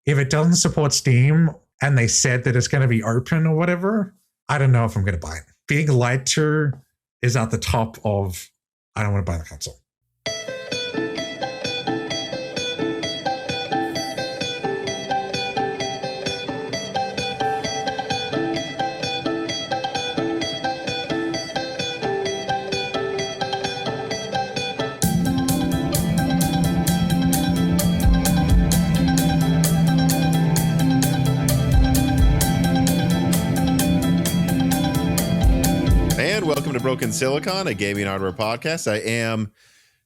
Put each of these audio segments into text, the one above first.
if it doesn't support Steam and they said that it's going to be open or whatever, I don't know if I'm going to buy it. Being lied to is at the top of, I don't want to buy the console. Welcome to Broken Silicon, a gaming hardware podcast. I am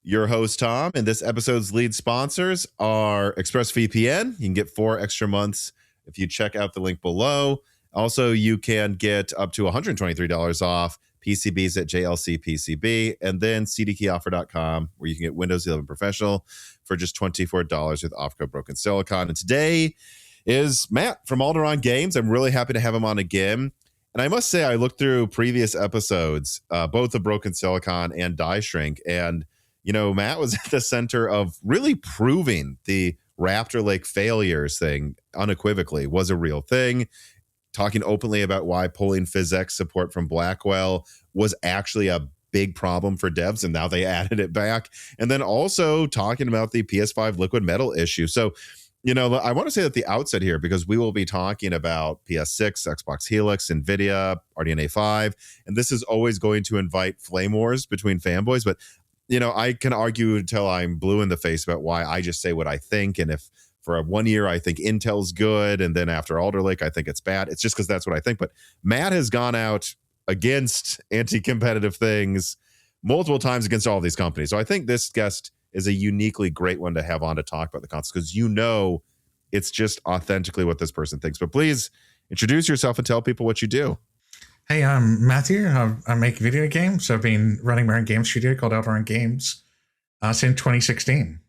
your host, Tom, and this episode's lead sponsors are ExpressVPN. You can get 4 extra months if you check out the link below. Also, you can get up to $123 off PCBs at JLC PCB, and then CDkeyoffer.com, where you can get Windows 11 Professional for just $24 with off-code Broken Silicon. And today is Matt from Alderon Games. I'm really happy to have him on again. And I must say, I looked through previous episodes, both of Broken Silicon and Die Shrink, and, you know, Matt was at the center of really proving the Raptor Lake failures thing unequivocally was a real thing, talking openly about why pulling PhysX support from Blackwell was actually a big problem for devs, and now they added it back, and then also talking about the PS5 liquid metal issue. So, you know, I want to say at the outset here, because we will be talking about PS6, XBOX Helix, Nvidia, RDNA 5, and this is always going to invite flame wars between fanboys. But, you know, I can argue until I'm blue in the face about why I just say what I think. And if for 1 year I think Intel's good, and then after Alder Lake I think it's bad, it's just because that's what I think. But Matt has gone out against anti-competitive things multiple times against all these companies. So I think this guest is a uniquely great one to have on to talk about the console, because you know it's just authentically what this person thinks. But please introduce yourself and tell people what you do. Hey, I'm Matthew. I make video games. I've been running my own game studio called Alderon Games since 2016.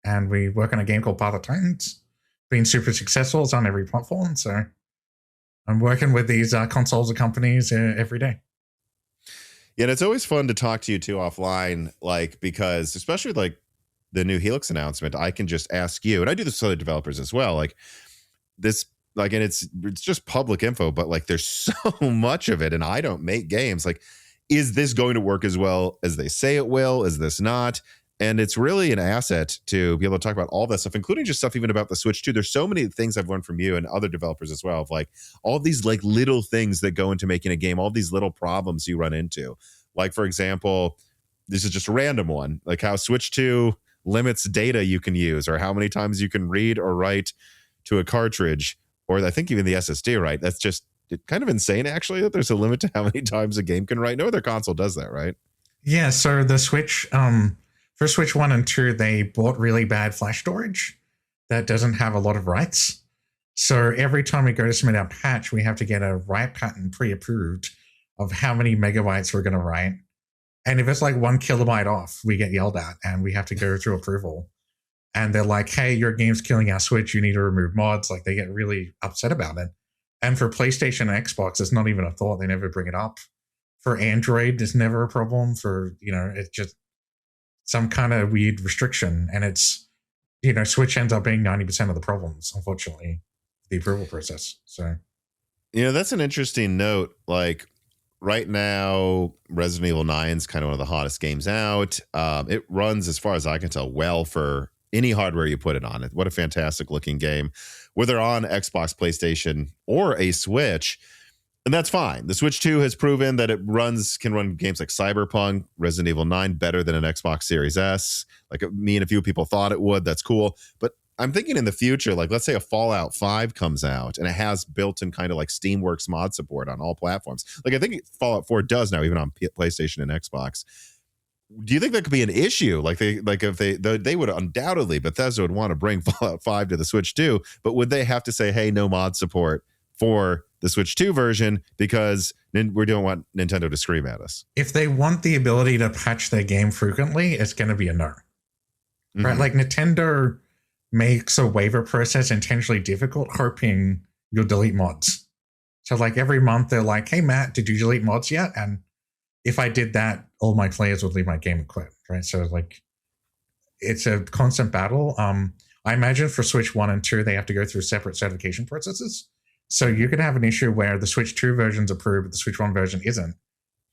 And we work on a game called Path of Titans. Been super successful. It's on every platform. So I'm working with these consoles and companies every day. Yeah, and it's always fun to talk to you too offline, like, because especially like the new Helix announcement, I can just ask you, and I do this to other developers as well, like this, like, and it's just public info, but like there's so much of it, and I don't make games. Like, is this going to work as well as they say it will? Is this not? And it's really an asset to be able to talk about all that stuff, including just stuff even about the Switch too. There's so many things I've learned from you and other developers as well, of like all these like little things that go into making a game, all these little problems you run into. Like, for example, this is just a random one, like how Switch 2 limits data you can use, or how many times you can read or write to a cartridge, or I think even the SSD, right? That's just kind of insane, actually, that there's a limit to how many times a game can write. No other console does that, right? Yeah, so the Switch, for Switch 1 and 2, they bought really bad flash storage that doesn't have a lot of writes. So every time we go to submit our patch, we have to get a write pattern pre-approved of how many megabytes we're going to write. And if it's like 1 kilobyte off, we get yelled at and we have to go through approval. And they're like, hey, your game's killing our Switch. You need to remove mods. Like, they get really upset about it. And for PlayStation and Xbox, it's not even a thought. They never bring it up. For Android, it's never a problem. For, you know, it's just some kind of weird restriction. And it's, you know, Switch ends up being 90% of the problems, unfortunately, the approval process. So, you know, that's an interesting note. Like, right now, Resident Evil 9 is kind of one of the hottest games out. It runs, as far as I can tell, well for any hardware you put it on. What a fantastic looking game, whether on Xbox, PlayStation, or a Switch. And that's fine. The Switch 2 has proven that it can run games like Cyberpunk, Resident Evil 9 better than an Xbox Series S. Like, me and a few people thought it would. That's cool. But I'm thinking in the future, like, let's say a Fallout 5 comes out and it has built-in kind of like Steamworks mod support on all platforms. Like, I think Fallout 4 does now, even on PlayStation and Xbox. Do you think that could be an issue? Like, if they would undoubtedly, Bethesda would want to bring Fallout 5 to the Switch 2, but would they have to say, hey, no mod support for the Switch 2 version because we don't want Nintendo to scream at us? If they want the ability to patch their game frequently, it's going to be a no. Mm-hmm. Right? Like, Nintendo makes a waiver process intentionally difficult, hoping you'll delete mods. So, like, every month they're like, hey, Matt, did you delete mods yet? And if I did that, all my players would leave my game and quit, right? So, like, it's a constant battle. I imagine for Switch 1 and 2, they have to go through separate certification processes. So you could have an issue where the Switch 2 version's approved, but the Switch 1 version isn't.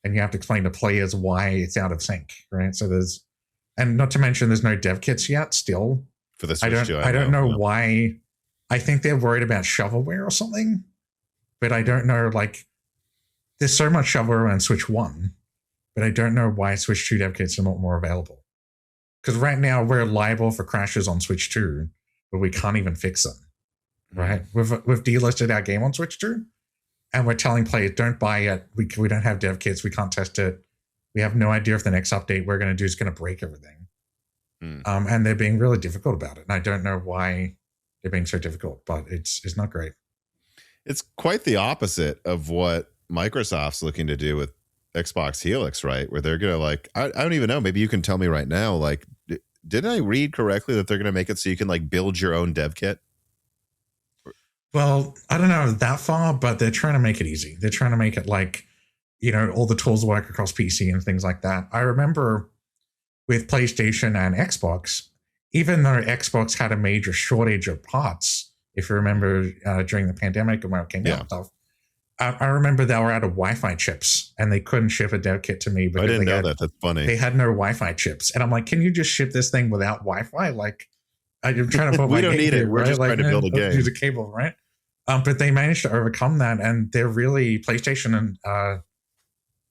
And you have to explain to players why it's out of sync, right? So and not to mention there's no dev kits yet still. For the Switch 2, I don't know why. I think they're worried about shovelware or something, but I don't know, like, there's so much shovelware on Switch 1, but I don't know why Switch 2 dev kits are not more available. Because right now we're liable for crashes on Switch 2, but we can't even fix them, right? We've delisted our game on Switch 2, and we're telling players, don't buy it. We don't have dev kits. We can't test it. We have no idea if the next update we're going to do is going to break everything. And they're being really difficult about it. And I don't know why they're being so difficult, but it's not great. It's quite the opposite of what Microsoft's looking to do with XBOX Helix, right? Where they're going to, like, I don't even know. Maybe you can tell me right now, like, didn't I read correctly that they're going to make it so you can, like, build your own dev kit? Well, I don't know that far, but they're trying to make it easy. They're trying to make it like, all the tools work across PC and things like that. I remember with PlayStation and Xbox, even though Xbox had a major shortage of parts, if you remember during the pandemic and when it came out and stuff, I remember they were out of Wi-Fi chips and they couldn't ship a dev kit to me. I didn't know that. That's funny. They had no Wi-Fi chips. And I'm like, can you just ship this thing without Wi-Fi? Like, I'm trying to put we don't need it. We're just trying to build a game. Use a cable, right? But they managed to overcome that, and they're really PlayStation and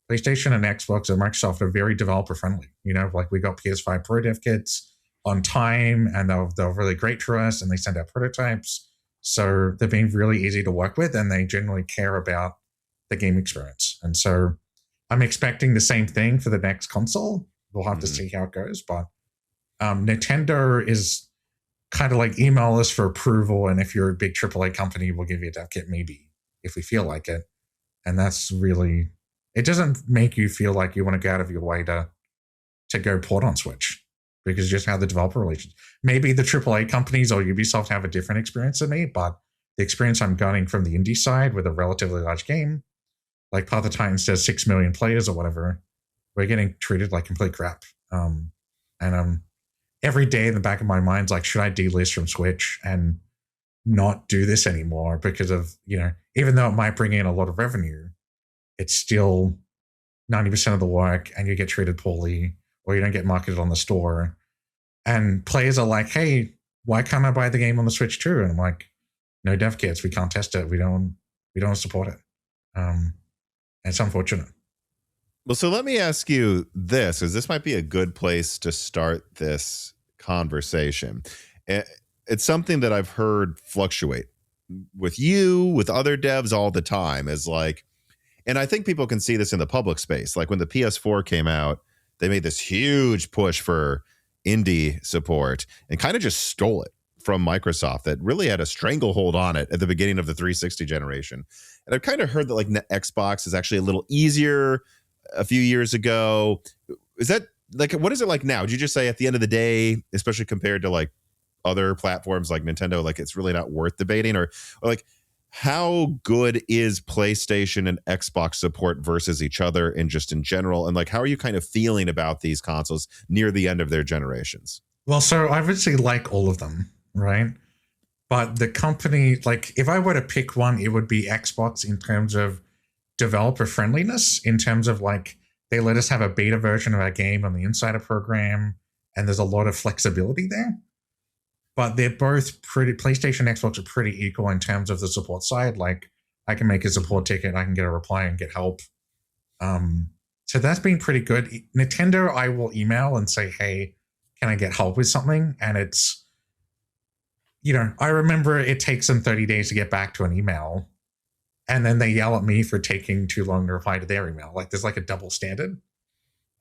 Xbox and Microsoft are very developer friendly. Like we got PS5 Pro dev kits on time, and they're really great for us, and they send out prototypes. So they're being really easy to work with, and they genuinely care about the game experience. And so I'm expecting the same thing for the next console. We'll have to see how it goes, but Nintendo is kind of like email us for approval, and if you're a big AAA company, we'll give you a dev kit maybe if we feel like it. And that's really, it doesn't make you feel like you want to go out of your way to go port on Switch, because just how the developer relations. Maybe the AAA companies or Ubisoft have a different experience than me, but the experience I'm getting from the indie side with a relatively large game, like Path of Titans says 6 million players or whatever, we're getting treated like complete crap. Every day in the back of my mind's like, should I delist from Switch and not do this anymore? Because of, even though it might bring in a lot of revenue, it's still 90% of the work, and you get treated poorly, or you don't get marketed on the store. And players are like, hey, why can't I buy the game on the Switch too? And I'm like, no dev kits. We can't test it. We don't support it. It's unfortunate. Well, so let me ask you this, because this might be a good place to start this conversation. It's something that I've heard fluctuate with you, with other devs all the time, is like, and I think people can see this in the public space. Like when the PS4 came out, they made this huge push for indie support and kind of just stole it from Microsoft that really had a stranglehold on it at the beginning of the 360 generation. And I've kind of heard that like Xbox is actually a little easier a few years ago. Is that like, what is it like now? Did you just say at the end of the day, especially compared to like other platforms like Nintendo, like it's really not worth debating? Or like, how good is PlayStation and Xbox support versus each other and just in general? And like, how are you kind of feeling about these consoles near the end of their generations? Well, so I obviously like all of them, right? But the company, like if I were to pick one, it would be Xbox in terms of developer friendliness, in terms of like they let us have a beta version of our game on the Insider program, and there's a lot of flexibility there. But they're both pretty, PlayStation and Xbox are pretty equal in terms of the support side. Like I can make a support ticket, I can get a reply and get help. So that's been pretty good. Nintendo, I will email and say, hey, can I get help with something? And it's, I remember it takes them 30 days to get back to an email. And then they yell at me for taking too long to reply to their email. Like there's like a double standard.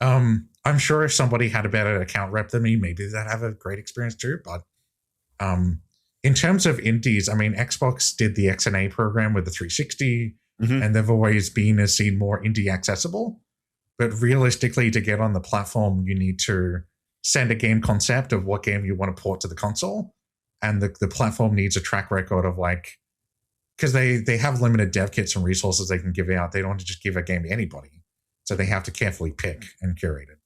I'm sure if somebody had a better account rep than me, maybe they'd have a great experience too. But in terms of indies, I mean, Xbox did the XNA program with the 360, and they've always been seen more indie accessible. But realistically, to get on the platform, you need to send a game concept of what game you want to port to the console. And the platform needs a track record of like, because they have limited dev kits and resources they can give out. They don't want to just give a game to anybody. So they have to carefully pick and curate it.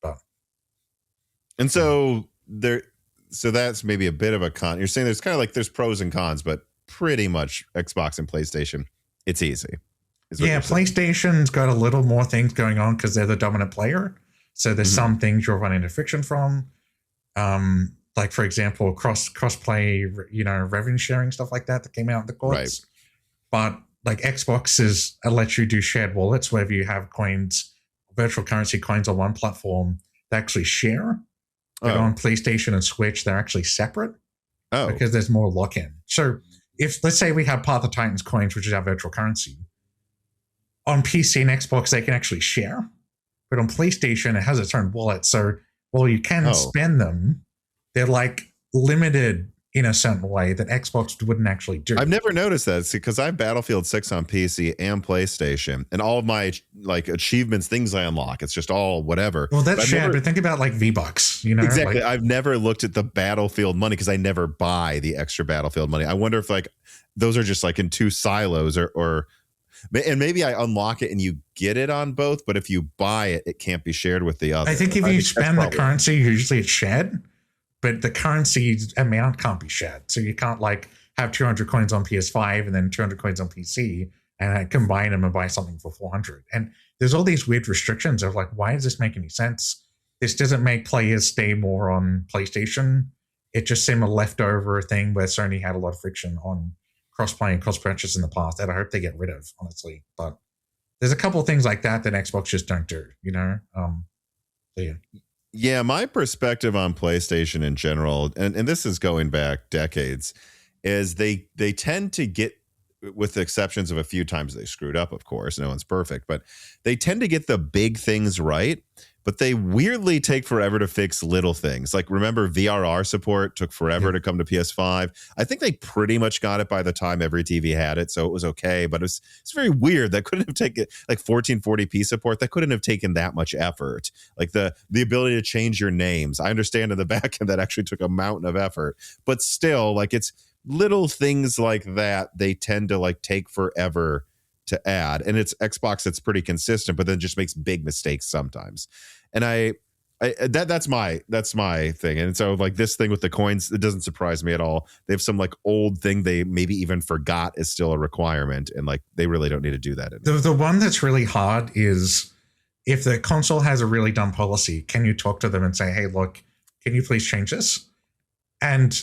And so there, So that's maybe a bit of a con. You're saying there's kind of like there's pros and cons, but pretty much Xbox and PlayStation, it's easy. Yeah, PlayStation's got a little more things going on because they're the dominant player. So there's some things you'll run into friction from. Like, for example, cross-play, revenue sharing, stuff like that came out in the courts. Right. But like Xbox lets you do shared wallets where you have coins, virtual currency coins on one platform, they actually share. But on PlayStation and Switch, they're actually separate because there's more lock-in. So if, let's say we have Path of Titans coins, which is our virtual currency, on PC and Xbox, they can actually share. But on PlayStation, it has its own wallet. So while you can spend them, they're like limited in a certain way that Xbox wouldn't actually do. I've never noticed that because I have Battlefield 6 on PC and PlayStation, and all of my like achievements, things I unlock, it's just all whatever. Well, that's shared, but think about like V-Bucks, Exactly. Like, I've never looked at the Battlefield money because I never buy the extra Battlefield money. I wonder if like those are just like in two silos or and maybe I unlock it and you get it on both, but if you buy it, it can't be shared with the other. I think if you spend the currency, usually it's shared. But the currency amount can't be shared. So you can't like have 200 coins on PS5 and then 200 coins on PC and combine them and buy something for 400. And there's all these weird restrictions of like, why does this make any sense? This doesn't make players stay more on PlayStation. It just seemed a leftover thing where Sony had a lot of friction on cross-play and cross-purchase in the past that I hope they get rid of, honestly. But there's a couple of things like that Xbox just don't do, So yeah. Yeah, my perspective on PlayStation in general, and this is going back decades, is they tend to get, with the exceptions of a few times they screwed up, of course, no one's perfect, but they tend to get the big things right, but they weirdly take forever to fix little things. Like, remember VRR support took forever to come to PS5. I think they pretty much got it by the time every TV had it, so it was okay, but it's very weird. That couldn't have taken, like 1440p support, that couldn't have taken that much effort. Like the ability to change your names. I understand in the back end that actually took a mountain of effort, but still, like, it's little things like that they tend to like take forever to add, and it's Xbox that's pretty consistent, but then just makes big mistakes sometimes. And that's my thing. And so like this thing with the coins, it doesn't surprise me at all. They have some like old thing they maybe even forgot is still a requirement, and like they really don't need to do that anymore. The one that's really hard is if the console has a really dumb policy, can you talk to them and say, hey, look, can you please change this? And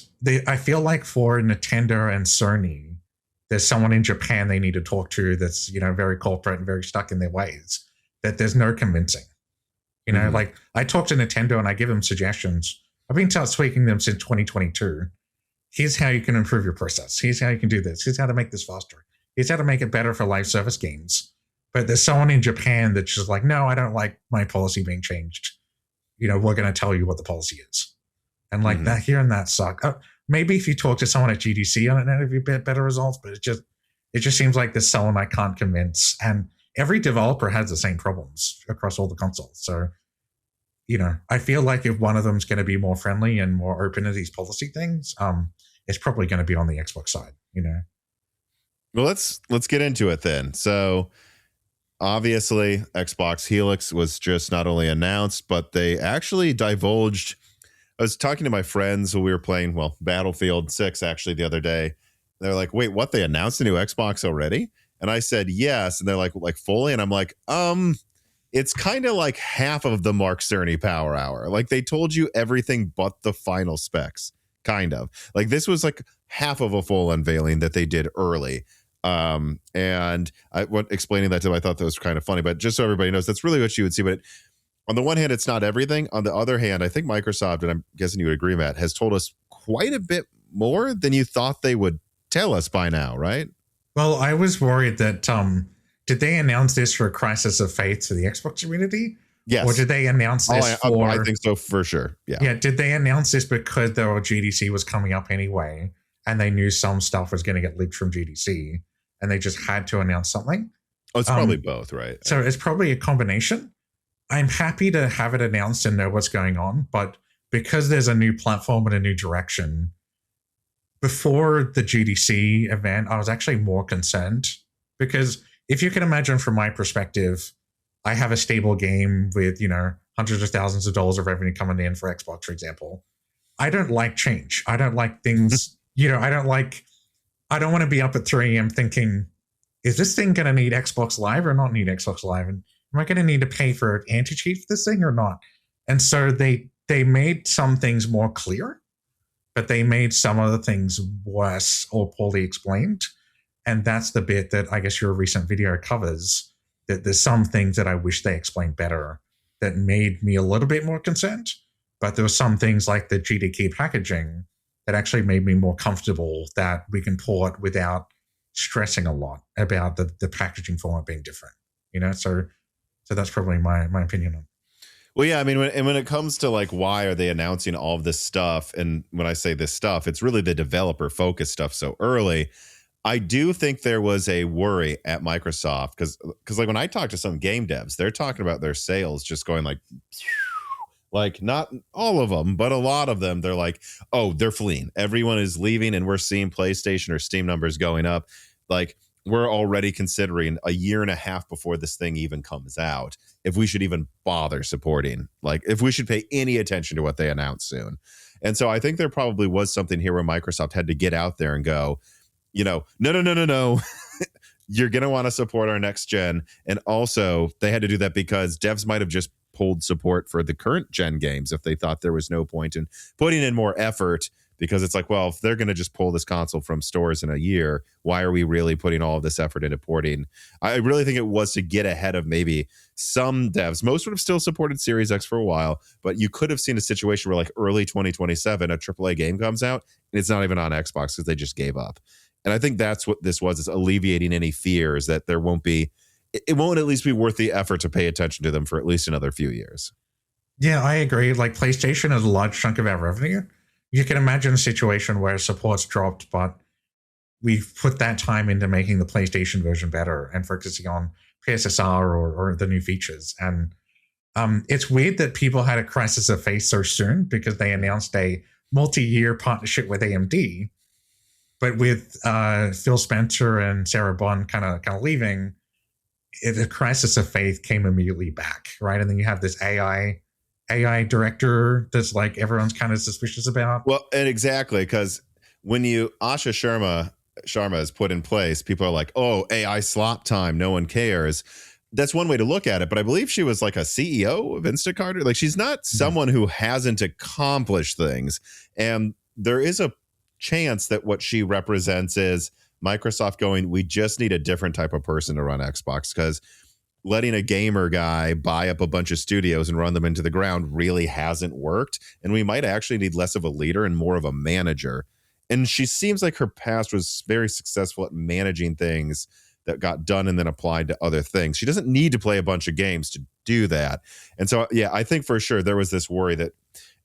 I feel like for Nintendo and Sony, there's someone in Japan they need to talk to that's, very corporate and very stuck in their ways, that there's no convincing. Like I talk to Nintendo and I give them suggestions. I've been tweaking them since 2022. Here's how you can improve your process. Here's how you can do this. Here's how to make this faster. Here's how to make it better for live service games. But there's someone in Japan that's just like, no, I don't like my policy being changed. We're going to tell you what the policy is. And like that, hearing that suck. Maybe if you talk to someone at GDC, I don't know if you get better results, but it just seems like there's someone I can't convince. And every developer has the same problems across all the consoles. So, I feel like if one of them is going to be more friendly and more open to these policy things, it's probably going to be on the Xbox side, Well, let's get into it then. So obviously Xbox Helix was just not only announced, but they actually divulged. I was talking to my friends when we were playing, Battlefield 6 actually the other day. They're like, wait, what? They announced a new Xbox already? And I said, yes. And they're like fully? And I'm like, it's kind of like half of the Mark Cerny Power Hour. Like they told you everything but the final specs, kind of. Like this was like half of a full unveiling that they did early. And explaining that to them, I thought that was kind of funny. But just so everybody knows, that's really what you would see. But on the one hand, it's not everything. On the other hand, I think Microsoft, and I'm guessing you would agree, Matt, has told us quite a bit more than you thought they would tell us by now, right? Well, I was worried that did they announce this for a crisis of faith to the Xbox community? Yes. Or did they announce this I think so for sure. Yeah. Yeah. Did they announce this because the GDC was coming up anyway, and they knew some stuff was going to get leaked from GDC, and they just had to announce something? Oh, it's probably both, right? So it's probably a combination. I'm happy to have it announced and know what's going on, but because there's a new platform and a new direction, before the GDC event, I was actually more concerned because if you can imagine from my perspective, I have a stable game with, hundreds of thousands of dollars of revenue coming in for Xbox, for example. I don't like change. I don't like things, I don't want to be up at 3 a.m. thinking, is this thing going to need Xbox Live or not need Xbox Live? And am I going to need to pay for an anti-cheat for this thing or not? And so they made some things more clear, but they made some other things worse or poorly explained. And that's the bit that I guess your recent video covers, that there's some things that I wish they explained better that made me a little bit more concerned. But there were some things like the GDKey packaging that actually made me more comfortable that we can port without stressing a lot about the packaging format being different. So that's probably my opinion on it. Well, yeah, I mean, when it comes to like, why are they announcing all of this stuff? And when I say this stuff, it's really the developer focused stuff so early. I do think there was a worry at Microsoft because like when I talk to some game devs, they're talking about their sales just going like not all of them, but a lot of them. They're like, oh, they're fleeing. Everyone is leaving and we're seeing PlayStation or Steam numbers going up. Like, we're already considering a year and a half before this thing even comes out if we should even bother supporting, like if we should pay any attention to what they announce soon. And so I think there probably was something here where Microsoft had to get out there and go, no. You're going to want to support our next gen. And also they had to do that because devs might have just pulled support for the current gen games if they thought there was no point in putting in more effort. Because it's like, well, if they're going to just pull this console from stores in a year, why are we really putting all of this effort into porting? I really think it was to get ahead of maybe some devs. Most would have still supported Series X for a while, but you could have seen a situation where like early 2027, a AAA game comes out and it's not even on Xbox because they just gave up. And I think that's what this was, is alleviating any fears that there won't be, it won't at least be worth the effort to pay attention to them for at least another few years. Yeah, I agree. Like PlayStation is a large chunk of our revenue. You can imagine a situation where support's dropped, but we've put that time into making the PlayStation version better and focusing on PSSR or the new features. And it's weird that people had a crisis of faith so soon because they announced a multi-year partnership with AMD. But with Phil Spencer and Sarah Bond kind of leaving, the crisis of faith came immediately back, right? And then you have this AI director that's like everyone's kind of suspicious about. Well, and exactly, because when Asha Sharma is put in place, people are like, oh, AI slop time, no one cares. That's one way to look at it, but I believe she was like a CEO of Instacart. Like, she's not someone who hasn't accomplished things. And there is a chance that what she represents is Microsoft going, we just need a different type of person to run Xbox, because letting a gamer guy buy up a bunch of studios and run them into the ground really hasn't worked. And we might actually need less of a leader and more of a manager. And she seems like her past was very successful at managing things that got done and then applied to other things. She doesn't need to play a bunch of games to do that. And so, yeah, I think for sure there was this worry that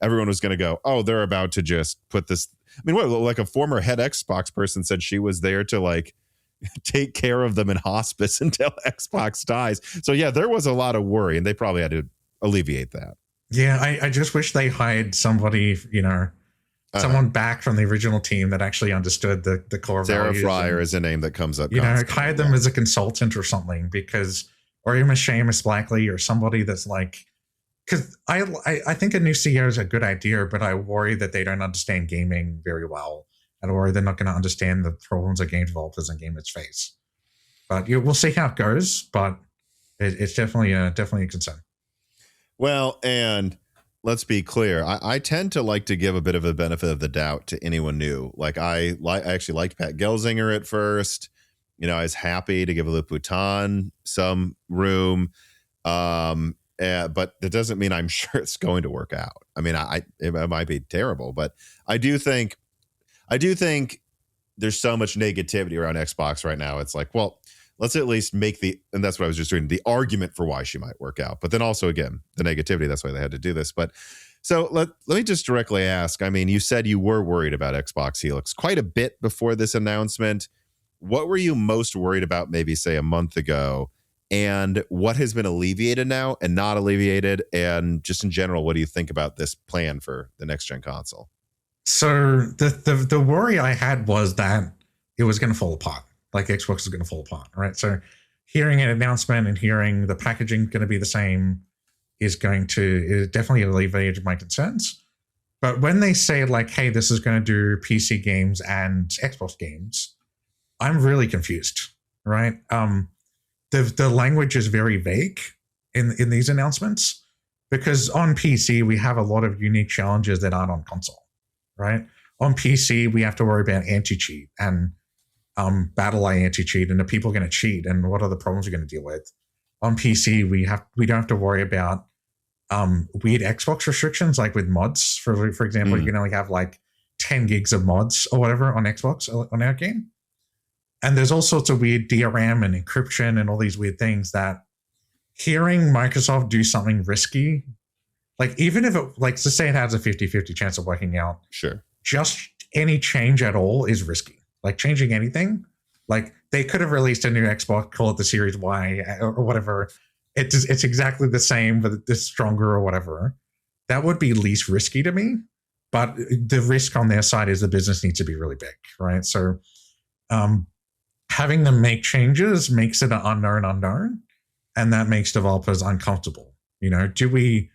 everyone was going to go, oh, they're about to just put this. I mean, what, like a former head Xbox person said she was there to like take care of them in hospice until Xbox dies. So yeah, there was a lot of worry and they probably had to alleviate that. Yeah, I just wish they hired somebody, someone back from the original team that actually understood the core Sarah values. Fryer is a name that comes up. Hired them as a consultant or something, or even Seamus Blackley or somebody that's like, because I think a new CEO is a good idea, but I worry that they don't understand gaming very well. And worry they're not going to understand the problems that game developers and gamers face. But we'll see how it goes. But it's definitely a concern. Well, and let's be clear. I tend to like to give a bit of a benefit of the doubt to anyone new. Like I actually liked Pat Gelsinger at first. I was happy to give Le Bouton some room. But that doesn't mean I'm sure it's going to work out. I mean, it might be terrible, but I do think there's so much negativity around Xbox right now. It's like, well, let's at least make and that's what I was just doing, the argument for why she might work out. But then also, again, the negativity, that's why they had to do this. But so let me just directly ask, I mean, you said you were worried about Xbox Helix quite a bit before this announcement. What were you most worried about maybe, say, a month ago? And what has been alleviated now and not alleviated? And just in general, what do you think about this plan for the next-gen console? So the worry I had was that it was going to fall apart, like Xbox is going to fall apart, right? So hearing an announcement and hearing the packaging going to be the same is definitely alleviated my concerns. But when they say like, hey, this is going to do PC games and Xbox games, I'm really confused, right? The language is very vague in these announcements, because on PC we have a lot of unique challenges that aren't on console, right? On PC we have to worry about anti-cheat and battle eye anti-cheat, and are people going to cheat, and what are the problems you're going to deal with? On PC we don't have to worry about weird Xbox restrictions, like with mods. For example, you can only have like 10 gigs of mods or whatever on Xbox on our game. And there's all sorts of weird DRM and encryption and all these weird things that hearing Microsoft do something risky, like even if it, like, let's say it has a 50-50 chance of working out. Sure. Just any change at all is risky. Like changing anything, like they could have released a new Xbox, call it the Series Y or whatever. It's exactly the same, but it's stronger or whatever. That would be least risky to me. But the risk on their side is the business needs to be really big, right? So having them make changes makes it an unknown, and that makes developers uncomfortable. You know, do we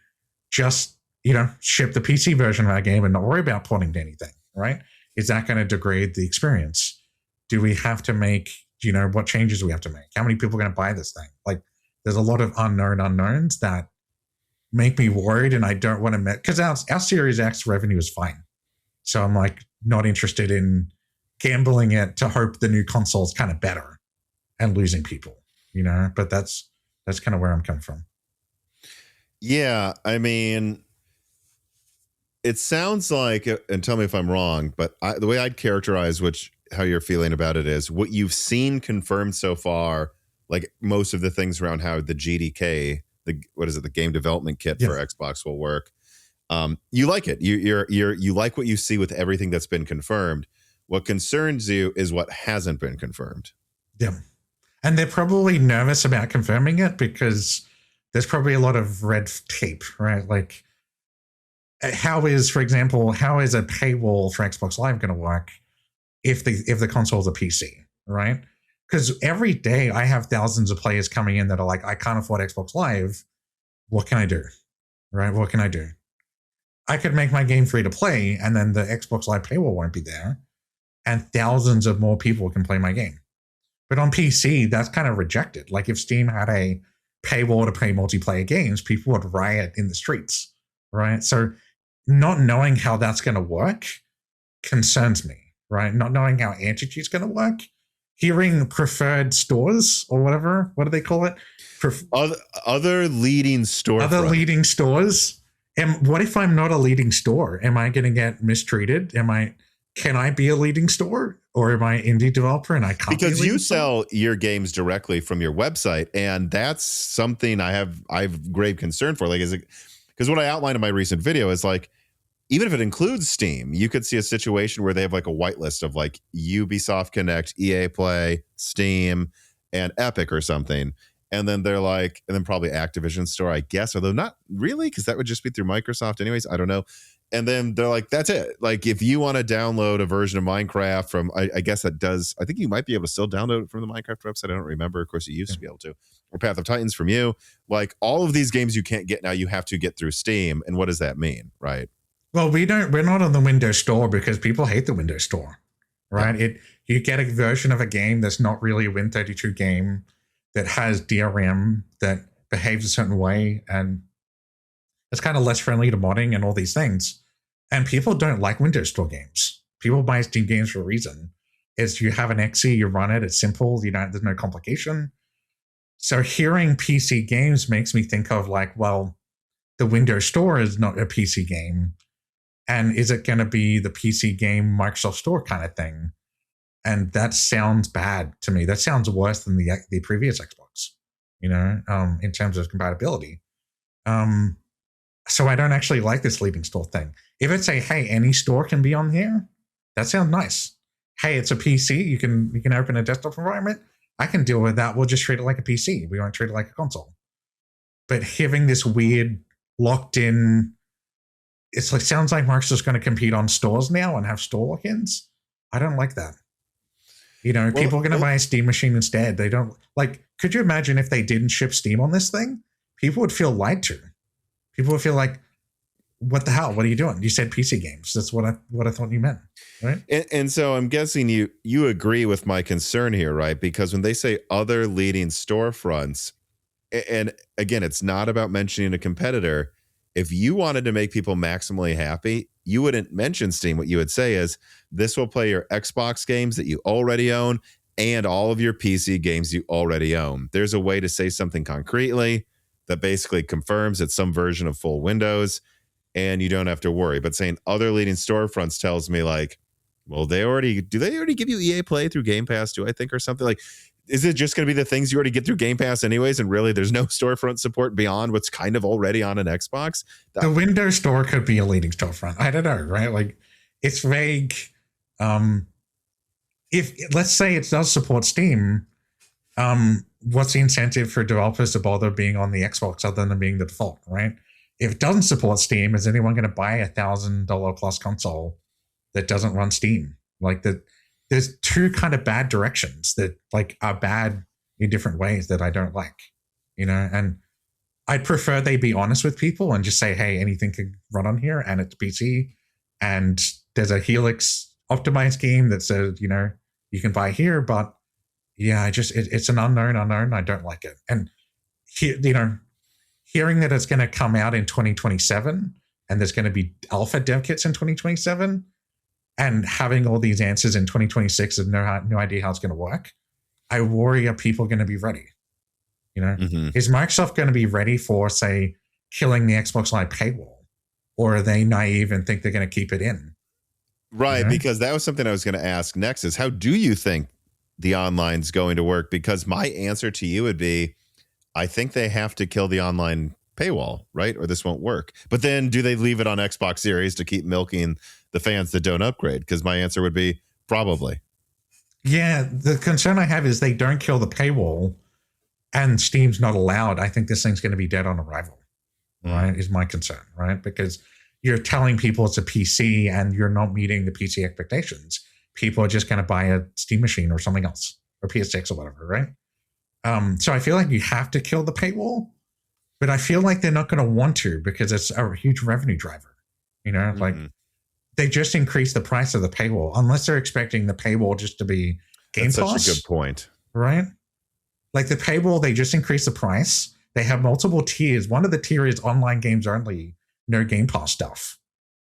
just, you know, ship the PC version of our game and not worry about porting to anything, right? Is that going to degrade the experience? Do we have to make, you know, what changes do we have to make? How many people are going to buy this thing? Like, there's a lot of unknowns that make me worried, and I don't want to because our Series X revenue is fine. So I'm like not interested in gambling it to hope the new console is kind of better and losing people, you know, but that's kind of where I'm coming from. Yeah. I mean, it sounds like, and tell me if I'm wrong, but the way I'd characterize how you're feeling about it is what you've seen confirmed so far, like most of the things around how the GDK, the game development kit for Xbox will work. You like it. You like what you see with everything that's been confirmed. What concerns you is what hasn't been confirmed. Yeah. And they're probably nervous about confirming it because there's probably a lot of red tape, right? Like, how is a paywall for Xbox Live going to work if the console's a PC, right? Because every day I have thousands of players coming in that are like, I can't afford Xbox Live. What can I do? Right? What can I do? I could make my game free to play, and then the Xbox Live paywall won't be there, and thousands of more people can play my game. But on PC, that's kind of rejected. Like if Steam had a paywall to play multiplayer games, people would riot in the streets, right? So not knowing how that's going to work concerns me, right? Not knowing how anti-cheat's going to work. Hearing preferred stores or whatever, what do they call it? Other leading stores. Other leading stores. And what if I'm not a leading store? Am I going to get mistreated? Can I be a leading store, or am I an indie developer and I can't? Because you sell your games directly from your website, and that's something I've grave concern for. Like, is it because what I outlined in my recent video is like, even if it includes Steam, you could see a situation where they have like a whitelist of like Ubisoft Connect, EA Play, Steam, and Epic or something. And then they're like, and then probably Activision Store, I guess, although not really, because that would just be through Microsoft anyways. I don't know. And then they're like, that's it. Like, if you want to download a version of Minecraft from, I guess that does, I think you might be able to still download it from the Minecraft website. I don't remember. Of course, you used to be able to. Or Path of Titans from you. Like, all of these games you can't get now, you have to get through Steam. And what does that mean, right? Well, we're not on the Windows Store because people hate the Windows Store, right? Yeah. You get a version of a game that's not really a Win32 game, that has DRM, that behaves a certain way, and it's kind of less friendly to modding and all these things. And people don't like Windows Store games. People buy Steam games for a reason. It's you have an exe, you run it, it's simple, there's no complication. So hearing PC games makes me think of like, well, the Windows Store is not a PC game. And is it going to be the PC game Microsoft Store kind of thing? And that sounds bad to me. That sounds worse than the previous Xbox, you know, in terms of compatibility. So I don't actually like this leading store thing. If it's hey, any store can be on here, that sounds nice. Hey, it's a PC. You can open a desktop environment. I can deal with that. We'll just treat it like a PC. We won't treat it like a console. But having this weird locked in, it's like sounds like Microsoft's going to compete on stores now and have store lock-ins. I don't like that. You know, people are going to buy a Steam machine instead. They don't like. Could you imagine if they didn't ship Steam on this thing? People would feel lied to. People would feel like, what the hell? What are you doing? You said PC games. That's what I thought you meant, right? And so I'm guessing you agree with my concern here, right? Because when they say other leading storefronts, and again, it's not about mentioning a competitor. If you wanted to make people maximally happy, you wouldn't mention Steam. What you would say is, this will play your Xbox games that you already own and all of your PC games you already own. There's a way to say something concretely that basically confirms it's some version of full Windows, and you don't have to worry. But saying other leading storefronts tells me like, well, do they already give you EA Play through Game Pass too, I think, or something? Like, is it just going to be the things you already get through Game Pass anyways, and really there's no storefront support beyond what's kind of already on an Xbox? The Windows Store could be a leading storefront. I don't know, right? Like, it's vague. If let's say it does support Steam, what's the incentive for developers to bother being on the Xbox other than being the default, right? If it doesn't support Steam, is anyone going to buy $1,000 plus console that doesn't run Steam? Like, there's two kind of bad directions that like are bad in different ways that I don't like, you know. And I'd prefer they be honest with people and just say, hey, anything can run on here and it's PC, and there's a Helix optimized game that says, you know, you can buy here, but yeah, it's an unknown. I don't like it. And you know, hearing that it's going to come out in 2027 and there's going to be alpha dev kits in 2027, and having all these answers in 2026 and no idea how it's going to work, I worry, are people going to be ready? You know, is Microsoft going to be ready for, say, killing the Xbox Live paywall, or are they naive and think they're going to keep it in? Right, You know? because that was something I was going to ask next is, how do you think the online's going to work? Because my answer to you would be, I think they have to kill the online paywall, right? Or this won't work. But then do they leave it on Xbox Series to keep milking the fans that don't upgrade? Because my answer would be probably. Yeah, the concern I have is they don't kill the paywall and Steam's not allowed. I think this thing's going to be dead on arrival, right? Is my concern, right? Because you're telling people it's a PC and you're not meeting the PC expectations. People are just going to buy a Steam machine or something else, or PS6 or whatever, right? So I feel like you have to kill the paywall, but I feel like they're not going to want to, because it's a huge revenue driver. You know, like they just increased the price of the paywall, unless they're expecting the paywall just to be Game Pass. That's such a good point. Right? Like the paywall, they just increased the price. They have multiple tiers. One of the tiers is online games only, no Game Pass stuff.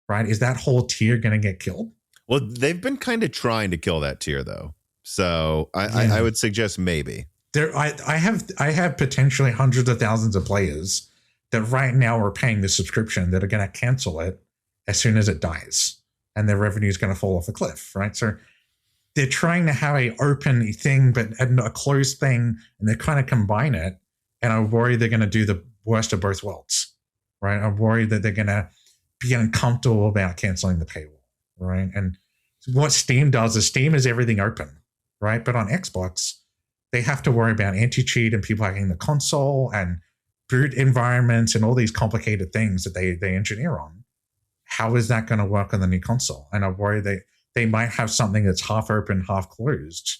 Right? Is that whole tier going to get killed? Well, they've been kind of trying to kill that tier, though. So I would suggest maybe. I have potentially hundreds of thousands of players that right now are paying the subscription that are going to cancel it as soon as it dies, and their revenue is going to fall off a cliff, right? So they're trying to have a open thing, but a closed thing, and they kind of combine it. And I worry they're going to do the worst of both worlds, right? I'm worried that they're going to be uncomfortable about canceling the paywall, right? And what Steam does is Steam is everything open, right? But on Xbox, they have to worry about anti-cheat and people hacking the console and boot environments and all these complicated things that they engineer on. How is that going to work on the new console? And I worry they might have something that's half open, half closed,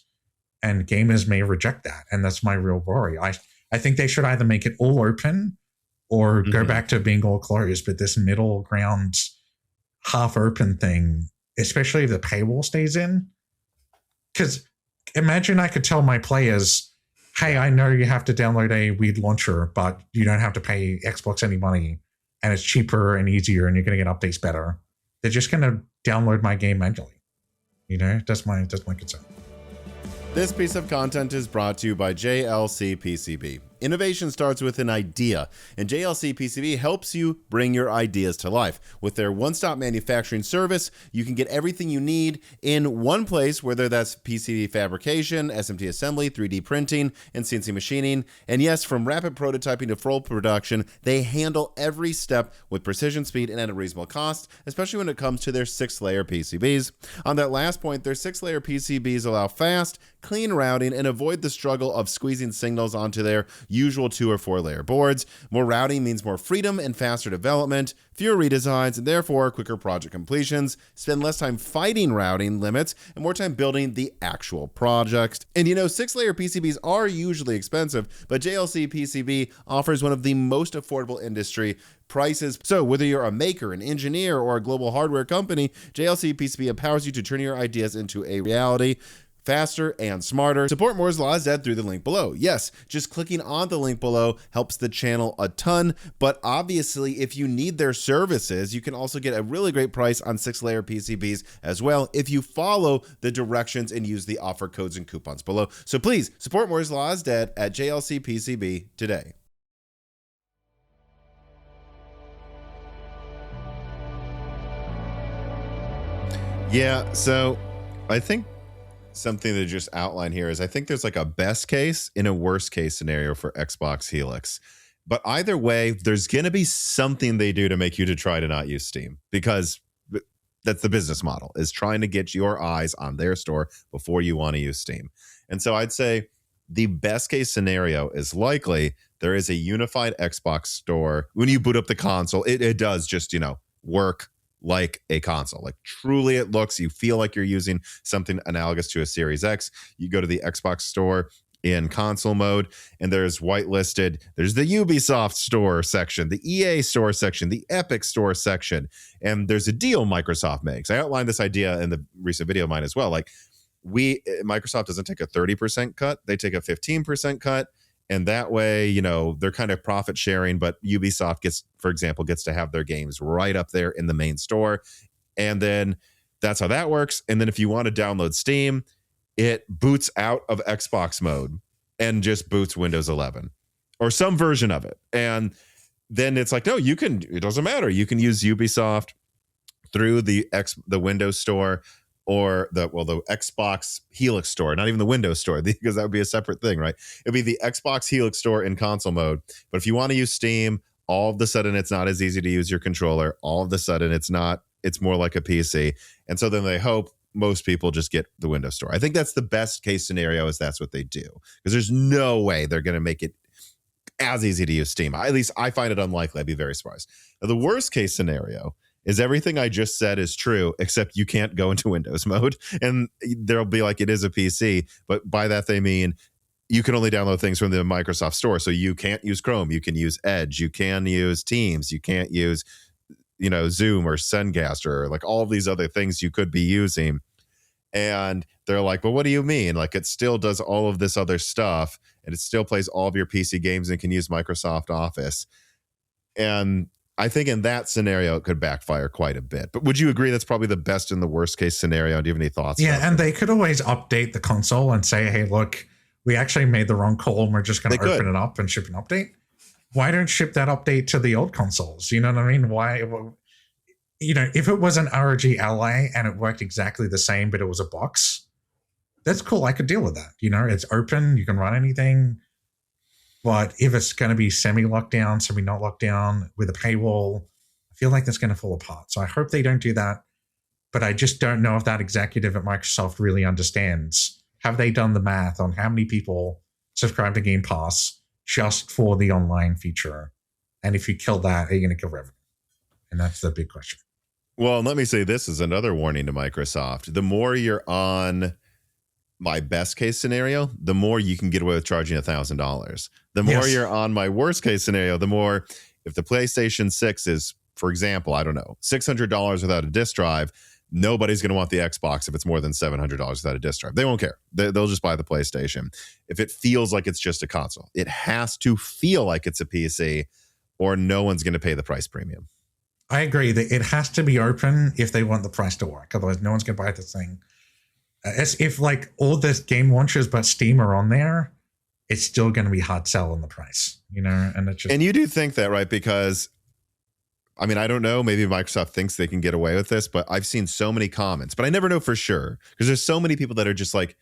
and gamers may reject that. And that's my real worry. I think they should either make it all open or go back to being all closed. But this middle ground, half open thing, especially if the paywall stays in, because imagine I could tell my players, hey, I know you have to download a weird launcher, but you don't have to pay Xbox any money, and it's cheaper and easier, and you're going to get updates better. They're just going to download my game manually. You know, that's my concern. This piece of content is brought to you by JLC PCB. Innovation starts with an idea, and JLC PCB helps you bring your ideas to life. With their one-stop manufacturing service, you can get everything you need in one place, whether that's PCB fabrication, SMT assembly, 3D printing, and CNC machining. And yes, from rapid prototyping to full production, they handle every step with precision, speed, and at a reasonable cost, especially when it comes to their 6-layer PCBs. On that last point, their 6-layer PCBs allow fast, clean routing and avoid the struggle of squeezing signals onto there. usual 2 or 4 layer boards. More routing means more freedom and faster development, fewer redesigns, and therefore quicker project completions. Spend less time fighting routing limits and more time building the actual project. And 6-layer PCBs are usually expensive, but JLC PCB offers one of the most affordable industry prices. So whether you're a maker, an engineer, or a global hardware company, JLC PCB empowers you to turn your ideas into a reality faster and smarter. Support Moore's Law is dead through the link below. Yes, just clicking on the link below helps the channel a ton, but obviously if you need their services, you can also get a really great price on 6-layer PCBs as well if you follow the directions and use the offer codes and coupons below. So please support Moore's Law is dead at JLC PCB today. Yeah, so I think something to just outline here is I think there's like a best case and a worst case scenario for Xbox Helix. But either way, there's going to be something they do to make you to try to not use Steam, because that's the business model, is trying to get your eyes on their store before you want to use Steam. And so I'd say the best case scenario is likely there is a unified Xbox store. When you boot up the console, it does just, work like a console. Like truly it looks, you feel like you're using something analogous to a Series X. You go to the Xbox store in console mode and there's whitelisted, there's the Ubisoft store section, the EA store section, the Epic store section, and there's a deal Microsoft makes. I outlined this idea in the recent video of mine as well. Like Microsoft doesn't take a 30% cut, they take a 15% cut. And that way, they're kind of profit sharing, but Ubisoft gets to have their games right up there in the main store. And then that's how that works. And then if you want to download Steam, it boots out of Xbox mode and just boots Windows 11 or some version of it. And then it's like, no, it doesn't matter. You can use Ubisoft through the Windows store, or the Xbox Helix store, not even the Windows store, because that would be a separate thing, right? It'd be the Xbox Helix store in console mode. But if you want to use Steam, all of a sudden it's not as easy to use your controller. All of a sudden it's more like a PC. And so then they hope most people just get the Windows store. I think that's the best case scenario, is that's what they do, because there's no way they're going to make it as easy to use Steam. At least I find it unlikely. I'd be very surprised. Now, the worst case scenario is everything I just said is true, except you can't go into Windows mode. And there'll be like, it is a PC, but by that they mean you can only download things from the Microsoft store. So you can't use Chrome, you can use Edge, you can use Teams, you can't use, Zoom or Zencaster, or like all of these other things you could be using. And they're like, well, what do you mean? Like, it still does all of this other stuff, and it still plays all of your PC games and can use Microsoft Office. And I think in that scenario, it could backfire quite a bit. But would you agree that's probably the best and the worst case scenario? Do you have any thoughts? Yeah, and they could always update the console and say, hey, look, we actually made the wrong call and we're just going to open it up and ship an update. Why don't ship that update to the old consoles? You know what I mean? Why? If it was an ROG Ally and it worked exactly the same, but it was a box, that's cool. I could deal with that. It's open. You can run anything. But if it's going to be semi-locked down, semi-not locked down with a paywall, I feel like that's going to fall apart. So I hope they don't do that. But I just don't know if that executive at Microsoft really understands. Have they done the math on how many people subscribe to Game Pass just for the online feature? And if you kill that, are you going to kill revenue? And that's the big question. Well, let me say this is another warning to Microsoft. The more you're on my best case scenario, the more you can get away with charging $1,000. The more you're on my worst case scenario, the more, if the PlayStation 6 is, for example, I don't know, $600 without a disk drive, nobody's going to want the Xbox if it's more than $700 without a disk drive. They won't care. They'll just buy the PlayStation. If it feels like it's just a console, it has to feel like it's a PC, or no one's going to pay the price premium. I agree that it has to be open if they want the price to work. Otherwise, no one's going to buy this thing. As if like all the game launchers but Steam are on there, it's still going to be hard sell on the price, and it's just. And you do think that, right? Because, I mean, I don't know, maybe Microsoft thinks they can get away with this, but I've seen so many comments, but I never know for sure, because there's so many people that are just like,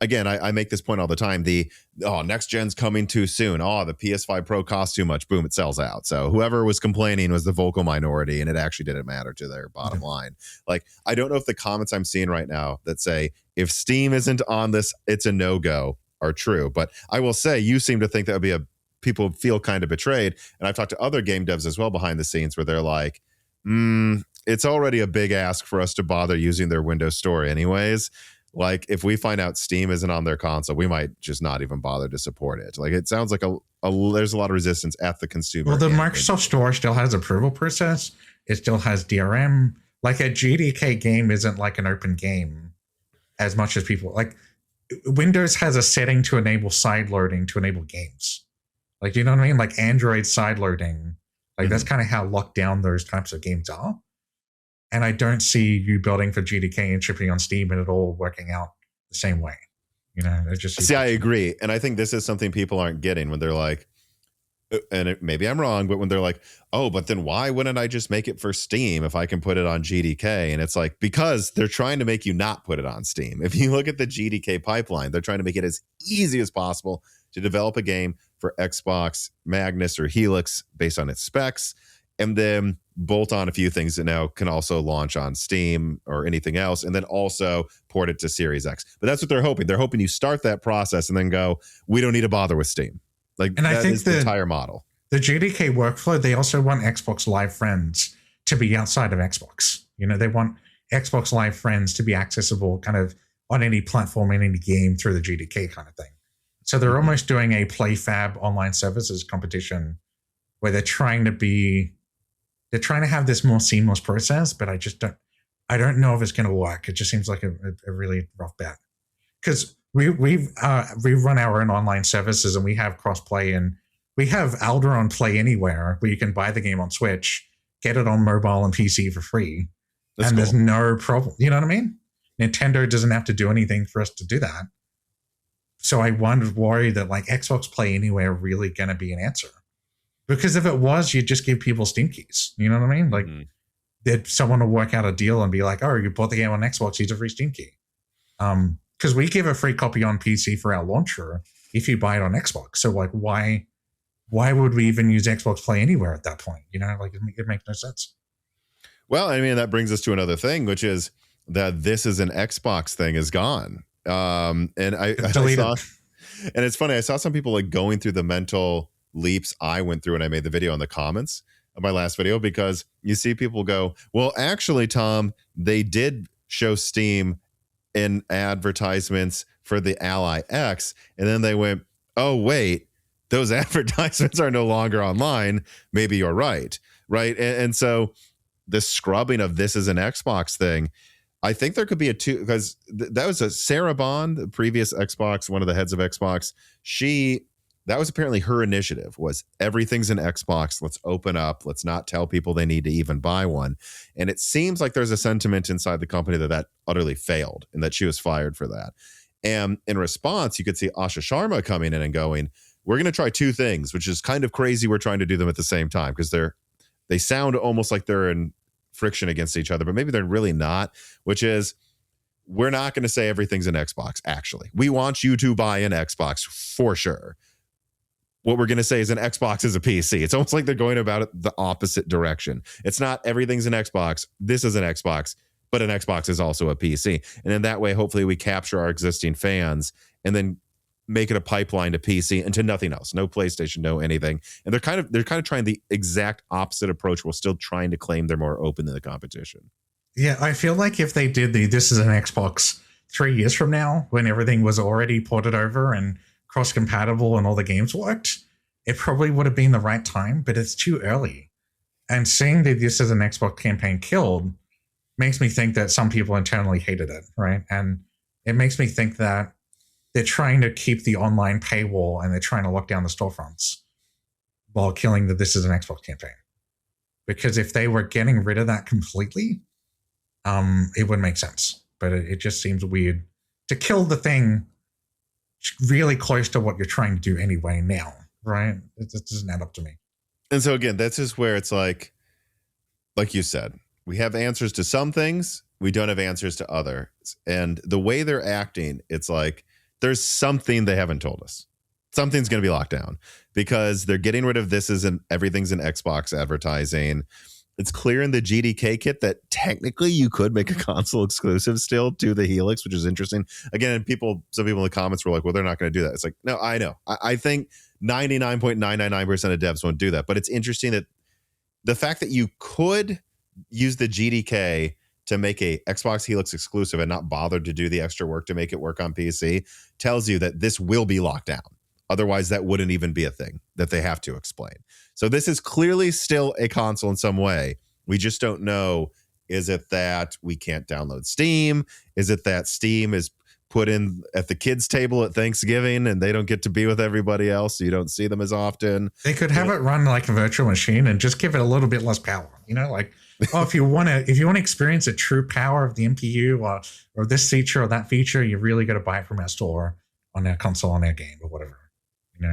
again, I make this point all the time. Next gen's coming too soon. The PS5 Pro costs too much. Boom, it sells out. So whoever was complaining was the vocal minority, and it actually didn't matter to their bottom line. Like, I don't know if the comments I'm seeing right now that say, if Steam isn't on this, it's a no-go, are true. But I will say, you seem to think that would be a people feel kind of betrayed. And I've talked to other game devs as well behind the scenes where they're like, it's already a big ask for us to bother using their Windows Store anyways. Like, if we find out Steam isn't on their console, we might just not even bother to support it. Like, it sounds like there's a lot of resistance at the consumer. Well, the Microsoft Store still has approval process. It still has DRM. Like, a GDK game isn't like an open game as much as people like. Windows has a setting to enable side loading to enable games. Like, you know what I mean? Like Android side loading. Like, that's kind of how locked down those types of games are. And I don't see you building for GDK and shipping on Steam and it all working out the same way. You know, it just I agree. And I think this is something people aren't getting when they're like, and maybe I'm wrong, but when they're like, oh, but then why wouldn't I just make it for Steam if I can put it on GDK? And it's like, because they're trying to make you not put it on Steam. If you look at the GDK pipeline, they're trying to make it as easy as possible to develop a game for Xbox, Magnus, or Helix based on its specs, and then bolt on a few things that now can also launch on Steam or anything else, and then also port it to Series X. But that's what they're hoping. They're hoping you start that process and then go, we don't need to bother with Steam. Like, and that is the entire model. The GDK workflow, they also want Xbox Live Friends to be outside of Xbox. You know, they want Xbox Live Friends to be accessible kind of on any platform, in any game through the GDK kind of thing. So they're almost doing a PlayFab online services competition where they're trying to have this more seamless process, but I don't know if it's going to work. It just seems like a really rough bet. Because we run our own online services and we have cross-play, and we have Alderon Play Anywhere where you can buy the game on Switch, get it on mobile and PC for free. That's cool. There's no problem. You know what I mean? Nintendo doesn't have to do anything for us to do that. So I worry that like Xbox Play Anywhere really going to be an answer. Because if it was, you'd just give people Steam keys. You know what I mean? Like, that someone will work out a deal and be like, oh, you bought the game on Xbox, here's a free Steam key. Because we give a free copy on PC for our launcher if you buy it on Xbox. So like, why would we even use Xbox Play Anywhere at that point? You know, like it makes no sense. Well, I mean, that brings us to another thing, which is that this is an Xbox thing is gone. And I saw, and it's funny, I saw some people like going through the mental leaps I went through when I made the video in the comments of my last video, because you see people go, well, actually, Tom, they did show Steam in advertisements for the Ally X, and then they went, oh, wait, those advertisements are no longer online. Maybe you're right. And so the scrubbing of this is an Xbox thing, I think there could be because that was a Sarah Bond, the previous Xbox, one of the heads of Xbox. That was apparently her initiative, was everything's an Xbox. Let's open up. Let's not tell people they need to even buy one. And it seems like there's a sentiment inside the company that utterly failed and that she was fired for that. And in response, you could see Asha Sharma coming in and going, we're going to try two things, which is kind of crazy. We're trying to do them at the same time because they sound almost like they're in friction against each other, but maybe they're really not, which is, we're not going to say everything's an Xbox. Actually, we want you to buy an Xbox for sure. What we're going to say is an Xbox is a PC. It's almost like they're going about it the opposite direction. It's not everything's an Xbox. This is an Xbox, but an Xbox is also a PC. And in that way, hopefully we capture our existing fans and then make it a pipeline to PC and to nothing else. No PlayStation, no anything. And they're kind of trying the exact opposite approach while still trying to claim they're more open than the competition. Yeah, I feel like if they did this is an Xbox 3 years from now, when everything was already ported over and cross-compatible and all the games worked, it probably would have been the right time, but it's too early. And seeing that this is an Xbox campaign killed makes me think that some people internally hated it, right? And it makes me think that they're trying to keep the online paywall and they're trying to lock down the storefronts while killing that this is an Xbox campaign. Because if they were getting rid of that completely, it would make sense. But it just seems weird to kill the thing really close to what you're trying to do anyway now, right? It just doesn't add up to me. And so again, that's just where it's like you said, we have answers to some things, we don't have answers to others. And the way they're acting, it's like there's something they haven't told us. Something's going to be locked down because they're getting rid of everything's in Xbox advertising. it's clear in the GDK kit that technically you could make a console exclusive still to the Helix, which is interesting. Again, some people in the comments were like, well, they're not going to do that. It's like, no, I know. I think 99.999% of devs won't do that. But it's interesting that the fact that you could use the GDK to make a Xbox Helix exclusive and not bother to do the extra work to make it work on PC tells you that this will be locked down. Otherwise, that wouldn't even be a thing that they have to explain. So this is clearly still a console in some way. We just don't know, is it that we can't download Steam? Is it that Steam is put in at the kids' table at Thanksgiving and they don't get to be with everybody else, so you don't see them as often? They could have it run like a virtual machine and just give it a little bit less power. Like, oh, if you want to experience the true power of the NPU or this feature or that feature, you really got to buy it from our store on our console, on our game, or whatever.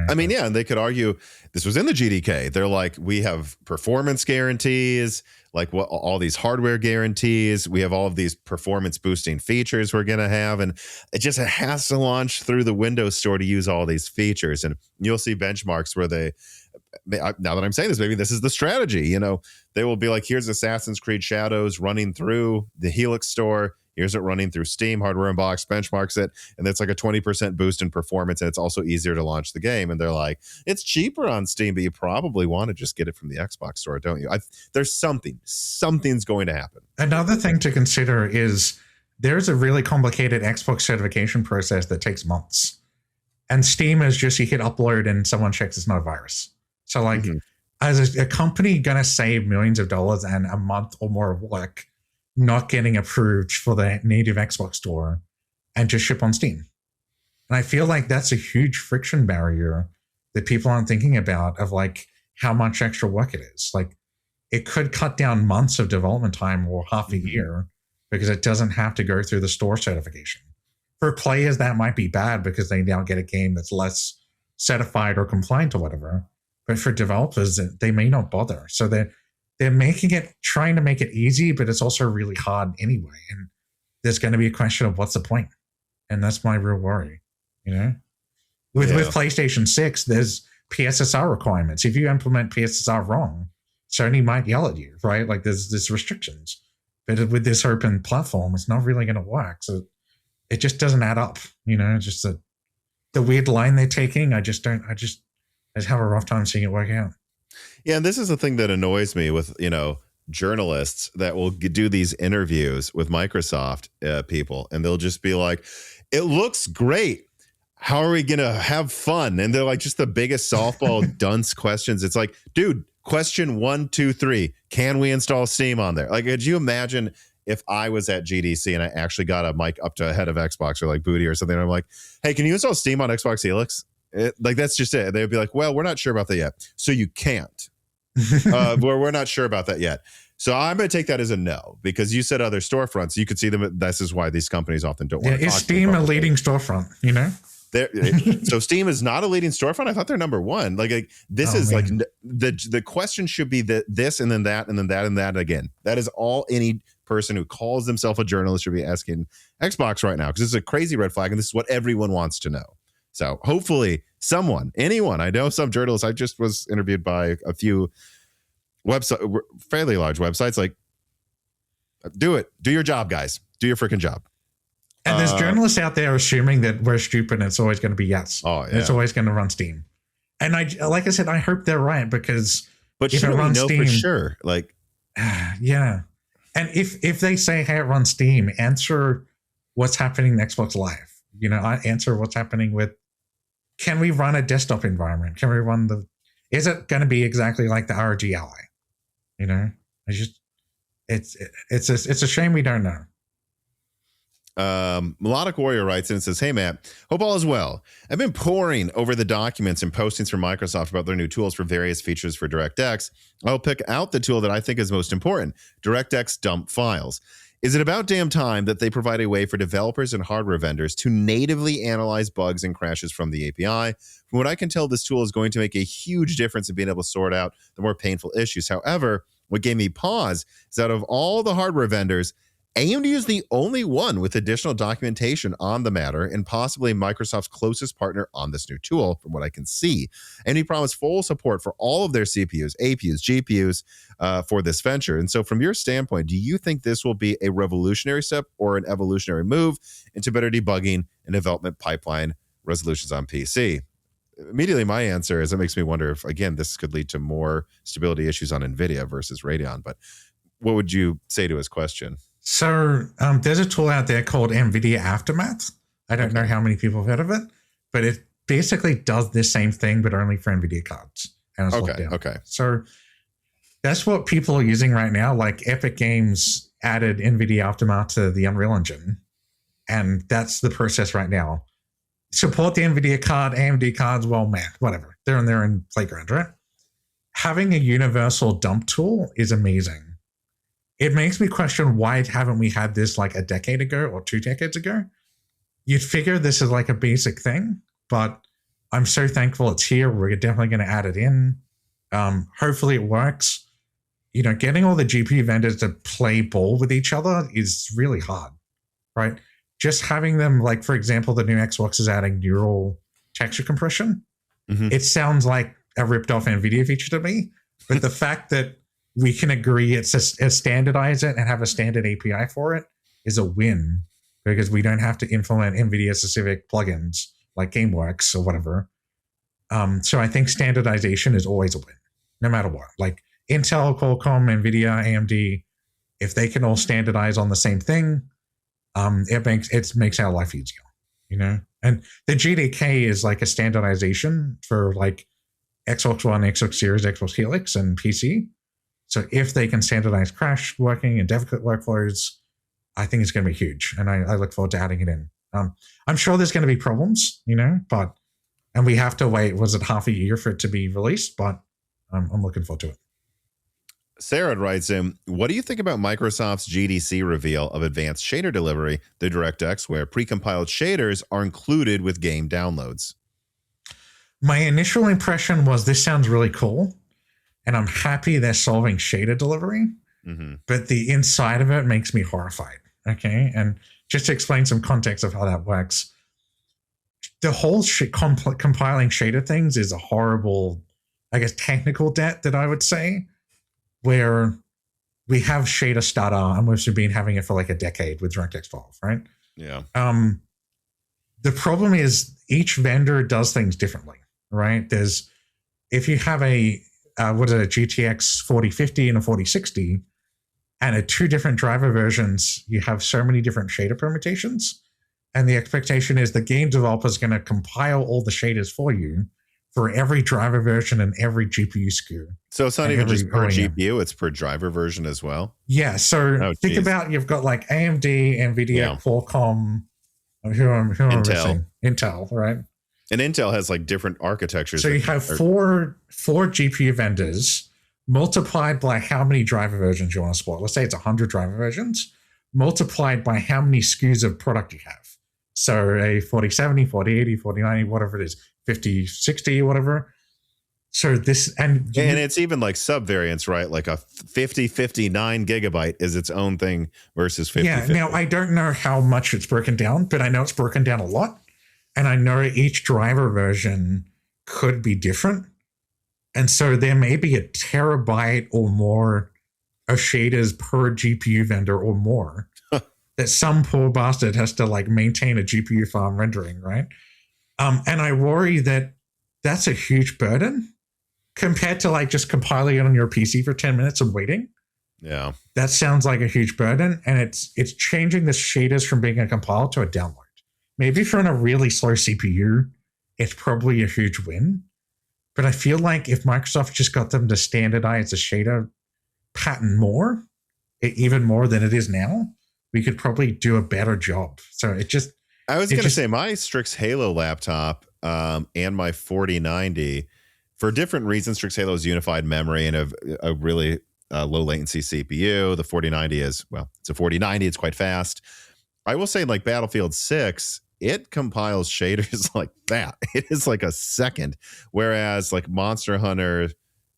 I mean, yeah, and they could argue this was in the GDK. They're like, we have performance guarantees, like what all these hardware guarantees. We have all of these performance boosting features we're going to have. And it just has to launch through the Windows Store to use all these features. And you'll see benchmarks where now that I'm saying this, maybe this is the strategy. They will be like, here's Assassin's Creed Shadows running through the Helix Store. Here's it running through Steam, Hardware Unboxed, benchmarks it, and that's like a 20% boost in performance, and it's also easier to launch the game. And they're like, it's cheaper on Steam, but you probably want to just get it from the Xbox Store, don't you? There's something's going to happen. Another thing to consider is there's a really complicated Xbox certification process that takes months. And Steam is just, you hit upload and someone checks it's not a virus. So like, as a company going to save millions of dollars and a month or more of work not getting approved for the native Xbox Store and just ship on Steam. And I feel like that's a huge friction barrier that people aren't thinking about, of like how much extra work it is. Like, it could cut down months of development time or half a year because it doesn't have to go through the store certification. For players, that might be bad because they now get a game that's less certified or compliant or whatever. But for developers, they may not bother. So they're trying to make it easy, but it's also really hard anyway. And there's going to be a question of what's the point? And that's my real worry, With PlayStation 6, there's PSSR requirements. If you implement PSSR wrong, Sony might yell at you, right? Like there's restrictions. But with this open platform, it's not really going to work. So it just doesn't add up, just the weird line they're taking. I just have a rough time seeing it work out. Yeah, and this is the thing that annoys me with, journalists that will do these interviews with Microsoft people, and they'll just be like, it looks great. How are we going to have fun? And they're like just the biggest softball dunce questions. It's like, dude, question 1, 2, 3. Can we install Steam on there? Like, could you imagine if I was at GDC and I actually got a mic up to a head of Xbox or like Booty or something, and I'm like, hey, can you install Steam on Xbox Helix? That's just it. They'd be like, well, we're not sure about that yet. So you can't. We're not sure about that yet. So I'm going to take that as a no, because you said other storefronts. You could see them. This is why these companies often don't want to talk. Is Steam a leading storefront, So Steam is not a leading storefront. I thought they're number one. Like this is man. Like the question should be this and then that and then that and that again. That is all any person who calls themselves a journalist should be asking Xbox right now, because this is a crazy red flag and this is what everyone wants to know. So hopefully anyone, I know some journalists, I just was interviewed by a few fairly large websites, like, do your job, guys. Do your freaking job. And there's journalists out there assuming that we're stupid and it's always going to be yes. Oh, yeah. It's always going to run Steam. And like I said, I hope they're right, because but if it runs Steam, for sure. Like, yeah. And if they say, hey, it runs Steam, answer what's happening in Xbox Live. Answer what's happening with, can we run a desktop environment? Can we run is it going to be exactly like the ROG Ally? It's a shame we don't know. Melodic Warrior writes in and says, hey Matt, hope all is well. I've been poring over the documents and postings from Microsoft about their new tools for various features for DirectX. I'll pick out the tool that I think is most important, DirectX dump files. Is it about damn time that they provide a way for developers and hardware vendors to natively analyze bugs and crashes from the API? From what I can tell, this tool is going to make a huge difference in being able to sort out the more painful issues. However, what gave me pause is out of all the hardware vendors, AMD is the only one with additional documentation on the matter and possibly Microsoft's closest partner on this new tool, from what I can see. AMD promised full support for all of their CPUs, APUs, GPUs for this venture. And so from your standpoint, do you think this will be a revolutionary step or an evolutionary move into better debugging and development pipeline resolutions on PC? Immediately, my answer is it makes me wonder if, again, this could lead to more stability issues on NVIDIA versus Radeon. But what would you say to his question? So there's a tool out there called Nvidia Aftermath. I don't know how many people have heard of it, but it basically does the same thing, but only for Nvidia cards. And it's locked down. Okay. So that's what people are using right now. Like Epic Games added Nvidia Aftermath to the Unreal Engine, and that's the process right now. Support the Nvidia card, AMD cards, well, man, whatever. They're in there in Playground, right? Having a universal dump tool is amazing. It makes me question, why haven't we had this like a decade ago or 2 decades ago? You'd figure this is like a basic thing, but I'm so thankful it's here. We're definitely going to add it in. Hopefully it works. You know, getting all the GPU vendors to play ball with each other is really hard, right? Just having them, like, for example, the new Xbox is adding neural texture compression. Mm-hmm. It sounds like a ripped off NVIDIA feature to me, but the fact that we can agree it's a standardize it and have a standard API for it is a win, because we don't have to implement NVIDIA specific plugins like GameWorks or whatever. So I think standardization is always a win, no matter what. Like Intel, Qualcomm, NVIDIA, AMD, if they can all standardize on the same thing, it makes our life easier, you know? And the GDK is like a standardization for like Xbox One, Xbox Series, Xbox Helix, and PC. So if they can standardize crash working and dev kit workflows, I think it's going to be huge. And I look forward to adding it in. I'm sure there's going to be problems, you know, and we have to wait, was it half a year for it to be released? But I'm looking forward to it. Sarah writes in, what do you think about Microsoft's GDC reveal of advanced shader delivery, the DirectX, where precompiled shaders are included with game downloads? My initial impression was this sounds really cool. And I'm happy they're solving shader delivery, but the inside of it makes me horrified. Okay. And just to explain some context of how that works, the whole compiling shader things is a horrible, I guess, technical debt that I would say, where we have shader starter and we've been having it for like a decade with DirectX 12, right? Yeah. The problem is each vendor does things differently, right? If you have a GTX 4050 and a 4060, and at 2 different driver versions, you have so many different shader permutations. And the expectation is the game developer is going to compile all the shaders for you for every driver version and every GPU SKU. So it's not even just per GPU, it's per driver version as well? Yeah, so think about, you've got like AMD, NVIDIA, Qualcomm, who am I missing? Intel, right? And Intel has like different architectures. So you have four GPU vendors multiplied by how many driver versions you want to support. Let's say it's 100 driver versions multiplied by how many SKUs of product you have. So a 4070, 4080, 4090, whatever it is, 5060, whatever. So this, and it's even like subvariants, right? Like a 5059 gigabyte is its own thing versus 50. Yeah. Now I don't know how much it's broken down, but I know it's broken down a lot. And I know each driver version could be different. And so there may be a terabyte or more of shaders per GPU vendor or more that some poor bastard has to like maintain a GPU farm rendering, right? And I worry that that's a huge burden compared to like just compiling it on your PC for 10 minutes and waiting. Yeah. That sounds like a huge burden. And it's changing the shaders from being a compile to a download. Maybe for a really slow CPU, it's probably a huge win. But I feel like if Microsoft just got them to standardize the shader pattern more, even more than it is now, we could probably do a better job. So it just... I was going to say my Strix Halo laptop and my 4090, for different reasons, Strix Halo is unified memory and a really low latency CPU. The 4090 is, well, it's a 4090. It's quite fast. I will say, like Battlefield 6, it compiles shaders like that. It is like a second. Whereas like Monster Hunter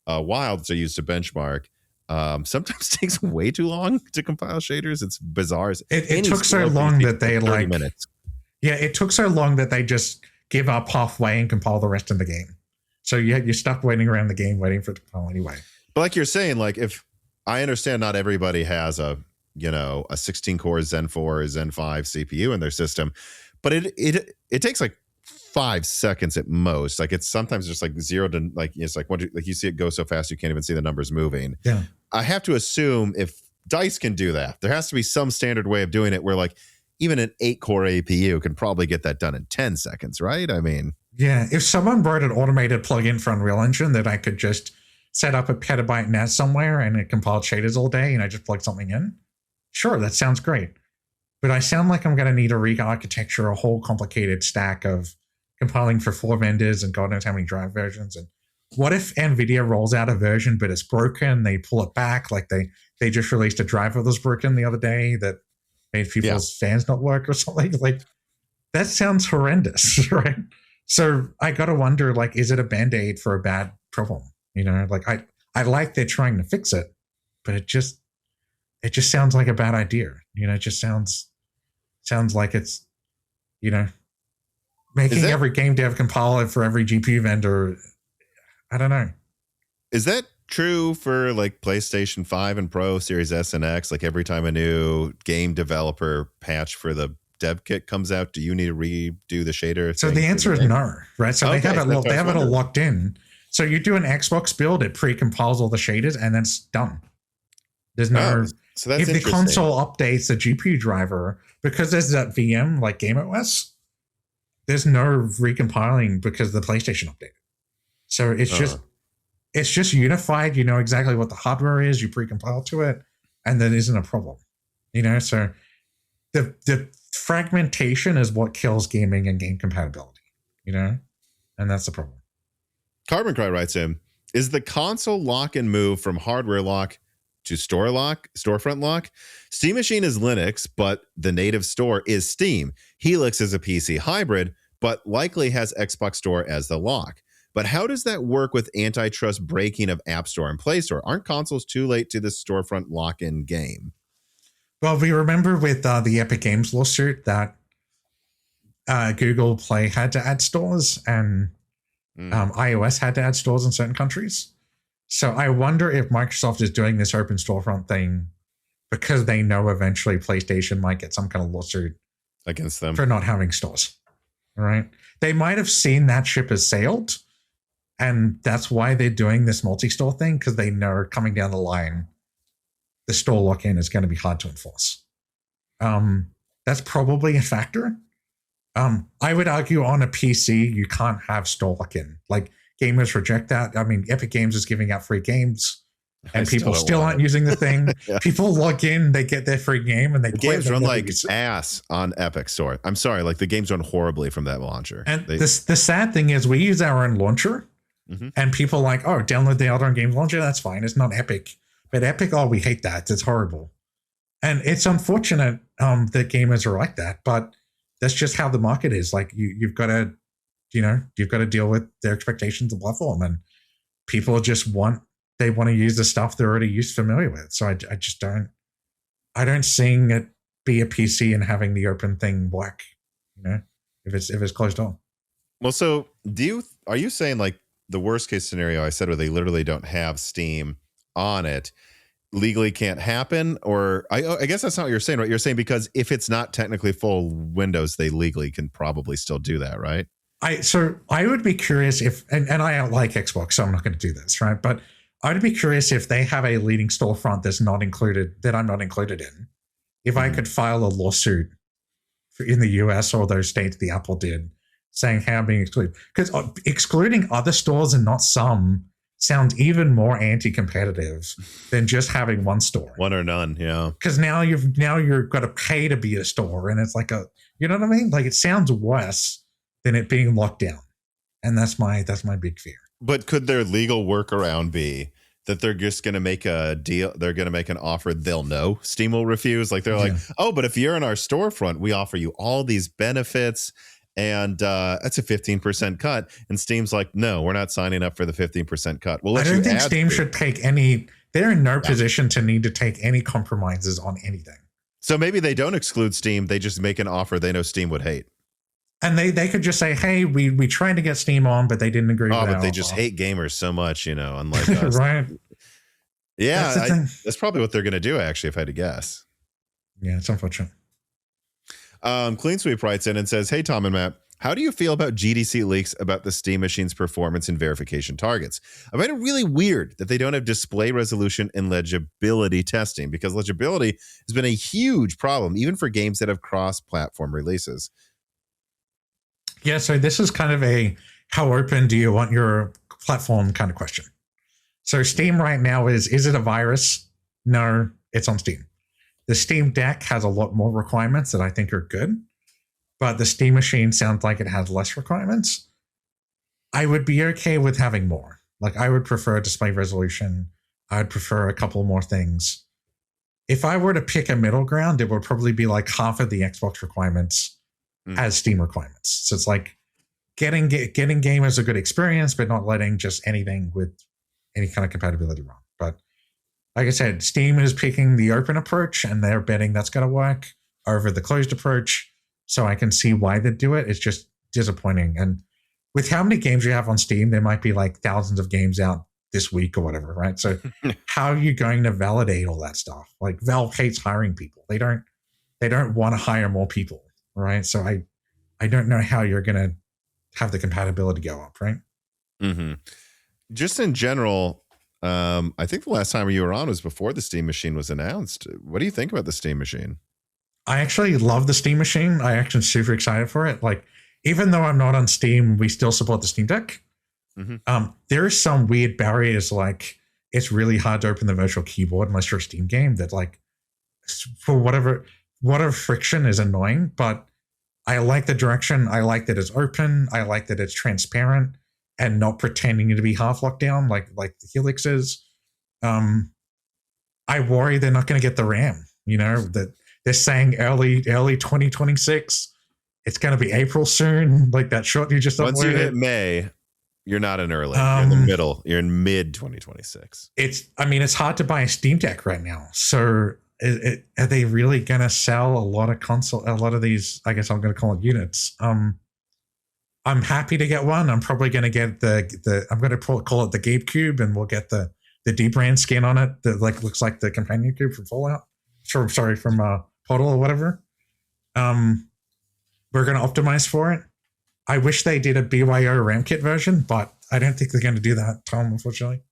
Wilds are used to benchmark. sometimes takes way too long to compile shaders. It's bizarre. It took so long that they 30 minutes. Yeah, it took so long that they just give up halfway and compile the rest of the game. So you're stuck waiting around the game waiting for it to compile anyway. But like you're saying, like if I understand not everybody has a 16 core Zen 4 or Zen 5 CPU in their system, but it takes like 5 seconds at most. Like it's sometimes just like 0 to like, it's like like you see it go so fast you can't even see the numbers moving. Yeah. I have to assume if DICE can do that, there has to be some standard way of doing it where like even an 8-core APU can probably get that done in 10 seconds, right? I mean, yeah, if someone wrote an automated plugin for Unreal Engine that I could just set up a petabyte NAS somewhere and it compiled shaders all day and I just plug something in, sure, that sounds great. But I sound like I'm going to need to re-architecture a whole complicated stack of compiling for 4 vendors and God knows how many drive versions. And what if Nvidia rolls out a version but it's broken, they pull it back, like they just released a driver that was broken the other day that made people's fans not work or something? Like, that sounds horrendous, right? So I got to wonder, like, is it a Band-Aid for a bad problem? Like I like they're trying to fix it, but it just sounds like a bad idea. It just sounds like it's, making every game dev compile it for every GPU vendor. I don't know. Is that true for like PlayStation 5 and Pro, Series S and X? Like every time a new game developer patch for the dev kit comes out, do you need to redo the shader? So the answer is no, right? So they have it all locked in. So you do an Xbox build, it pre-compiles all the shaders, and then it's done. There's no. So that's if the console updates the GPU driver, because there's that VM like GameOS, there's no recompiling because the PlayStation updated. So it's just unified. You know exactly what the hardware is. You pre-compile to it, and there isn't a problem. So the fragmentation is what kills gaming and game compatibility. And that's the problem. Carbon Cry writes in, is the console lock and move from hardware lock to storefront lock? Steam Machine is Linux, but the native store is Steam. Helix is a PC hybrid, but likely has Xbox Store as the lock. But how does that work with antitrust breaking of App Store and Play Store? Aren't consoles too late to the storefront lock-in game? Well, we remember with the Epic Games lawsuit that Google Play had to add stores and iOS had to add stores in certain countries. So I wonder if Microsoft is doing this open storefront thing because they know eventually PlayStation might get some kind of lawsuit against them for not having stores. All right. They might have seen that ship has sailed, and that's why they're doing this multi-store thing, because they know coming down the line, the store lock-in is going to be hard to enforce. That's probably a factor. I would argue on a PC, you can't have store lock-in. Like, gamers reject that. I mean, Epic Games is giving out free games, and people still aren't using the thing. Yeah. People log in, they get their free game, and the games run like ass on Epic Store. I'm sorry, like the games run horribly from that launcher. And the sad thing is, we use our own launcher, and people are like, oh, download the Alderon Games launcher. That's fine. It's not Epic, but Epic, oh, we hate that. It's horrible, and it's unfortunate that gamers are like that, but that's just how the market is. Like you've got to deal with their expectations of the platform, and people just want to use the stuff they're already familiar with. So I just don't seeing it be a PC and having the open thing work, if it's closed on. Well, so are you saying like the worst case scenario I said where they literally don't have Steam on it legally can't happen? Or I guess that's not what you're saying, right? You're saying because if it's not technically full Windows, they legally can probably still do that, right? I would be curious if, and I don't like Xbox, so I'm not going to do this, right? But I'd be curious if they have a leading storefront that's not included, that I'm not included in. If I could file a lawsuit in the US or those states the Apple did, saying how I'm being excluded. Because excluding other stores and not some sounds even more anti-competitive than just having one store. One or none, yeah. Because now you're got to pay to be a store, and it's like you know what I mean? Like, it sounds worse than it being locked down. And that's my big fear. But could their legal workaround be that they're just going to make a deal? They're going to make an offer they'll know Steam will refuse. Like they're like, oh, but if you're in our storefront, we offer you all these benefits, and that's a 15% cut. And Steam's like, no, we're not signing up for the 15% cut. Well, I don't think Steam should take any they're in no position to need to take any compromises on anything. So maybe they don't exclude Steam. They just make an offer they know Steam would hate. And they could just say, hey, we tried to get Steam on, but they didn't agree with but our they offer. just hate gamers so much, unlike us. Right. Yeah, that's probably what they're going to do, actually, if I had to guess. Yeah, it's unfortunate. Clean Sweep writes in and says, hey, Tom and Matt, how do you feel about GDC leaks about the Steam machine's performance and verification targets? I find it really weird that they don't have display resolution and legibility testing, because legibility has been a huge problem, even for games that have cross-platform releases. Yeah, so this is kind of a how open do you want your platform kind of question. So Steam right now is it a virus? No, it's on Steam. The Steam Deck has a lot more requirements that I think are good, but the Steam machine sounds like it has less requirements. I would be okay with having more. Like, I would prefer display resolution. I'd prefer a couple more things. If I were to pick a middle ground, it would probably be like half of the Xbox requirements as Steam requirements. So it's like getting gamers a good experience, but not letting just anything with any kind of compatibility wrong. But like I said, Steam is picking the open approach, and they're betting that's going to work over the closed approach. So I can see why they do it. It's just disappointing. And with how many games you have on Steam, there might be like thousands of games out this week or whatever, right? So how are you going to validate all that stuff? Like, Valve hates hiring people. They don't want to hire more people, right? So I don't know how you're going to have the compatibility go up, right? Mm-hmm. Just in general, I think the last time you were on was before the Steam machine was announced. What do you think about the Steam machine? I actually love the Steam machine. I actually super excited for it. Like, even though I'm not on Steam, we still support the Steam Deck. Mm-hmm. There are some weird barriers, like it's really hard to open the virtual keyboard unless you're a Steam game. That, like, for whatever friction is annoying. But I like the direction. I like that it's open. I like that it's transparent and not pretending to be half locked down like the Helix is. I worry they're not going to get the RAM. That they're saying early 2026. It's going to be April soon. Like that short you just uploaded. Once you hit May, you're not in early. You're in the middle. You're in mid 2026. It's hard to buy a Steam Deck right now. So are they really going to sell a lot of these? I guess I'm going to call it units. I'm happy to get one. I'm probably going to get I'm going to call it the Gabe Cube, and we'll get the D-brand skin on it that looks like the companion cube from Fallout. From Portal or whatever. We're going to optimize for it. I wish they did a BYO RAM kit version, but I don't think they're going to do that, Tom, unfortunately.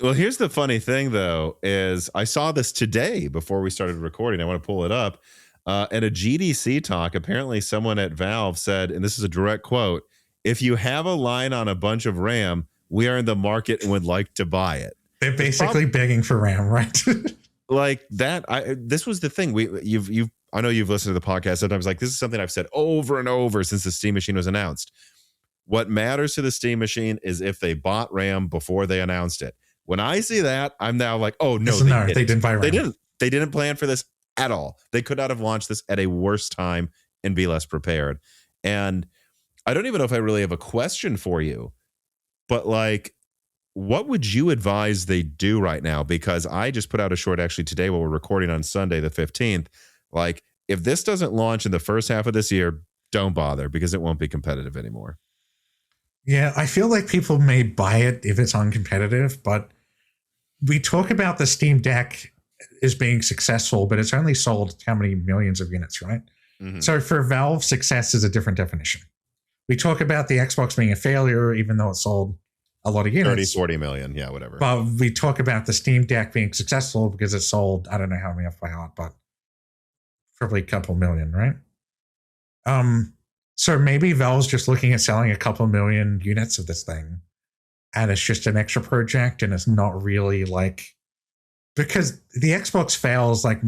Well, here's the funny thing, though, is I saw this today before we started recording. I want to pull it up. At a GDC talk, apparently someone at Valve said, and this is a direct quote, "If you have a line on a bunch of RAM, we are in the market and would like to buy it." They're basically begging for RAM, right? Like that. This was the thing. I know you've listened to the podcast sometimes. Like, this is something I've said over and over since the Steam machine was announced. What matters to the Steam machine is if they bought RAM before they announced it. When I see that, I'm now like, oh no, they didn't buy RAM. They didn't plan for this at all. They could not have launched this at a worse time and be less prepared. And I don't even know if I really have a question for you, but like, what would you advise they do right now? Because I just put out a short actually today while we're recording on Sunday, the 15th. Like, if this doesn't launch in the first half of this year, don't bother, because it won't be competitive anymore. Yeah, I feel like people may buy it if it's uncompetitive, but we talk about the Steam Deck as being successful, but it's only sold how many millions of units, right? Mm-hmm. So for Valve, success is a different definition. We talk about the Xbox being a failure, even though it sold a lot of units. 40 million, yeah, whatever. But we talk about the Steam Deck being successful because it sold, I don't know how many off by heart, but probably a couple million, right? So maybe Valve's just looking at selling a couple million units of this thing, and it's just an extra project, and it's not really like, because the Xbox fails, like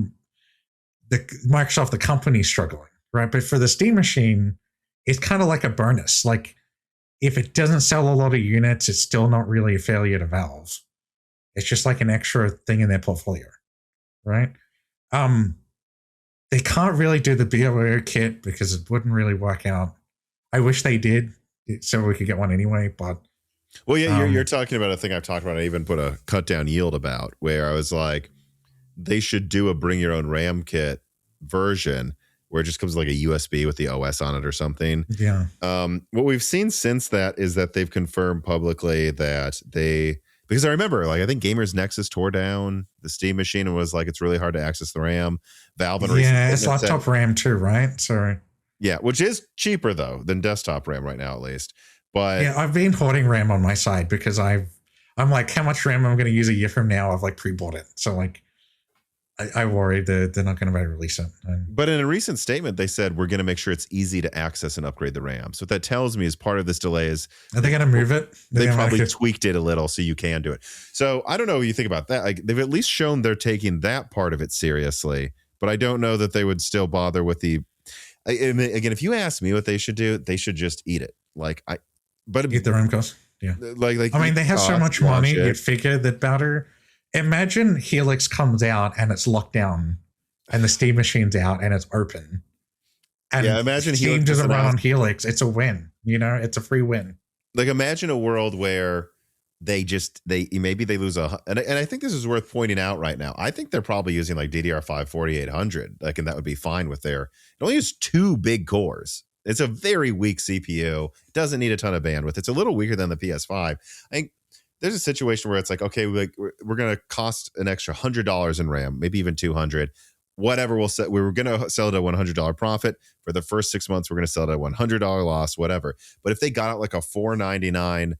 the Microsoft, the company, struggling, right? But for the Steam machine, it's kind of like a bonus. Like, if it doesn't sell a lot of units, it's still not really a failure to Valve. It's just like an extra thing in their portfolio, right? They can't really do the BioWare kit because it wouldn't really work out. I wish they did, so we could get one anyway, but Well, yeah, you're talking about a thing I've talked about. I even put a cut down yield about, where I was like, they should do a bring your own RAM kit version where it just comes like a USB with the OS on it or something. Yeah. What we've seen since that is that they've confirmed publicly that because I remember, like, I think Gamers Nexus tore down the Steam machine and was like, it's really hard to access the RAM. Valve and it's laptop RAM too, right? So yeah, which is cheaper though than desktop RAM right now, at least. But yeah, I've been hoarding RAM on my side because I'm like, how much RAM am I going to use a year from now? I've like pre-bought it, so like I worry that they're not going to release it. But in a recent statement, they said we're going to make sure it's easy to access and upgrade the RAM. So what that tells me is part of this delay is are they going to move it? They probably tweaked it a little so you can do it. So I don't know what you think about that. Like, they've at least shown they're taking that part of it seriously, but I don't know that they would still bother with the. Again, if you ask me what they should do, they should just eat it. But eat the RAM cost. Yeah, like I mean, they have so much money. You'd figure that better. Imagine Helix comes out and it's locked down, and the Steam machine's out and it's open. And imagine Steam Helix doesn't run on Helix. It's a win. It's a free win. Like, imagine a world where maybe they lose and I think this is worth pointing out right now. I think they're probably using like DDR5 4800, like, and that would be fine with it only has 2 big cores. It's a very weak CPU. It doesn't need a ton of bandwidth. It's a little weaker than the PS5. I think there's a situation where it's like, okay, we're going to cost an extra $100 in RAM, maybe even 200. Whatever we were going to sell it at $100 profit. For the first 6 months, we're going to sell it at $100 loss, whatever. But if they got out like a $499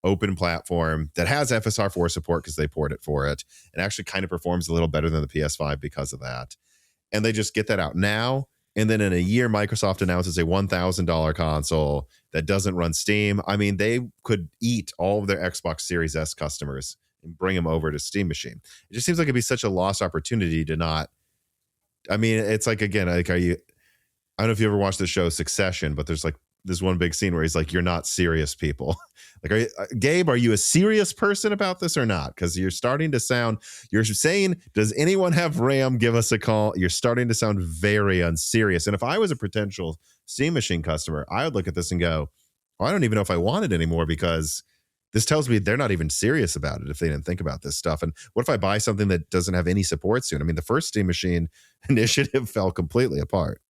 open platform that has FSR4 support because they poured it for it, and actually kind of performs a little better than the PS5 because of that, and they just get that out now, and then in a year, Microsoft announces a $1,000 console that doesn't run Steam. I mean, they could eat all of their Xbox Series S customers and bring them over to Steam machine. It just seems like it'd be such a lost opportunity to not. I mean, it's like, again, like, I don't know if you ever watched the show Succession, but there's like this one big scene where he's like, you're not serious people. Like, Gabe, are you a serious person about this or not? Because you're starting to sound, you're saying, does anyone have RAM? Give us a call. You're starting to sound very unserious. And if I was a potential Steam machine customer, I would look at this and go, well, I don't even know if I want it anymore, because this tells me they're not even serious about it if they didn't think about this stuff. And what if I buy something that doesn't have any support soon? I mean, the first Steam machine initiative fell completely apart.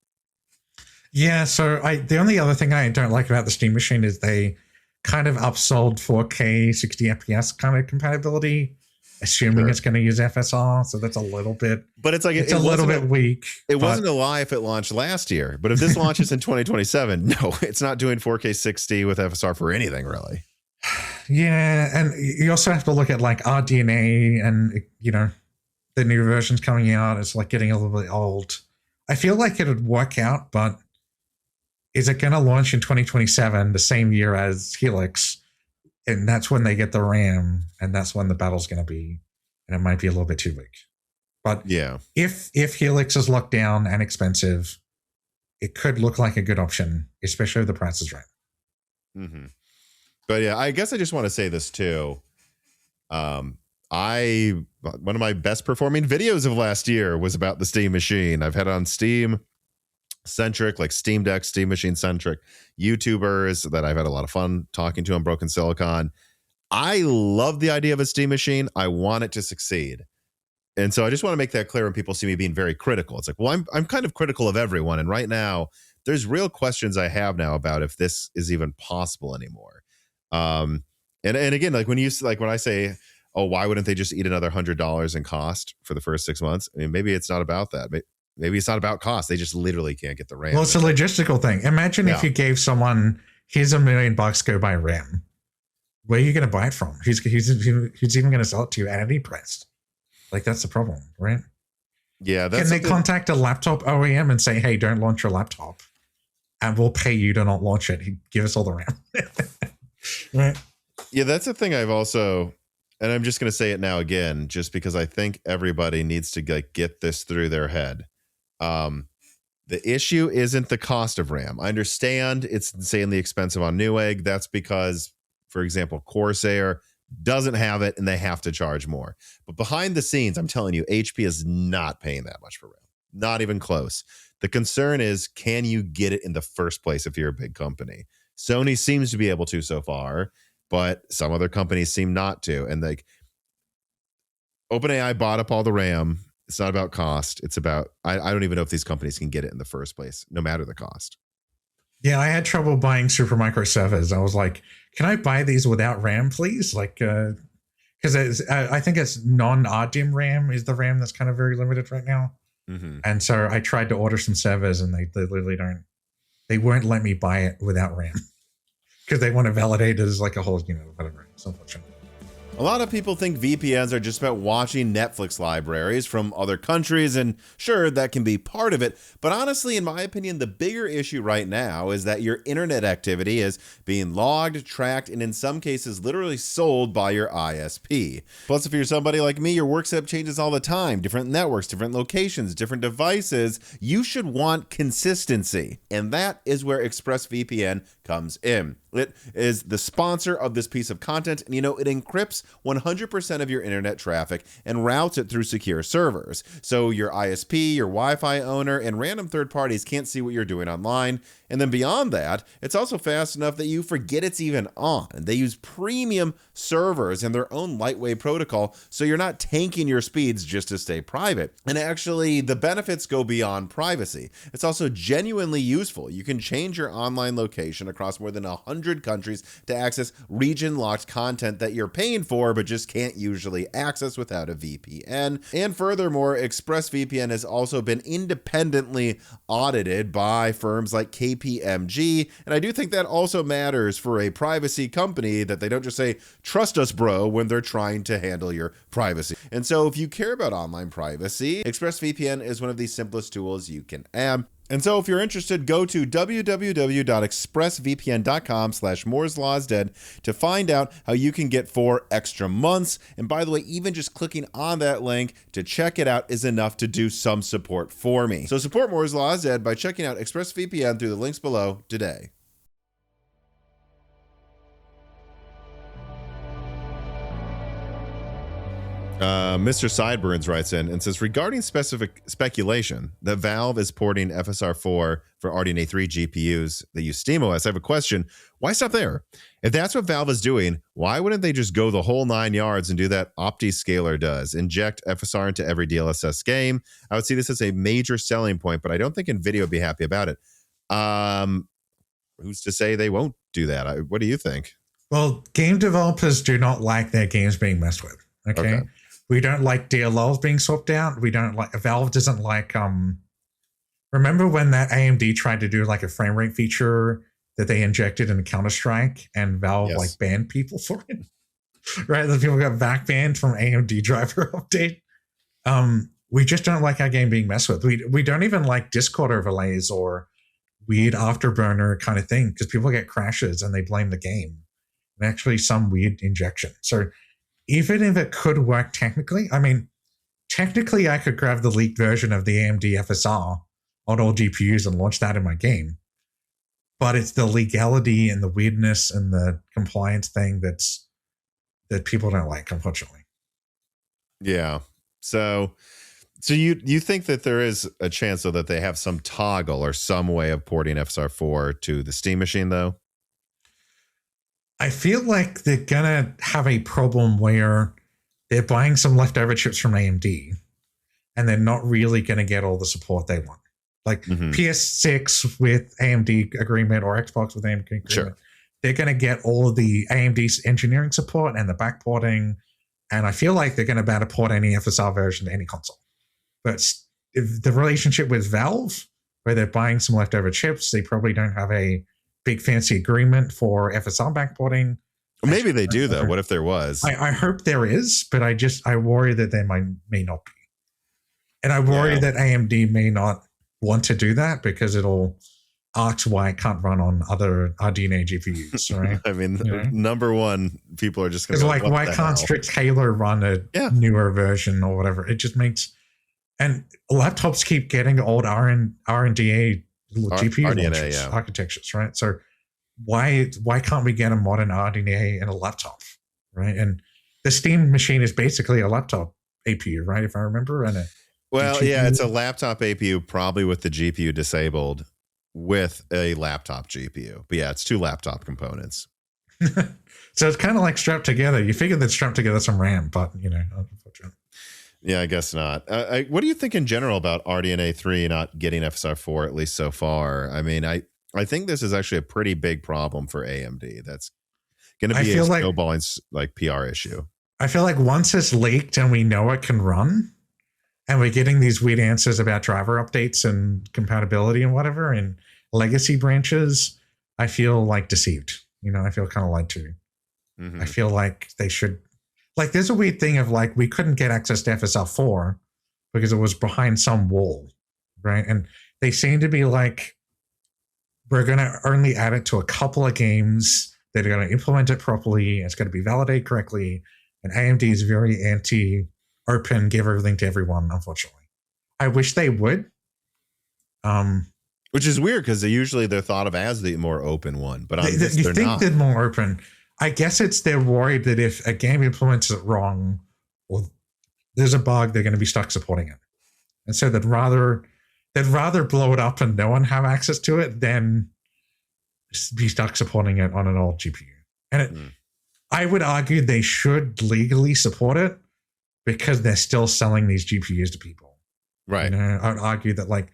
Yeah, so the only other thing I don't like about the Steam machine is they kind of upsold 4K 60 FPS kind of compatibility, assuming it's going to use FSR. So that's a little bit, but it's like it's a little bit weak. It wasn't a lie if it launched last year, but if this launches in 2027, no, it's not doing 4K 60 with FSR for anything, really. Yeah, and you also have to look at like RDNA, and the new versions coming out. It's like getting a little bit old. I feel like it would work out, but is it going to launch in 2027, the same year as Helix? And that's when they get the RAM, and that's when the battle's going to be, and it might be a little bit too weak. But yeah, if Helix is locked down and expensive, it could look like a good option, especially if the price is right. Mm-hmm. But yeah, I guess I just want to say this too. One of my best performing videos of last year was about the Steam machine. I've had on Steam centric, like Steam Deck, Steam machine centric YouTubers that I've had a lot of fun talking to on Broken Silicon. I love the idea of a Steam machine. I want it to succeed. And so I just want to make that clear when people see me being very critical. It's like, well, I'm kind of critical of everyone. And right now, there's real questions I have now about if this is even possible anymore. And again, like when I say, oh, why wouldn't they just eat another $100 in cost for the first 6 months? I mean, maybe it's not about that. Maybe it's not about cost. They just literally can't get the RAM. Well, it's a logistical thing. Imagine if you gave someone, here's $1 million, go buy RAM. Where are you going to buy it from? Who's even going to sell it to you at any price? Like, that's the problem, right? Yeah. Can they contact a laptop OEM and say, hey, don't launch your laptop, and we'll pay you to not launch it. Give us all the RAM. Right. Yeah, that's the thing I've also, and I'm just going to say it now again, just because I think everybody needs to get this through their head. The issue isn't the cost of RAM. I understand it's insanely expensive on Newegg. That's because, for example, Corsair doesn't have it and they have to charge more. But behind the scenes, I'm telling you, HP is not paying that much for RAM. Not even close. The concern is, can you get it in the first place if you're a big company? Sony seems to be able to so far. but some other companies seem not to. And like OpenAI bought up all the RAM. It's not about cost. It's about, I don't even know if these companies can get it in the first place, no matter the cost. Yeah, I had trouble buying Supermicro servers. I was like, can I buy these without RAM, please? Like, because I think it's non-RDIMM RAM is the RAM that's kind of very limited right now. Mm-hmm. And so I tried to order some servers and they literally they won't let me buy it without RAM because they want to validate it as like a whole, whatever. It's unfortunate. A lot of people think VPNs are just about watching Netflix libraries from other countries, and sure, that can be part of it. But honestly, in my opinion, the bigger issue right now is that your internet activity is being logged, tracked, and in some cases, literally sold by your ISP. Plus, if you're somebody like me, your work setup changes all the time. Different networks, different locations, different devices. You should want consistency. And that is where ExpressVPN comes in. It is the sponsor of this piece of content, and it encrypts 100% of your internet traffic and routes it through secure servers. So your ISP, your Wi-Fi owner, and random third parties can't see what you're doing online. And then beyond that, it's also fast enough that you forget it's even on. They use premium servers and their own lightweight protocol, so you're not tanking your speeds just to stay private. And actually, the benefits go beyond privacy. It's also genuinely useful. You can change your online location across more than 100 countries to access region-locked content that you're paying for but just can't usually access without a VPN. And furthermore, ExpressVPN has also been independently audited by firms like KPMG, and I do think that also matters for a privacy company, that they don't just say, trust us, bro, when they're trying to handle your privacy. And so if you care about online privacy, ExpressVPN is one of the simplest tools you can add. And so if you're interested, go to www.expressvpn.com/mooreslawsdead to find out how you can get 4 extra months. And by the way, even just clicking on that link to check it out is enough to do some support for me. So support Moore's Law is Dead by checking out ExpressVPN through the links below today. Mr. Sideburns writes in and says, regarding specific speculation that Valve is porting FSR 4 for RDNA 3 GPUs that use SteamOS, I have a question. Why stop there? If that's what Valve is doing, why wouldn't they just go the whole 9 yards and do that OptiScaler does? Inject FSR into every DLSS game. I would see this as a major selling point, but I don't think Nvidia would be happy about it. Who's to say they won't do that? What do you think? Well, game developers do not like their games being messed with. Okay. We don't like DLLs being swapped out. We don't like, Valve doesn't like, remember when that AMD tried to do like a frame rate feature that they injected in Counter-Strike and Valve like banned people for it? Right? The people got back banned from AMD driver update. We just don't like our game being messed with. We don't even like Discord overlays or weird afterburner kind of thing because people get crashes and they blame the game. And actually some weird injection. So even if it could work technically, I mean, technically I could grab the leaked version of the AMD FSR on all GPUs and launch that in my game. But it's the legality and the weirdness and the compliance thing that people don't like, unfortunately. Yeah. So you think that there is a chance though that they have some toggle or some way of porting FSR 4 to the Steam machine though? I feel like they're going to have a problem where they're buying some leftover chips from AMD and they're not really going to get all the support they want. Like PS6 with AMD agreement or Xbox with AMD agreement. Sure. They're going to get all of the AMD's engineering support and the backporting. And I feel like they're going to be able to port any FSR version to any console. But if the relationship with Valve, where they're buying some leftover chips, they probably don't have a big fancy agreement for FSR backporting. Maybe they do though. What if there was? I hope there is, but I worry that there may not be. And I worry that AMD may not want to do that because it'll ask why it can't run on other RDNA GPUs, right? I mean, number one, people are just going to like, why can't Strix Halo run a newer version or whatever? It just makes, and laptops keep getting old RDNA GPU architectures, right? So why can't we get a modern RDNA in a laptop, right? And the Steam machine is basically a laptop APU, right? If I remember, and it's a laptop APU, probably with the GPU disabled, with a laptop GPU. But yeah, it's 2 laptop components. So it's kind of like strapped together. You figure they'd strap together some RAM, but unfortunately. Yeah, I guess not. What do you think in general about RDNA 3 not getting FSR 4, at least so far? I mean, I think this is actually a pretty big problem for AMD. That's going to be a snowballing PR issue. I feel like once it's leaked and we know it can run, and we're getting these weird answers about driver updates and compatibility and whatever, and legacy branches, I feel like deceived. I feel kind of lied to. I feel like they should, there's a weird thing of we couldn't get access to FSR4 because it was behind some wall, right? And they seem to be we're going to only add it to a couple of games. They're going to implement it properly. It's going to be validated correctly. And AMD is very anti-open, give everything to everyone, unfortunately. I wish they would. Which is weird because they're thought of as the more open one. But you think they're more open. I guess they're worried that if a game implements it wrong or there's a bug, they're going to be stuck supporting it. And so they'd rather blow it up and no one have access to it than be stuck supporting it on an old GPU. And I would argue they should legally support it because they're still selling these GPUs to people. Right. I would argue that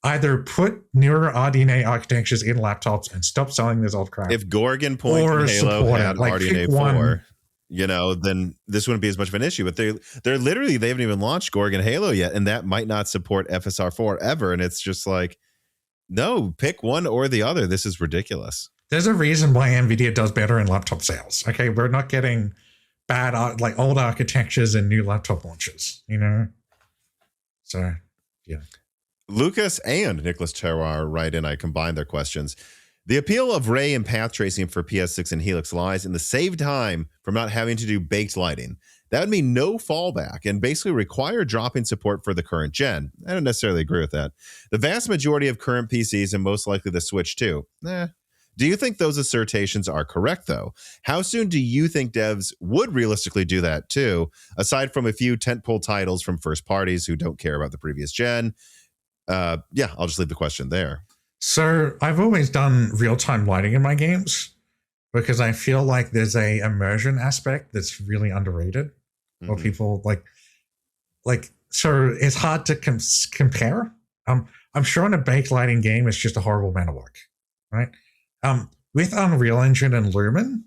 either put newer RDNA architectures in laptops and stop selling this old crap. If Gorgon Point and Halo had RDNA 4, then this wouldn't be as much of an issue. But they're literally, they haven't even launched Gorgon Halo yet, and that might not support FSR 4 ever. And it's just no, pick one or the other. This is ridiculous. There's a reason why Nvidia does better in laptop sales. Okay, we're not getting bad old architectures and new laptop launches. So yeah. Lucas and Nicholas Terroir write in. I combined their questions. The appeal of ray and path tracing for PS6 and Helix lies in the save time from not having to do baked lighting. That would mean no fallback and basically require dropping support for the current gen. I don't necessarily agree with that. The vast majority of current PCs and most likely the Switch too. Do you think those assertions are correct, though? How soon do you think devs would realistically do that too, aside from a few tentpole titles from first parties who don't care about the previous gen? I'll just leave the question there. So I've always done real-time lighting in my games because I feel like there's a immersion aspect that's really underrated. Or people so it's hard to compare. I'm sure in a baked lighting game, it's just a horrible amount of work, right? With Unreal Engine and Lumen,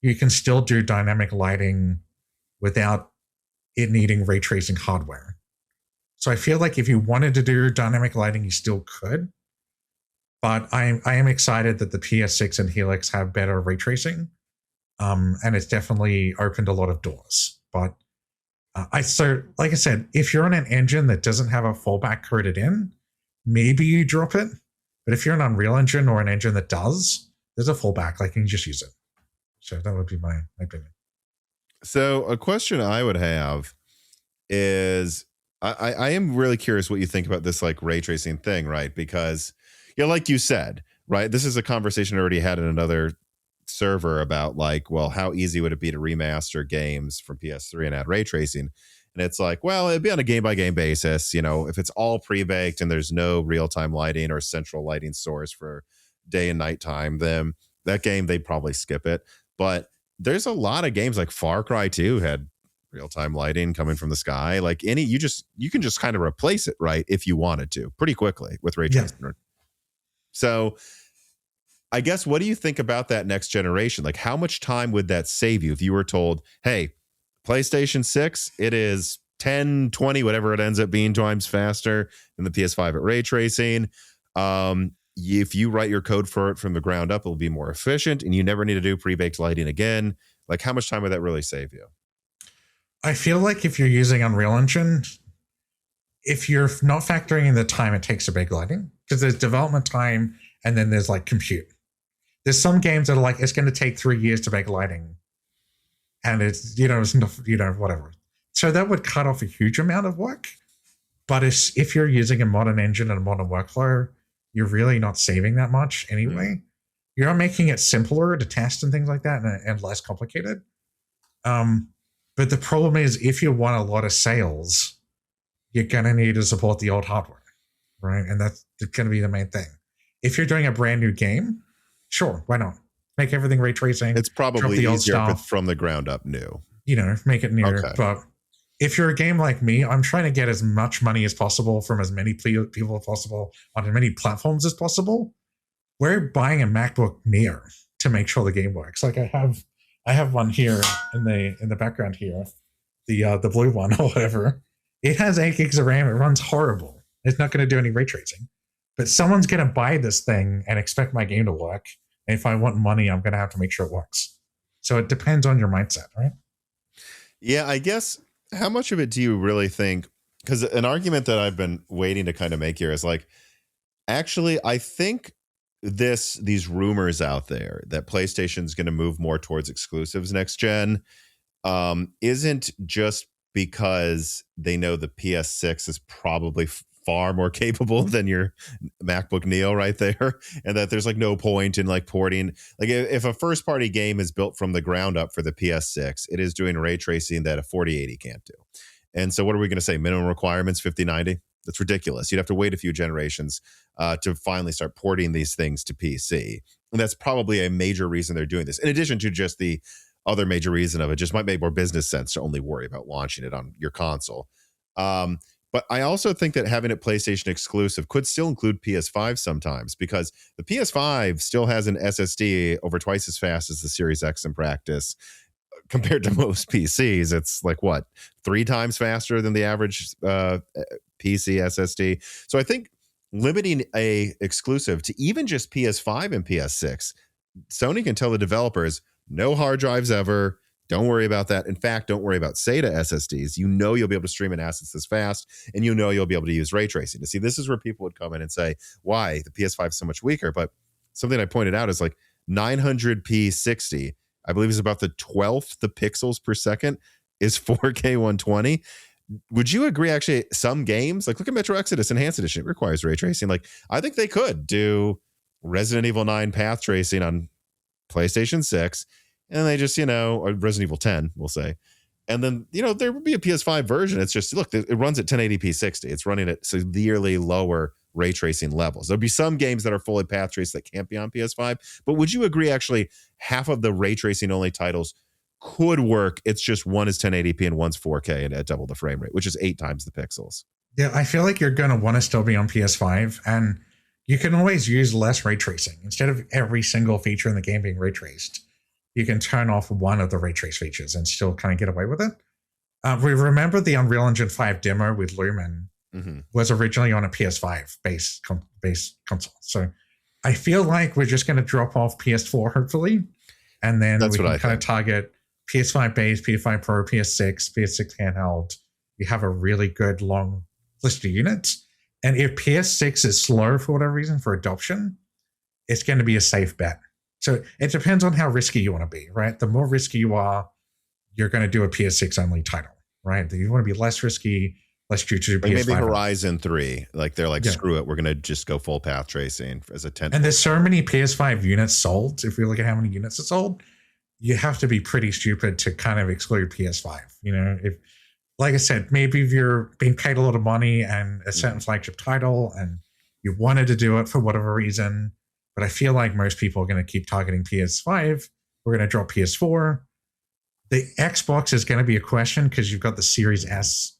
you can still do dynamic lighting without it needing ray tracing hardware. So I feel like if you wanted to do dynamic lighting, you still could. But I am excited that the PS6 and Helix have better ray tracing. And it's definitely opened a lot of doors. But like I said, if you're on an engine that doesn't have a fallback coded in, maybe you drop it. But if you're an Unreal Engine or an engine that does, there's a fallback. You can just use it. So that would be my opinion. So a question I would have is, I am really curious what you think about this ray tracing thing, right? Because, like you said, right, this is a conversation I already had in another server about how easy would it be to remaster games from PS3 and add ray tracing? And it's it'd be on a game-by-game basis. If it's all pre-baked and there's no real-time lighting or central lighting source for day and night time, then that game, they'd probably skip it. But there's a lot of games Far Cry 2 had real-time lighting coming from the sky. You can just kind of replace it, right, if you wanted to, pretty quickly with ray tracing. Yeah. So I guess, what do you think about that next generation? How much time would that save you if you were told, hey, PlayStation 6, it is 10, 20, whatever it ends up being times faster than the PS5 at ray tracing. If you write your code for it from the ground up, it'll be more efficient and you never need to do pre-baked lighting again. How much time would that really save you? I feel like if you're using Unreal Engine, if you're not factoring in the time it takes to bake lighting, because there's development time and then there's compute. There's some games that are it's going to take 3 years to bake lighting. And it's, whatever. So that would cut off a huge amount of work. But if you're using a modern engine and a modern workflow, you're really not saving that much anyway. You're making it simpler to test and things like that and less complicated. But the problem is, if you want a lot of sales, you're going to need to support the old hardware, right? And that's going to be the main thing. If you're doing a brand new game, sure, why not? make everything ray tracing. It's probably the old easier if stuff, it's from the ground up new. Make it new. Okay. But if you're a game like me, I'm trying to get as much money as possible from as many people as possible on as many platforms as possible. We're buying a MacBook Neo to make sure the game works. Like I have one here in the background here, the blue one or whatever. It has 8 gigs of RAM. It runs horrible. It's not going to do any ray tracing. But someone's going to buy this thing and expect my game to work. And if I want money, I'm going to have to make sure it works. So it depends on your mindset, right? Yeah, I guess how much of it do you really think? Because an argument that I've been waiting to kind of make here is like, actually, I think these rumors out there that PlayStation's going to move more towards exclusives next gen isn't just because they know the PS6 is probably far more capable than your MacBook Neo right there, and that there's like no point in like porting. Like if a first party game is built from the ground up for the PS6, it is doing ray tracing that a 4080 can't do. And so what are we going to say? Minimum requirements 5090? That's ridiculous. You'd have to wait a few generations to finally start porting these things to PC. And that's probably a major reason they're doing this. In addition to just the other major reason of it, just might make more business sense to only worry about launching it on your console. But I also think that having it PlayStation exclusive could still include PS5 sometimes, because the PS5 still has an SSD over twice as fast as the Series X in practice. Compared to most PCs, it's like, what, 3 times faster than the average PC SSD. So I think limiting a exclusive to even just PS5 and PS6, Sony can tell the developers, no hard drives ever. Don't worry about that. In fact, don't worry about SATA SSDs. You'll be able to stream in assets this fast, and you'll be able to use ray tracing. To see, this is where people would come in and say, why? The PS5 is so much weaker. But something I pointed out is like 900p 60, I believe is about the 12th the pixels per second is 4K 120. Would you agree, actually, some games, like look at Metro Exodus Enhanced Edition, it requires ray tracing. Like, I think they could do Resident Evil 9 path tracing on PlayStation 6, and they just, or Resident Evil 10, we'll say. And then, there would be a PS5 version. It's just, look, it runs at 1080p 60. It's running at severely lower ray tracing levels. There'll be some games that are fully path traced that can't be on PS5. But would you agree, actually, half of the ray tracing only titles could work? It's just one is 1080p and one's 4K and at double the frame rate, which is 8 times the pixels. Yeah, I feel like you're going to want to still be on PS5, and you can always use less ray tracing. Instead of every single feature in the game being ray traced, you can turn off one of the ray trace features and still kind of get away with it. We remember the Unreal Engine 5 demo with Lumen was originally on a PS5 base console. So I feel like we're just going to drop off PS4, hopefully, and then we can kind of target PS5 base, PS5 Pro, PS6, PS6 handheld. You have a really good long list of units. And if PS6 is slow for whatever reason for adoption, it's going to be a safe bet. So it depends on how risky you want to be, right? The more risky you are, you're going to do a PS6 only title, right? You want to be less risky, less due to PS5. Maybe Horizon 3, like they're like, screw it, we're going to just go full path tracing as a 10. And there's so many PS5 units sold. If you look at how many units are sold, you have to be pretty stupid to kind of exclude PS5. If, like I said, maybe if you're being paid a lot of money and a certain flagship title and you wanted to do it for whatever reason, but I feel like most people are going to keep targeting PS5. We're going to drop PS4. The Xbox is going to be a question because you've got the Series S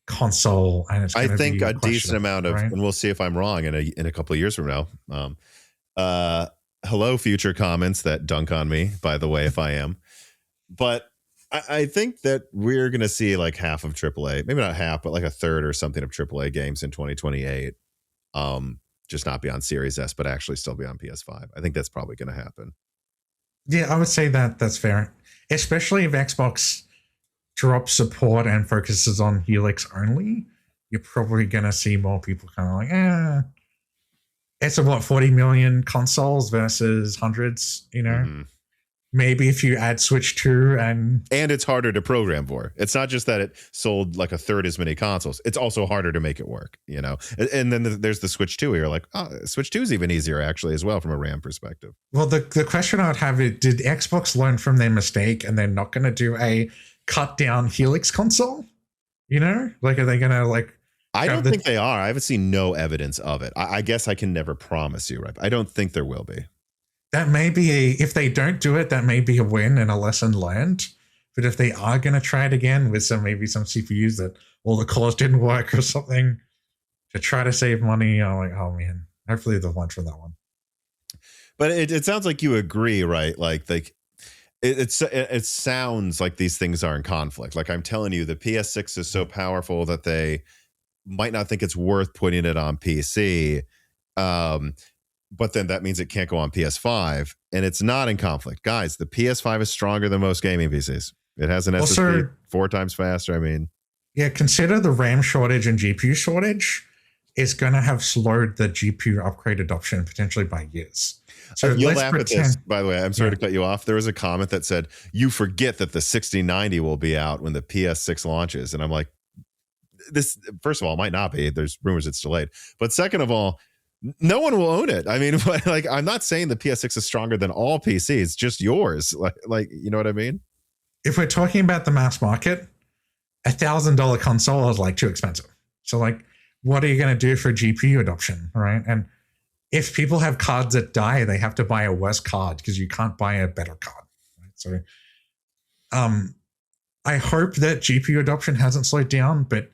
console, and it's. I think a decent amount of, right? And we'll see if I'm wrong in a couple of years from now. Hello, future comments that dunk on me, by the way, if I am. But I think that we're going to see like half of AAA, maybe not half, but like a third or something of AAA games in 2028. Just not be on Series S, but actually still be on PS5. I think that's probably going to happen. Yeah, I would say that's fair. Especially if Xbox drops support and focuses on Helix only, you're probably going to see more people kind of like, it's about 40 million consoles versus hundreds, Maybe if you add Switch 2 and it's harder to program for. It's not just that it sold like a third as many consoles. It's also harder to make it work, And then there's the Switch 2 where you're like, Switch 2 is even easier actually as well from a RAM perspective. Well, the question I would have is, did Xbox learn from their mistake and they're not going to do a cut down Helix console? Like, are they going to like... I don't think they are. I haven't seen no evidence of it. I guess I can never promise you, right? I don't think there will be. that may be if they don't do it, that may be a win and a lesson learned. But if they are going to try it again with maybe some CPUs that all the cores didn't work or something to try to save money, I'm like, oh man, hopefully they'll learn from that one. But it sounds like you agree, right? Like it sounds like these things are in conflict. Like I'm telling you, the PS6 is so powerful that they might not think it's worth putting it on PC. But then that means it can't go on PS5, and it's not in conflict. Guys, the PS5 is stronger than most gaming PCs. It has an SSD 4 times faster. I mean, yeah, consider the RAM shortage and GPU shortage is going to have slowed the GPU upgrade adoption potentially by years. So you'll laugh at this, by the way. I'm sorry to cut you off. There was a comment that said, you forget that the 6090 will be out when the PS6 launches. And I'm like, this, first of all, might not be. There's rumors it's delayed. But second of all, no one will own it. I mean, like, I'm not saying the PS6 is stronger than all PCs, just yours. Like, you know what I mean? If we're talking about the mass market, $1,000 console is like too expensive. So like, what are you going to do for GPU adoption, right? And if people have cards that die, they have to buy a worse card because you can't buy a better card. Right? So, I hope that GPU adoption hasn't slowed down, but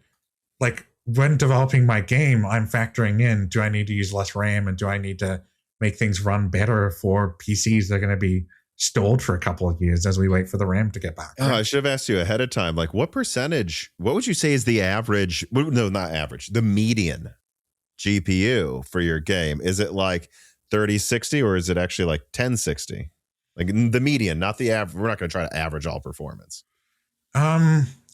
like when developing my game, I'm factoring in, do I need to use less RAM and do I need to make things run better for PCs that are going to be stalled for a couple of years as we wait for the RAM to get back? Right? Oh, I should have asked you ahead of time. Like, what percentage, what would you say is the average? No, not average, the median GPU for your game? Is it like 3060 or is it actually like 1060? Like the median, not the average. We're not going to try to average all performance.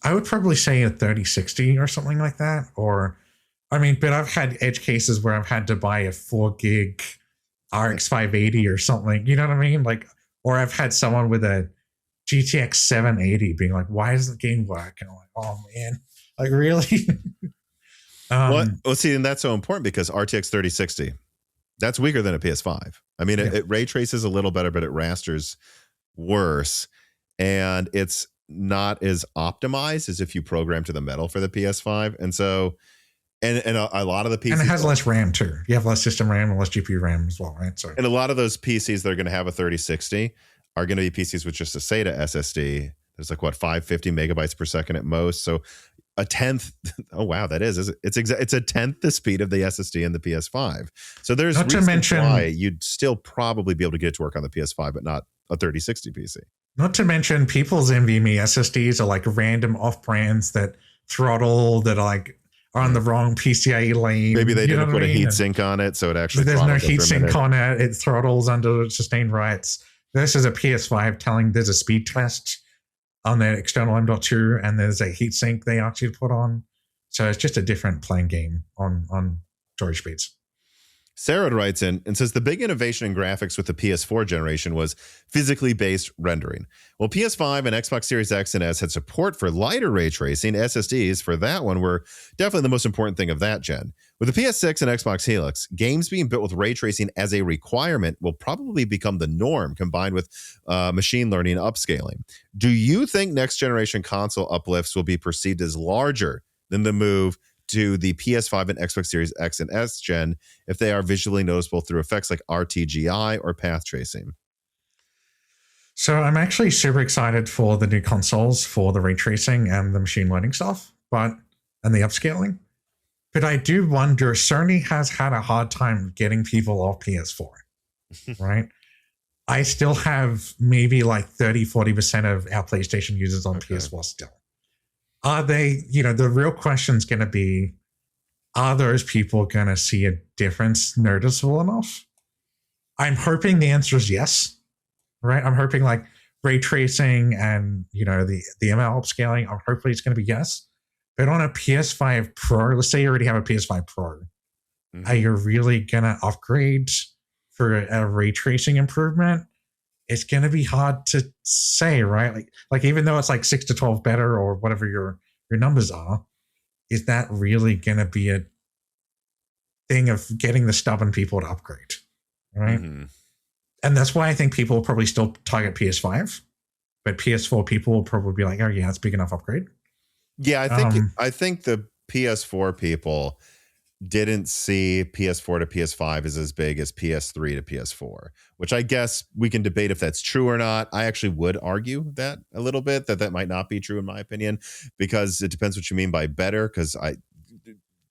I would probably say a 3060 or something like that. Or, I mean, but I've had edge cases where I've had to buy a 4 gig RX 580 or something. You know what I mean? Like, or I've had someone with a GTX 780 being like, why does the game work? And I'm like, oh man, like really? Well, see, and that's so important because RTX 3060, that's weaker than a PS5. I mean, it ray traces a little better, but it rasters worse. And it's not as optimized as if you program to the metal for the PS5. And so, and a lot of the PCs. And it has less RAM too. You have less system RAM and less GPU RAM as well, right? So, and a lot of those PCs that are going to have a 3060 are going to be PCs with just a SATA SSD. There's like, what, 550 megabytes per second at most. So a tenth. Oh, wow. That is it's a tenth the speed of the SSD in the PS5. So there's not to mention why you'd still probably be able to get it to work on the PS5, but not a 3060 PC. Not to mention people's NVMe SSDs are like random off brands that throttle that are like on the wrong PCIe lane. Maybe they didn't put a heat sink on it, so it actually. There's no heat sink on it. It throttles under sustained writes. This is a PS5 telling there's a speed test on the external M.2, and there's a heat sink they actually put on. So it's just a different playing game on storage speeds. Sarah writes in and says the big innovation in graphics with the PS4 generation was physically based rendering. Well, PS5 and Xbox Series X and S had support for lighter ray tracing. SSDs for that one were definitely the most important thing of that gen. With the PS6 and Xbox Helix, games being built with ray tracing as a requirement will probably become the norm, combined with machine learning upscaling. Do you think next generation console uplifts will be perceived as larger than the move to the PS5 and Xbox Series X and S gen if they are visually noticeable through effects like RTGI or path tracing? So I'm actually super excited for the new consoles for the ray tracing and the machine learning stuff, and the upscaling. But I do wonder, Sony has had a hard time getting people off PS4, right? I still have maybe like 30-40% of our PlayStation users on PS4 still. Are they, the real question is going to be, are those people going to see a difference noticeable enough? I'm hoping the answer is yes, right? I'm hoping like ray tracing and, the ML upscaling, hopefully it's going to be yes. But on a PS5 Pro, let's say you already have a PS5 Pro, are you really going to upgrade for a ray tracing improvement? It's going to be hard to say, right? Like even though it's like 6 to 12 better or whatever your numbers are, is that really going to be a thing of getting the stubborn people to upgrade, right? Mm-hmm. And that's why I think people will probably still target PS5, but PS4 people will probably be like, oh yeah, it's big enough upgrade. Yeah, I think the PS4 people, didn't see PS4 to PS5 is as big as PS3 to PS4, which I guess we can debate if that's true or not. I actually would argue that a little bit, that might not be true in my opinion, because it depends what you mean by better. Because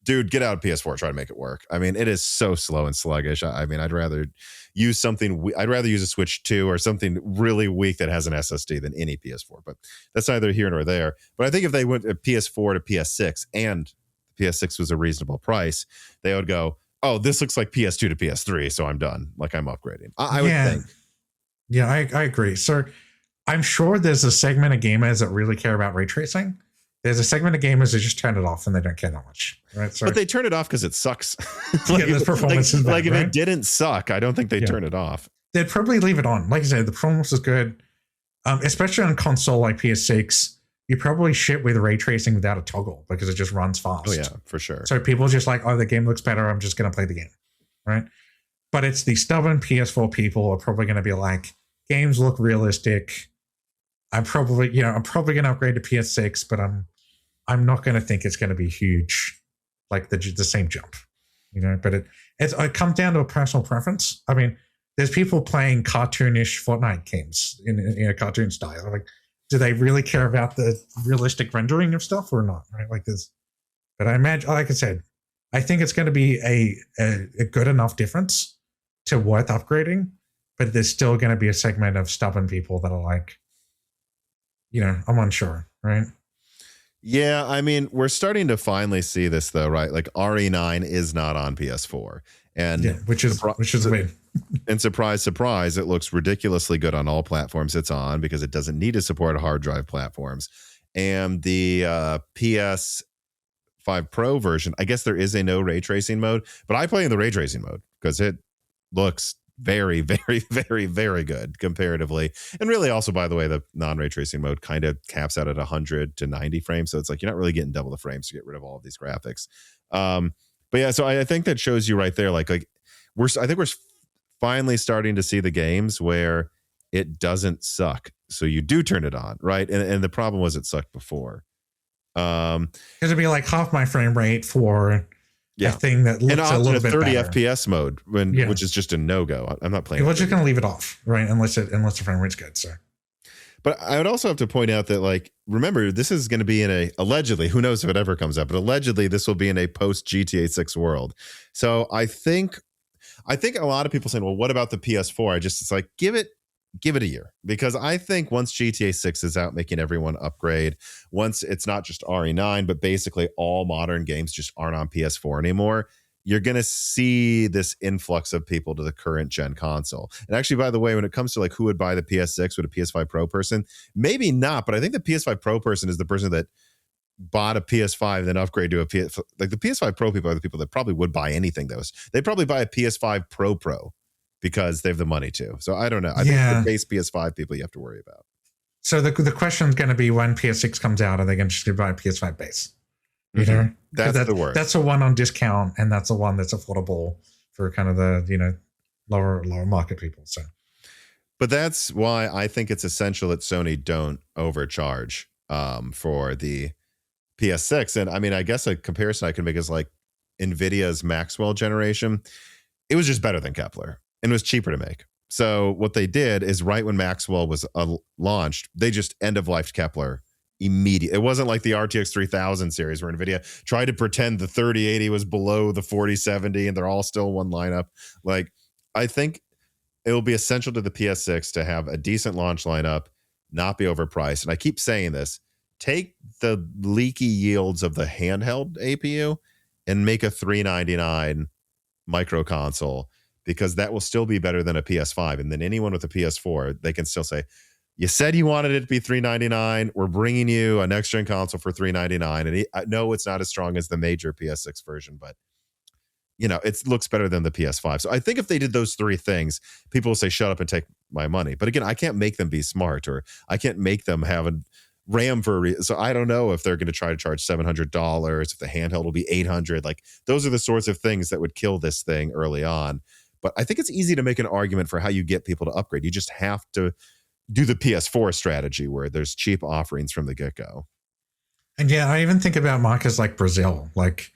dude, get out of PS4, try to make it work. I mean, it is so slow and sluggish. I mean, I'd rather use a Switch 2 or something really weak that has an SSD than any PS4, but that's neither here nor there. But I think if they went PS4 to PS6 and PS6 was a reasonable price, they would go, oh, this looks like PS2 to PS3, so I'm done. Like, I'm upgrading. I would think. Yeah, I agree. So I'm sure there's a segment of gamers that really care about ray tracing. There's a segment of gamers that just turn it off and they don't care that much, right? So, but they turn it off because it sucks. The performance is bad, like if right? it didn't suck, I don't think they'd turn it off. They'd probably leave it on. Like I said, the performance is good, especially on console like PS6. You probably ship with ray tracing without a toggle because it just runs fast. Oh yeah, for sure. So people just like, oh, the game looks better, I'm just going to play the game, right? But it's the stubborn PS4 people are probably going to be like, games look realistic. I'm probably going to upgrade to PS6, but I'm not going to think it's going to be huge, like the same jump, But it comes down to a personal preference. I mean, there's people playing cartoonish Fortnite games in a cartoon style. Like, do they really care about the realistic rendering of stuff or not? Right? Like this, but I imagine, like I said, I think it's going to be a good enough difference to worth upgrading. But there's still going to be a segment of stubborn people that are like, I'm unsure, right? Yeah, I mean, we're starting to finally see this though, right? Like RE9 is not on PS4, and which is weird. And surprise, it looks ridiculously good on all platforms it's on because it doesn't need to support hard drive platforms. And the PS5 Pro version, I guess there is a no ray tracing mode, but I play in the ray tracing mode because it looks very, very, very, very good comparatively. And really also, by the way, the non-ray tracing mode kind of caps out at 100 to 90 frames. So it's like you're not really getting double the frames to get rid of all of these graphics. But yeah, so I think that shows you right there, like I think we're finally starting to see the games where it doesn't suck. So you do turn it on, right? And the problem was it sucked before. Because it'd be like half my frame rate for a thing that looks a little bit 30 better. FPS mode, which is just a no-go. I'm not playing. We're just going to leave it off, right? Unless the frame rate's good. So, but I would also have to point out that, like, remember, this is going to be in allegedly, who knows if it ever comes up, but allegedly this will be in a post GTA 6 world. So I think a lot of people saying, well, what about the PS4? It's like, give it a year, because I think once GTA 6 is out, making everyone upgrade, once it's not just RE9, but basically all modern games just aren't on PS4 anymore, you're going to see this influx of people to the current gen console. And actually, by the way, when it comes to like who would buy the PS6, would a PS5 Pro person? Maybe not, but I think the PS5 Pro person is the person that bought a PS5 and then upgrade to a PS. Like the PS5 Pro people are the people that probably would buy anything. They'd probably buy a PS5 Pro because they have the money to. So I don't know. I think the base PS5 people you have to worry about. So the question is going to be, when PS6 comes out, are they going to just buy a PS5 base? That's the word. That's the one on discount, and that's the one that's affordable for kind of the lower market people. So, but that's why I think it's essential that Sony don't overcharge for the PS6. And I mean, I guess a comparison I can make is like Nvidia's Maxwell generation. It was just better than Kepler and it was cheaper to make. So what they did is, right when Maxwell was launched, they just end of life Kepler immediately. It wasn't like the RTX 3000 series where Nvidia tried to pretend the 3080 was below the 4070 and they're all still one lineup. Like, I think it will be essential to the PS6 to have a decent launch lineup, not be overpriced. And I keep saying this, take the leaky yields of the handheld APU and make a $399 micro console, because that will still be better than a PS5. And then anyone with a PS4, they can still say, you said you wanted it to be $399. We're bringing you a next gen console for $399. And I know it's not as strong as the major PS6 version, but it looks better than the PS5. So I think if they did those three things, people will say, shut up and take my money. But again, I can't make them be smart, or I can't make them have a RAM so I don't know if they're going to try to charge $700, if the handheld will be $800. Like, those are the sorts of things that would kill this thing early on. But I think it's easy to make an argument for how you get people to upgrade. You just have to do the PS4 strategy where there's cheap offerings from the get-go. And I even think about markets like Brazil. Like,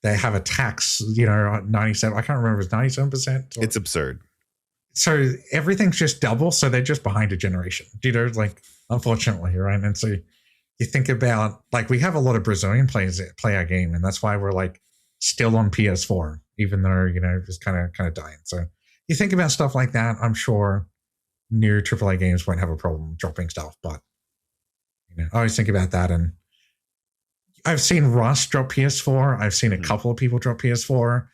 they have a tax, 97. I can't remember if it's 97%. It's absurd. So everything's just double. So they're just behind a generation, like, unfortunately, right? And so you think about, like, we have a lot of Brazilian players that play our game, and that's why we're like still on PS4, even though, it's kind of dying. So you think about stuff like that. I'm sure new AAA games won't have a problem dropping stuff, but I always think about that. And I've seen Rust drop PS4. I've seen a couple of people drop PS4,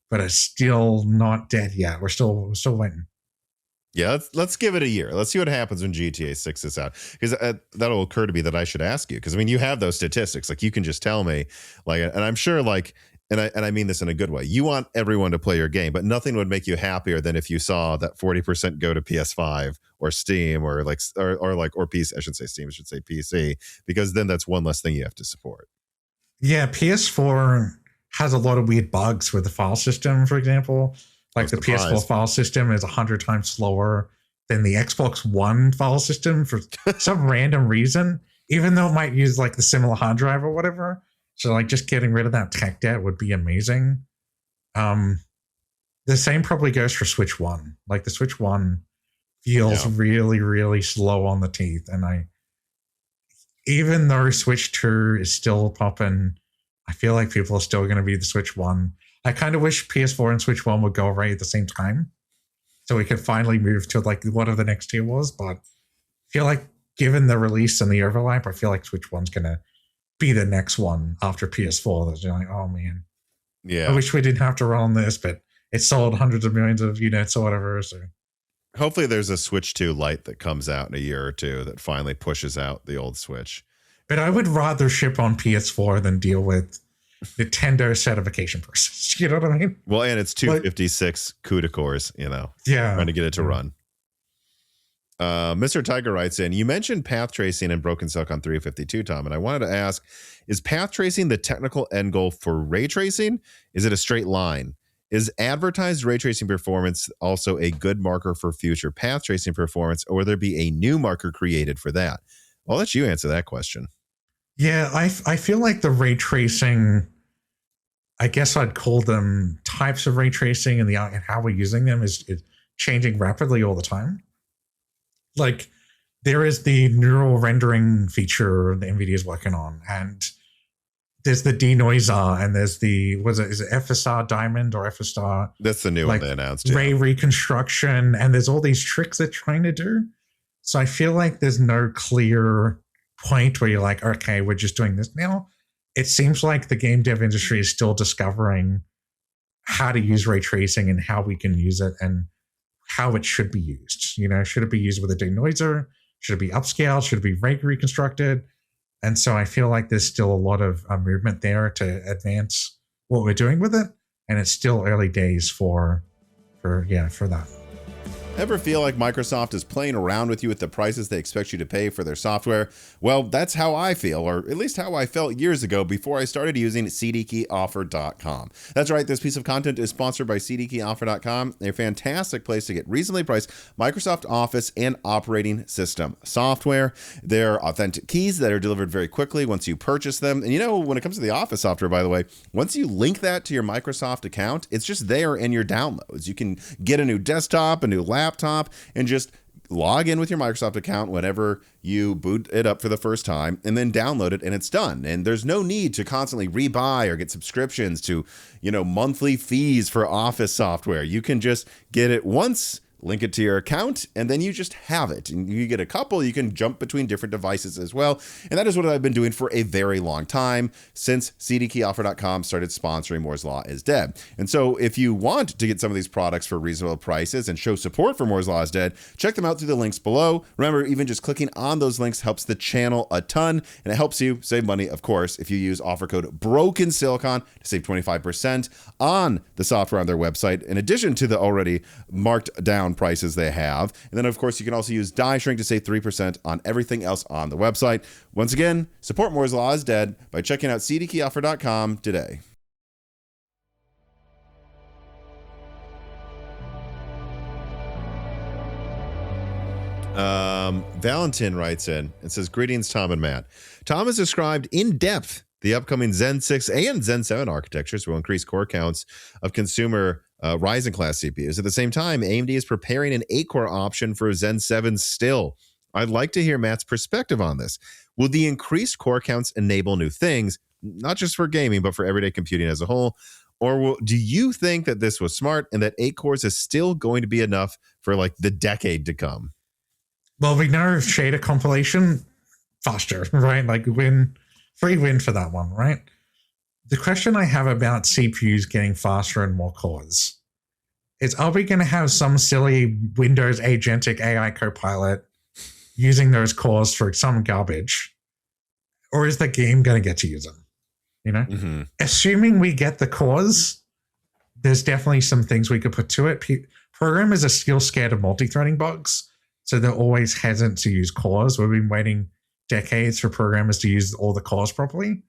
but it's still not dead yet. We're still waiting. Yeah, let's give it a year. Let's see what happens when GTA 6 is out. Because that'll occur to me that I should ask you. Because, I mean, you have those statistics. Like, you can just tell me. Like, and I'm sure, like, and I mean this in a good way. You want everyone to play your game, but nothing would make you happier than if you saw that 40% go to PS5 or Steam or PC. I shouldn't say Steam. I should say PC. Because then that's one less thing you have to support. Yeah, PS4 has a lot of weird bugs with the file system, for example. Like the PS4 file system is 100 times slower than the Xbox One file system for some random reason, even though it might use like the similar hard drive or whatever. So like just getting rid of that tech debt would be amazing. The same probably goes for Switch One. Like the Switch One feels really, really slow on the teeth. And even though Switch 2 is still popping, I feel like people are still going to be the Switch One. I kind of wish PS4 and Switch 1 would go right at the same time, so we could finally move to like whatever the next tier was. But I feel like given the release and the overlap, I feel like Switch 1's going to be the next one after PS4. That's like, oh man. Yeah. I wish we didn't have to run on this, but it sold hundreds of millions of units or whatever. So hopefully there's a Switch 2 Lite that comes out in a year or two that finally pushes out the old Switch. But I would rather ship on PS4 than deal with Nintendo certification process. You know what I mean? Well, and it's 256 CUDA cores, yeah, trying to get it to run. Mr. Tiger writes in, you mentioned path tracing and Broken Silicon 352, Tom, and I wanted to ask, is path tracing the technical end goal for ray tracing? Is it a straight line? Is advertised ray tracing performance also a good marker for future path tracing performance, or will there be a new marker created for that? I'll let you answer that question. Yeah, I feel like the ray tracing, I guess I'd call them types of ray tracing, and how we're using them is changing rapidly all the time. Like there is the neural rendering feature that Nvidia is working on, and there's the denoiser, and there's is it FSR Diamond or FSR? That's the new one they announced. Ray reconstruction, and there's all these tricks they're trying to do. So I feel like there's no clear point where you're like, okay, we're just doing this now. It seems like the game dev industry is still discovering how to use ray tracing and how we can use it and how it should be used. Should it be used with a denoiser? Should it be upscaled? Should it be ray reconstructed? And so I feel like there's still a lot of movement there to advance what we're doing with it. And it's still early days for that. Ever feel like Microsoft is playing around with you at the prices they expect you to pay for their software? Well, that's how I feel, or at least how I felt years ago before I started using CDkeyoffer.com. That's right, this piece of content is sponsored by CDkeyoffer.com, a fantastic place to get reasonably priced Microsoft Office and operating system software. They're authentic keys that are delivered very quickly once you purchase them. And when it comes to the Office software, by the way, once you link that to your Microsoft account, it's just there in your downloads. You can get a new desktop, a new laptop, and just log in with your Microsoft account whenever you boot it up for the first time and then download it, and it's done. And there's no need to constantly rebuy or get subscriptions to, monthly fees for Office software. You can just get it once, link it to your account, and then you just have it. And you get a couple, you can jump between different devices as well. And that is what I've been doing for a very long time, since CDkeyoffer.com started sponsoring Moore's Law is Dead. And so if you want to get some of these products for reasonable prices and show support for Moore's Law is Dead, check them out through the links below. Remember, even just clicking on those links helps the channel a ton, and it helps you save money, of course, if you use offer code BROKENSILICON to save 25% on the software on their website, in addition to the already marked down prices they have. And then, of course, you can also use Die Shrink to save 3% on everything else on the website. Once again, support Moore's Law is Dead by checking out CDkeyoffer.com today. Valentin writes in and says, greetings, Tom and Matt. Tom has described in depth The upcoming Zen 6 and Zen 7 architectures will increase core counts of consumer Ryzen class CPUs. At the same time, AMD is preparing an 8-core option for Zen 7 still. I'd like to hear Matt's perspective on this. Will the increased core counts enable new things, not just for gaming, but for everyday computing as a whole? Or do you think that this was smart and that 8 cores is still going to be enough for like the decade to come? Well, we know shader compilation faster, right? Like free win for that one, right? The question I have about CPUs getting faster and more cores is, are we going to have some silly Windows agentic AI copilot using those cores for some garbage? Or is the game going to get to use them? You know, assuming we get the cores, there's definitely some things we could put to it. Programmers are still scared of multi-threading bugs, so they're always hesitant to use cores. We've been waiting decades for programmers to use all the cores properly.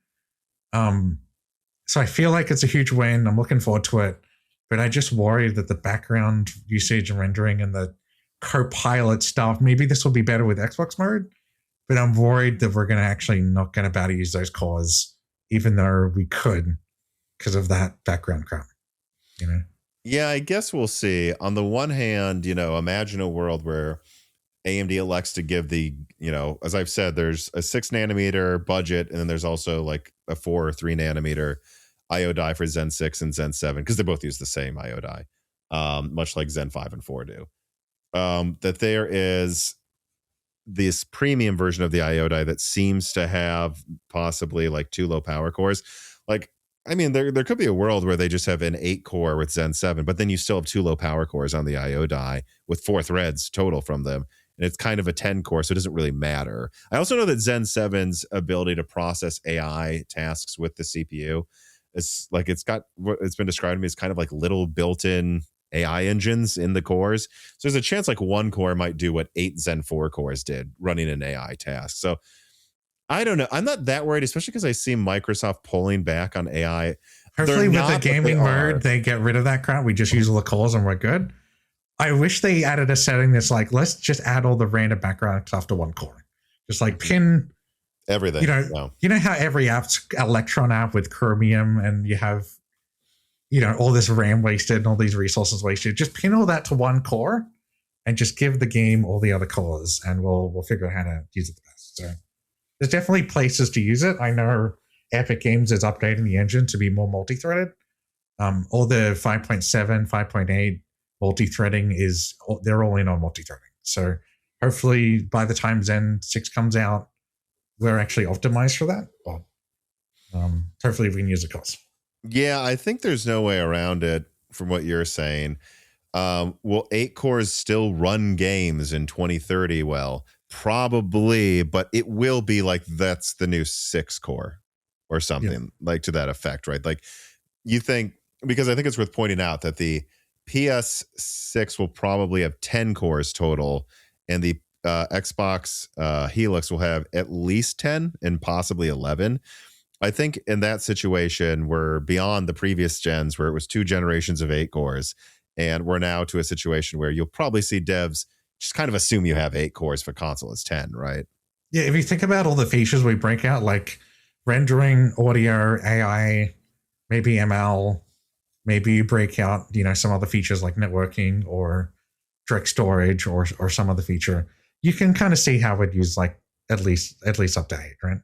So I feel like it's a huge win. I'm looking forward to it, but I just worry that the background usage and rendering and the Copilot stuff, maybe this will be better with Xbox mode, but I'm worried that we're going to actually not going to be able to use those cores, even though we could because of that background crap, you know? Yeah, I guess we'll see. On the one hand, you know, imagine a world where AMD elects to give the, you know, as I've said, there's a 6 nanometer budget, and then there's also like a 4 or 3 nanometer IO die for Zen 6 and Zen 7, because they both use the same IO die, much like Zen 5 and 4 do. That there is this premium version of the IO die that seems to have possibly like 2 low power cores. Like, I mean, there could be a world where they just have an 8 core with Zen 7, but then you still have 2 low power cores on the IO die with 4 threads total from them. And it's kind of a 10 core, so it doesn't really matter. I also know that Zen 7's ability to process AI tasks with the CPU is like, it's got what it's been described to me as kind of like little built-in AI engines in the cores. So there's a chance like 1 core might do what 8 Zen 4 cores did, running an AI task. So I don't know. I'm not that worried, especially because I see Microsoft pulling back on AI. Hopefully with the gaming mode, they get rid of that crap. We just use all the cores and we're good. I wish they added a setting that's like, let's just add all the random background stuff to 1 core. Just like pin everything. You know how every app's Electron app with Chromium, and you have, you know, all this RAM wasted and all these resources wasted. Just pin all that to 1 core and just give the game all the other cores, and we'll figure out how to use it the best. So there's definitely places to use it. I know Epic Games is updating the engine to be more multi-threaded. All the 5.7, 5.8 multi-threading they're all in on multi-threading. So hopefully by the time Zen 6 comes out, we're actually optimized for that. But hopefully we can use the cores. Yeah, I think there's no way around it from what you're saying. Will 8 cores still run games in 2030? Well, probably, but it will be like that's the new 6 core or something like to that effect, right? Like you think, because I think it's worth pointing out that the PS6 will probably have 10 cores total, and the XBOX Helix will have at least 10 and possibly 11. I think in that situation, we're beyond the previous gens where it was 2 generations of 8 cores, and we're now to a situation where you'll probably see devs just kind of assume you have 8 cores for console is 10, right? Yeah, if you think about all the features we break out, like rendering, audio, AI, maybe ML, maybe you break out, you know, some other features like networking or direct storage or some other feature, you can kind of see how it use like at least up to 8, right?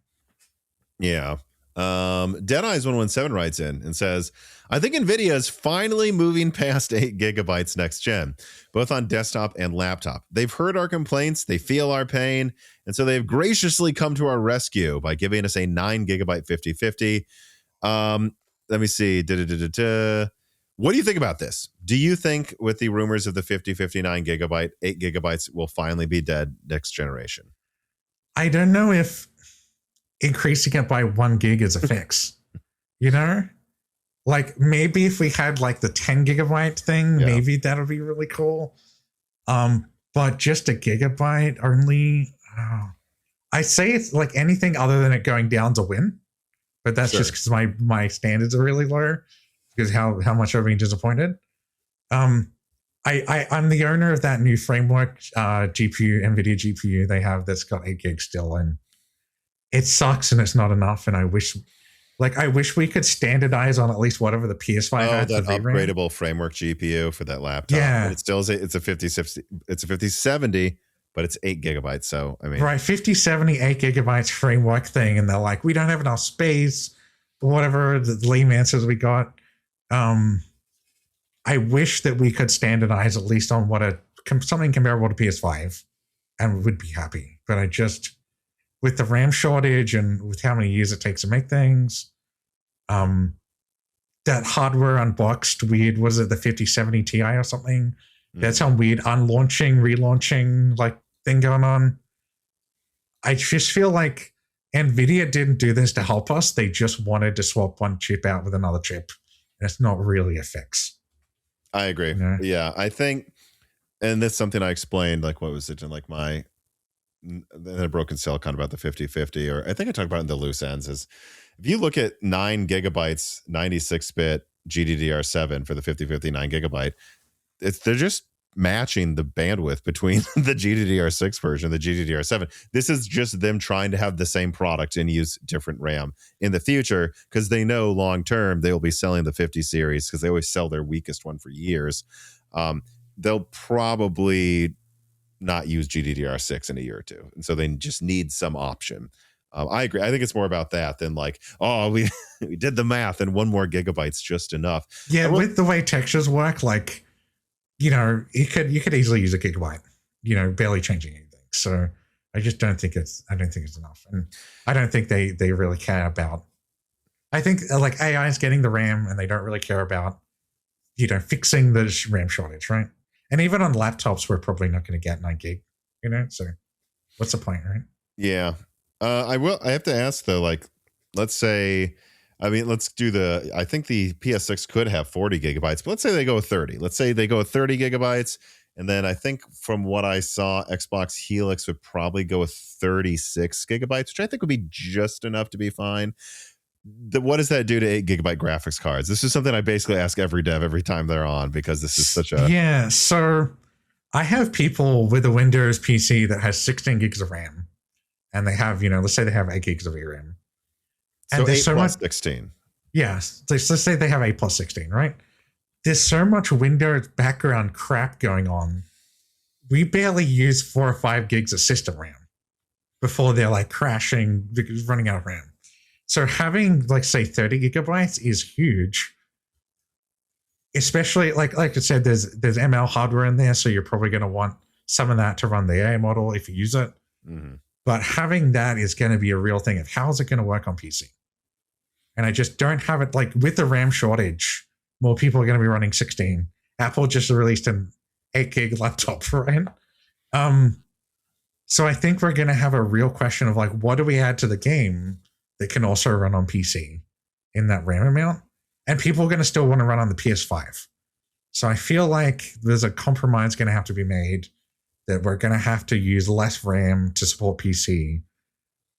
Yeah. Deadeyes117 writes in and says, I think Nvidia is finally moving past 8 gigabytes next gen, both on desktop and laptop. They've heard our complaints, they feel our pain, and so they've graciously come to our rescue by giving us a 9 gigabyte 5050. Let me see. What do you think about this? Do you think with the rumors of the 5059 gigabyte, 8 gigabytes will finally be dead next generation? I don't know if increasing it by 1 gig is a fix. You know? Like maybe if we had like the 10 gigabyte thing, maybe that would be really cool. But just a gigabyte only, I say it's like anything other than it going down's a win. But that's just because my standards are really low because how much I've been disappointed. I'm the owner of that new framework GPU, Nvidia GPU they have that's got 8 gigs still, and it sucks and it's not enough. And I wish Like, I wish we could standardize on at least whatever the PS5 had that for VRAM. upgradable framework GPU for that laptop. Yeah. But it's a 5070, but it's 8 gigabytes. So, I mean. Right, 5070, 8 gigabytes framework thing. And they're like, we don't have enough space, whatever the lame answers we got. I wish that we could standardize at least on something comparable to PS5 and we would be happy. But I just, with the RAM shortage and with how many years it takes to make things, that hardware unboxed weird, was it the 5070 Ti or something? That's some weird unlaunching, relaunching like thing going on. I just feel like Nvidia didn't do this to help us. They just wanted to swap one chip out with another chip. And it's not really a fix. I agree. Yeah, I think, and that's something I explained, like, what was it in like my the broken silicon about the 5050, or I think I talked about it in the loose ends, is if you look at 9 gigabytes 96-bit GDDR7 for the 5050 9 gigabyte, they're just matching the bandwidth between the GDDR6 version and the GDDR7. This is just them trying to have the same product and use different RAM in the future, because they know long term they will be selling the 50 series, because they always sell their weakest one for years. They'll probably not use GDDR6 in a year or two, and so they just need some option. I agree. I think it's more about that than like, oh, we did the math and 1 more gigabyte's just enough. Yeah, with the way textures work, like, you know, you could easily use a gigabyte, you know, barely changing anything. So I just don't think it's enough. And I don't think they really care about, I think like AI is getting the RAM and they don't really care about, you know, fixing the RAM shortage, right? And even on laptops, we're probably not going to get 9 gig, you know? So what's the point, right? Yeah. I have to ask though, like, let's say, I mean, let's do I think the PS6 could have 40 gigabytes, but let's say they go with 30. Let's say they go with 30 gigabytes. And then I think from what I saw, Xbox Helix would probably go with 36 gigabytes, which I think would be just enough to be fine. What does that do to 8 gigabyte graphics cards? This is something I basically ask every dev every time they're on, because this is such a... Yeah, so I have people with a Windows PC that has 16 gigs of RAM. And they have, you know, let's say they have 8 gigs of VRAM. And so 8 plus 16. Yes. Let's say they have 8 plus 16, right? There's so much Windows background crap going on. We barely use 4 or 5 gigs of system RAM before they're like crashing, running out of RAM. So having, like, say 30 gigabytes is huge. Especially, like I said, there's ML hardware in there, so you're probably going to want some of that to run the AI model if you use it. Mm-hmm. But having that is going to be a real thing of how is it going to work on PC? And I just don't have it, like, with the RAM shortage, more people are going to be running 16. Apple just released an 8 gig laptop, right? So I think we're going to have a real question of, like, what do we add to the game that can also run on PC in that RAM amount? And people are going to still want to run on the PS5. So I feel like there's a compromise going to have to be made, that we're going to have to use less RAM to support PC.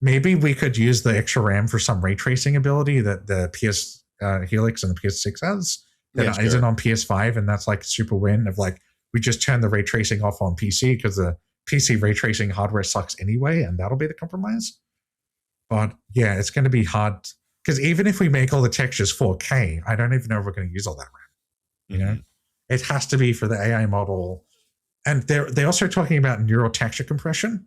Maybe we could use the extra RAM for some ray tracing ability that the PS Helix and the PS6 has that isn't on PS5. And that's like a super win of, like, we just turn the ray tracing off on PC because the PC ray tracing hardware sucks anyway, and that'll be the compromise. But yeah, it's going to be hard, because even if we make all the textures 4K, I don't even know if we're going to use all that RAM. You know, it has to be for the AI model. And they're also talking about neural texture compression.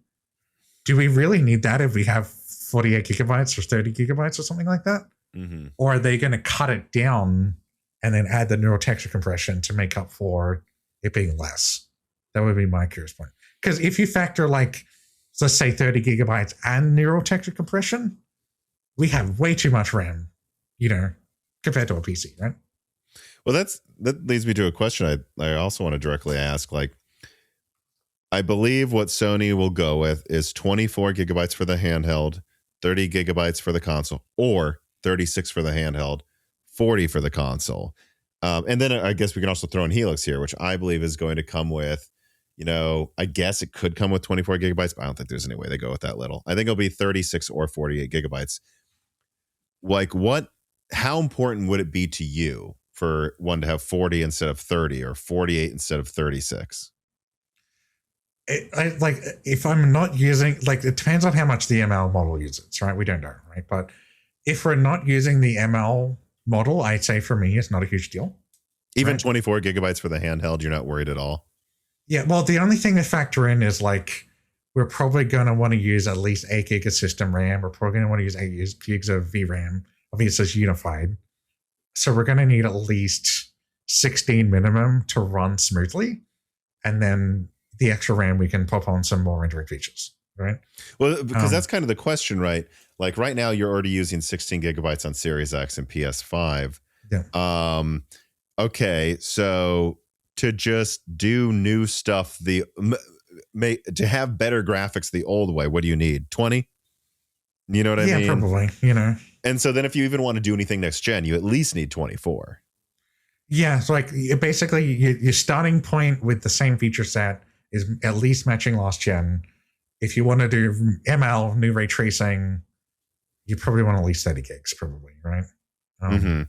Do we really need that if we have 48 gigabytes or 30 gigabytes or something like that? Mm-hmm. Or are they going to cut it down and then add the neural texture compression to make up for it being less? That would be my curious point. Because if you factor, like, let's say 30 gigabytes and neural texture compression, we have way too much RAM, you know, compared to a PC, right? Well, that leads me to a question I also want to directly ask. Like, I believe what Sony will go with is 24 gigabytes for the handheld, 30 gigabytes for the console, or 36 for the handheld, 40 for the console. And then I guess we can also throw in Helix here, which I believe is going to come with, you know, I guess it could come with 24 gigabytes, but I don't think there's any way they go with that little. I think it'll be 36 or 48 gigabytes. Like, how important would it be to you for one to have 40 instead of 30 or 48 instead of 36? If I'm not using, like, it depends on how much the ML model uses, right? We don't know, right? But if we're not using the ML model, I'd say for me, it's not a huge deal. Even Right. 24 gigabytes for the handheld, you're not worried at all. Yeah, well, the only thing to factor in is like we're probably going to want to use at least 8 gig of system RAM. We're probably going to want to use 8 gigs of VRAM. Obviously, it's unified. So we're going to need at least 16 minimum to run smoothly. And then the extra RAM, we can pop on some more rendering features, right? Well, because that's kind of the question, right? Like right now, you're already using 16 gigabytes on Series X and PS5. Yeah. Okay, so to just do new stuff, to have better graphics the old way, what do you need? 20? You know what I mean? Yeah, probably, you know. And so then if you even want to do anything next gen, you at least need 24. Yeah, so like basically your starting point with the same feature set is at least matching last gen. If you want to do ML, new ray tracing, you probably want at least 30 gigs, probably, right? For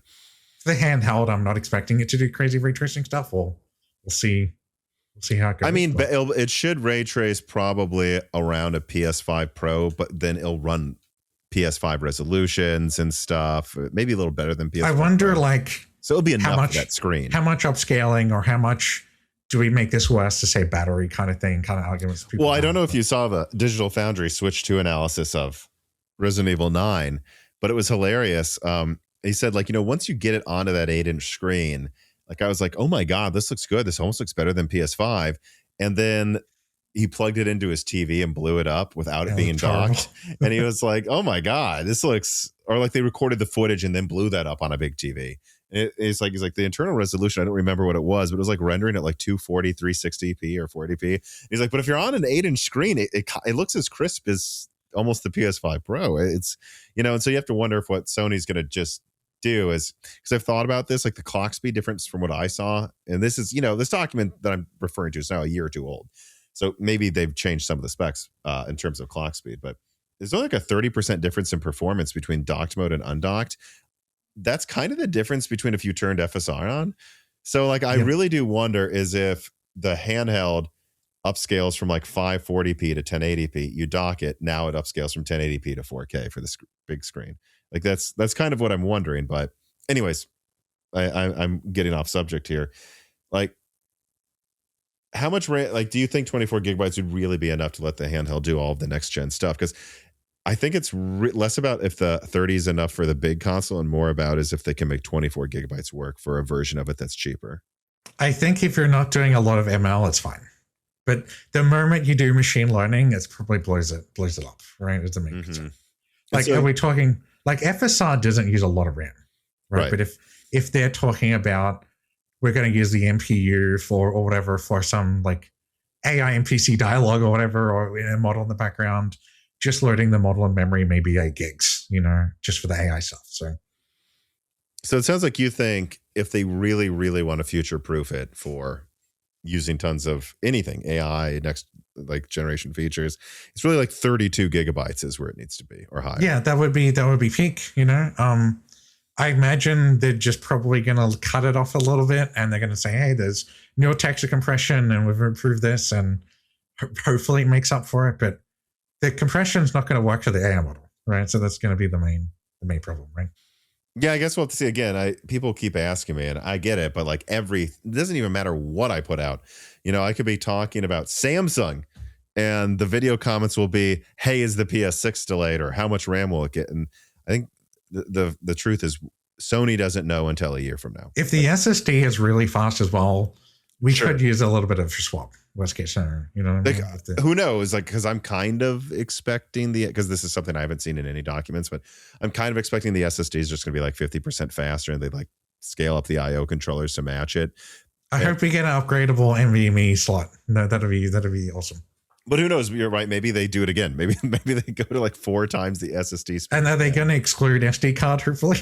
the handheld, I'm not expecting it to do crazy ray tracing stuff. We'll see. We'll see how it goes. I mean, but it should ray trace probably around a PS5 Pro, but then it'll run PS5 resolutions and stuff. Maybe a little better than PS5 I wonder, Pro. like, so it'll be enough for that screen. How much upscaling or how much do we make this worse to say battery kind of thing, kind of arguments? Well, I don't know if you saw the Digital Foundry Switch 2 analysis of Resident Evil 9, but it was hilarious. He said, like, once you get it onto that 8-inch screen, like I was like, oh my God, this looks good. This almost looks better than PS5. And then he plugged it into his TV and blew it up without it being docked. And he was like, oh my God, this looks, or like they recorded the footage and then blew that up on a big TV. And he's like, the internal resolution, I don't remember what it was, but it was like rendering at like 240, 360p or 480p. He's like, but if you're on an 8-inch screen, it looks as crisp as almost the PS5 Pro. It's, and so you have to wonder if what Sony's going to just do is, because I've thought about this, like the clock speed difference from what I saw. And this is, this document that I'm referring to is now a year or two old. So maybe they've changed some of the specs in terms of clock speed, but there's only like a 30% difference in performance between docked mode and undocked. That's kind of the difference between if you turned FSR on. So like, I really do wonder is if the handheld upscales from like 540p to 1080p, you dock it, now it upscales from 1080p to 4K for the big screen. Like that's kind of what I'm wondering. But anyways, I'm getting off subject here. Like, how much do you think 24 gigabytes would really be enough to let the handheld do all of the next gen stuff? Because I think it's less about if the 30 is enough for the big console and more about is if they can make 24 gigabytes work for a version of it that's cheaper. I think if you're not doing a lot of ML, it's fine. But the moment you do machine learning, it probably blows it up, right? It's a main concern. Like, are we talking, like FSR doesn't use a lot of RAM, right? But if they're talking about, we're going to use the MPU or whatever for some like AI NPC dialogue or whatever, or in a model in the background, just loading the model in memory, maybe 8 gigs, just for the AI stuff. So it sounds like you think if they really, really want to future-proof it for using tons of anything, AI, next like generation features, it's really like 32 gigabytes is where it needs to be or higher. Yeah, that would be peak, I imagine they're just probably going to cut it off a little bit and they're going to say, hey, there's no texture compression and we've improved this and hopefully it makes up for it. But the compression is not going to work for the AI model, right? So that's going to be the main problem, right? Yeah, I guess we'll have to see again. People keep asking me and I get it, but like it doesn't even matter what I put out. I could be talking about Samsung and the video comments will be, hey, is the PS6 delayed or how much RAM will it get? And I think the truth is Sony doesn't know until a year from now. If the SSD is really fast as well, we could use a little bit of swap, worst case scenario. Who knows? Like, because I'm kind of expecting because this is something I haven't seen in any documents, but I'm kind of expecting the SSD is just going to be like 50% faster and they like scale up the IO controllers to match it. I hope we get an upgradable NVMe slot. No, that'd be awesome. But who knows? You're right. Maybe they do it again. Maybe they go to like 4 times the SSD speed. And are they going to exclude SD card, hopefully?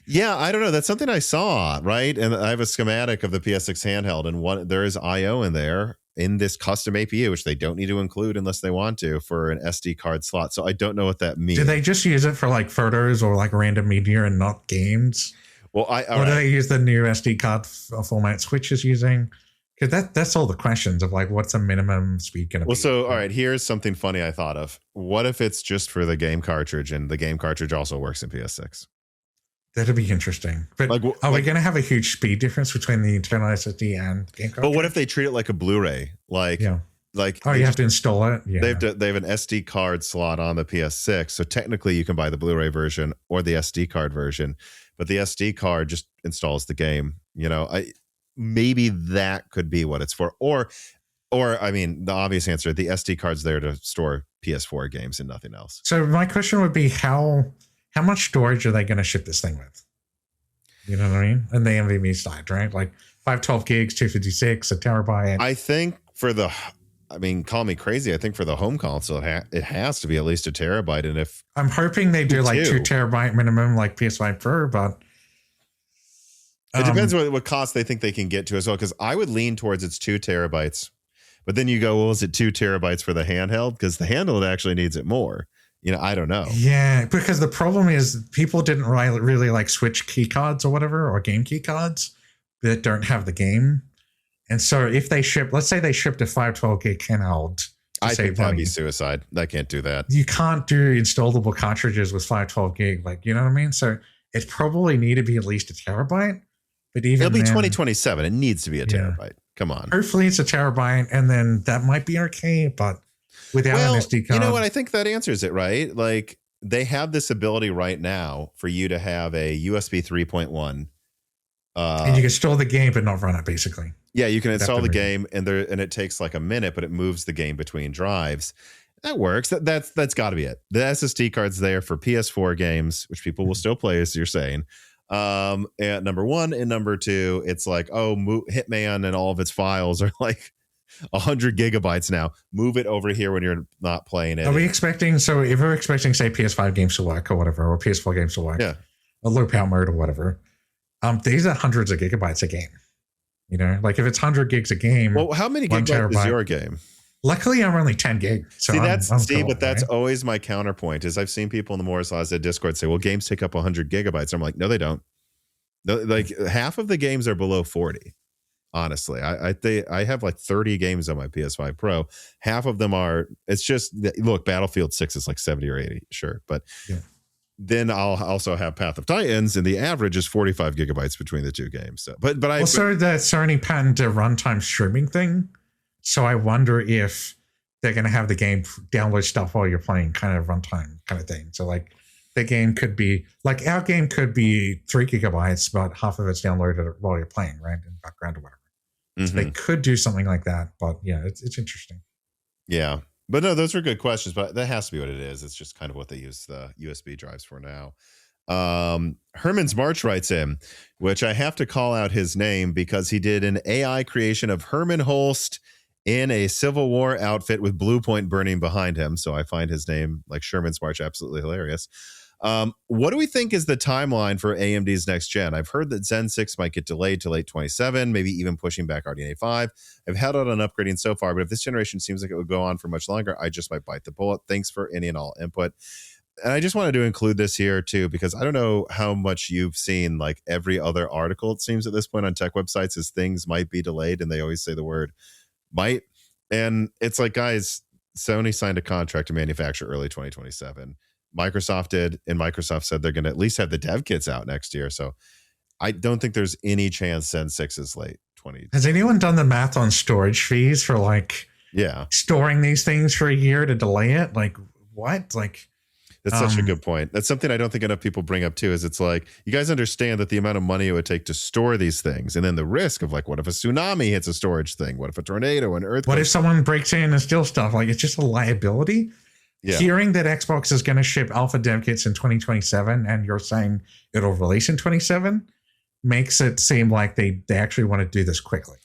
Yeah, I don't know. That's something I saw, right? And I have a schematic of the PS6 handheld, and there is I/O in there in this custom APU, which they don't need to include unless they want to for an SD card slot. So I don't know what that means. Do they just use it for like photos or like random media and not games? Well, do they use the new SD card format Switch is using? Because that's all the questions of like, what's a minimum speed going to be? Well, so, all right, here's something funny I thought of. What if it's just for the game cartridge and the game cartridge also works in PS6? That'd be interesting. But are we going to have a huge speed difference between the internal SSD and game cartridge? But what if they treat it like a Blu-ray? Like you have to install it. Yeah. They have an SD card slot on the PS6, so technically you can buy the Blu-ray version or the SD card version, but the SD card just installs the game. Maybe that could be what it's for, or I mean, the obvious answer: the SD card's there to store PS4 games and nothing else. So my question would be how much storage are they going to ship this thing with? You know what I mean? And the NVMe side, right? Like 512 gigs, 256, a terabyte. I think call me crazy. I think for the home console, it has to be at least a terabyte. And if I'm hoping they do like 2 terabyte minimum, like PS5 Pro, but it depends what cost they think they can get to as well. Because I would lean towards it's 2 terabytes, but then you go, well, is it 2 terabytes for the handheld? Because the handheld actually needs it more. I don't know. Yeah, because the problem is people didn't really like Switch key cards or whatever, or game key cards that don't have the game. And so if they let's say they shipped a 512 gig handheld. I think that'd be suicide. I can't do that. You can't do installable cartridges with 512 gig. Like, you know what I mean? So it probably need to be at least a terabyte. But even it'll be 2027. It needs to be a terabyte. Come on. Hopefully it's a terabyte, and then that might be okay, but without an SD card. You know what? I think that answers it, right? Like, they have this ability right now for you to have a USB 3.1. And you can store the game but not run it, basically. Yeah, you can install the game, and it takes like a minute, but it moves the game between drives. That works. That's got to be it. The SSD card's there for PS4 games, which people will still play, as you're saying. And number one, and number two, it's like, Hitman and all of its files are like 100 gigabytes now. Move it over here when you're not playing it. Are we expecting? So if we're expecting, say, PS5 games to work or whatever, or PS4 games to work, a low power mode or whatever, these are hundreds of gigabytes a game. Like if it's 100 gigs a game. Well, how many gigabytes is your game? Luckily, I'm only 10 gig. So that's always my counterpoint. Is I've seen people in the Moore's Law Discord say, "Well, games take up 100 gigabytes." I'm like, no, they don't. No, like half of the games are below 40. Honestly, I have like 30 games on my PS5 Pro. Half of them are. It's just look, Battlefield 6 is like 70 or 80, sure, but then I'll also have Path of Titans, and the average is 45 gigabytes between the two games. So, but I also that Sony patented a runtime streaming thing. So I wonder if they're going to have the game download stuff while you're playing, kind of runtime kind of thing. So like the game could be like our game could be 3 gigabytes, but half of it's downloaded while you're playing, right, in the background or whatever. Mm-hmm. So they could do something like that, but yeah, it's interesting. Yeah, but no, those are good questions. But that has to be what it is. It's just kind of what they use the USB drives for now. Herman's March writes in, which I have to call out his name because he did an AI creation of Herman Holst in a Civil War outfit with Blue Point burning behind him. So I find his name, like Sherman's March, absolutely hilarious. What do we think is the timeline for AMD's next gen? I've heard that Zen 6 might get delayed to late 27, maybe even pushing back RDNA 5. I've held out on upgrading so far, but if this generation seems like it would go on for much longer, I just might bite the bullet. Thanks for any and all input. And I just wanted to include this here too, because I don't know how much you've seen, like every other article, it seems at this point on tech websites, is things might be delayed, and they always say the word might. And it's like, guys, Sony signed a contract to manufacture early 2027. Microsoft did, and Microsoft said they're going to at least have the dev kits out next year. So I don't think there's any chance Zen 6 is late 20. Has anyone done the math on storage fees for like storing these things for a year to delay it? Like what? Like that's such a good point. That's something I don't think enough people bring up too, is it's like, you guys understand that the amount of money it would take to store these things, and then the risk of like, what if a tsunami hits a storage thing? What if a tornado, an earthquake? What if someone breaks in and steals stuff? Like, it's just a liability. Yeah. Hearing that Xbox is going to ship alpha dev kits in 2027 and you're saying it'll release in 27 makes it seem like they actually want to do this quickly,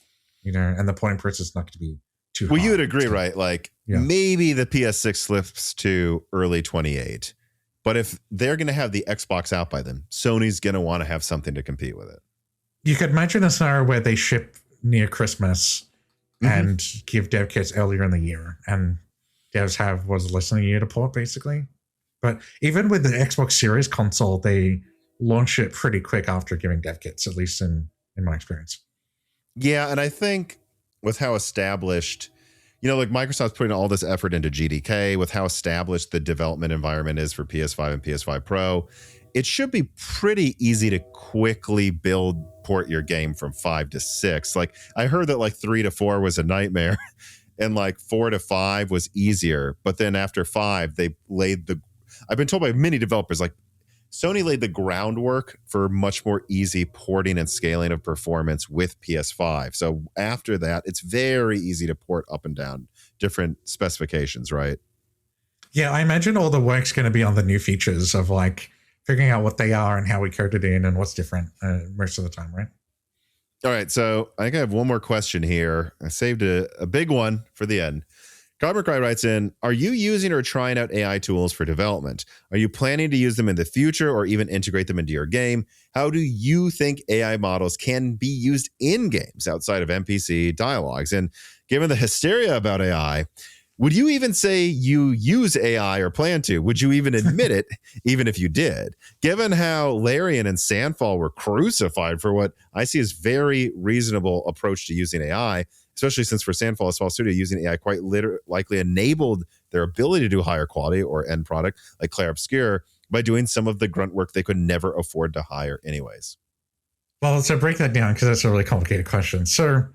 and the point price is not going to be too high. Well, you would agree, right? Like maybe the PS6 slips to early 28, but if they're going to have the Xbox out by then, Sony's going to want to have something to compete with it. You could imagine a scenario where they ship near Christmas and give dev kits earlier in the year, and devs have less than a year to port, basically. But even with the Xbox Series console, they launch it pretty quick after giving dev kits, at least in my experience. Yeah, and I think with how established, like Microsoft's putting all this effort into GDK, with how established the development environment is for PS5 and PS5 Pro, it should be pretty easy to quickly port your game from 5 to 6. Like, I heard that like 3 to 4 was a nightmare and like 4 to 5 was easier. But then after 5, I've been told by many developers, like, Sony laid the groundwork for much more easy porting and scaling of performance with PS5. So after that, it's very easy to port up and down different specifications, right? Yeah, I imagine all the work's going to be on the new features of like figuring out what they are and how we code it in and what's different most of the time, right? All right, so I think I have one more question here. I saved a big one for the end. Carbon Cry writes in, are you using or trying out AI tools for development? Are you planning to use them in the future or even integrate them into your game? How do you think AI models can be used in games outside of NPC dialogues? And given the hysteria about AI, would you even say you use AI or plan to? Would you even admit it, even if you did? Given how Larian and Sandfall were crucified for what I see as very reasonable approach to using AI, especially since for Sandfall, a small studio using AI quite likely enabled their ability to do higher quality or end product, like Clair Obscur, by doing some of the grunt work they could never afford to hire anyways. Well, so break that down because that's a really complicated question. So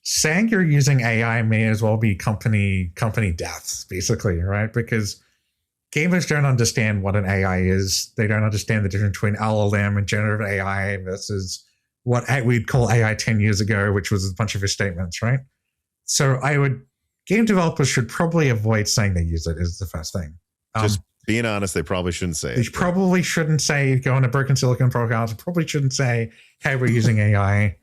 saying you're using AI may as well be company death, basically, right? Because gamers don't understand what an AI is. They don't understand the difference between LLM and generative AI versus what we'd call AI 10 years ago, which was a bunch of his statements, right? So game developers should probably avoid saying they use it is the first thing. Just being honest, they probably shouldn't say it. They probably shouldn't say, go into Broken Silicon profiles. Probably shouldn't say, hey, we're using AI.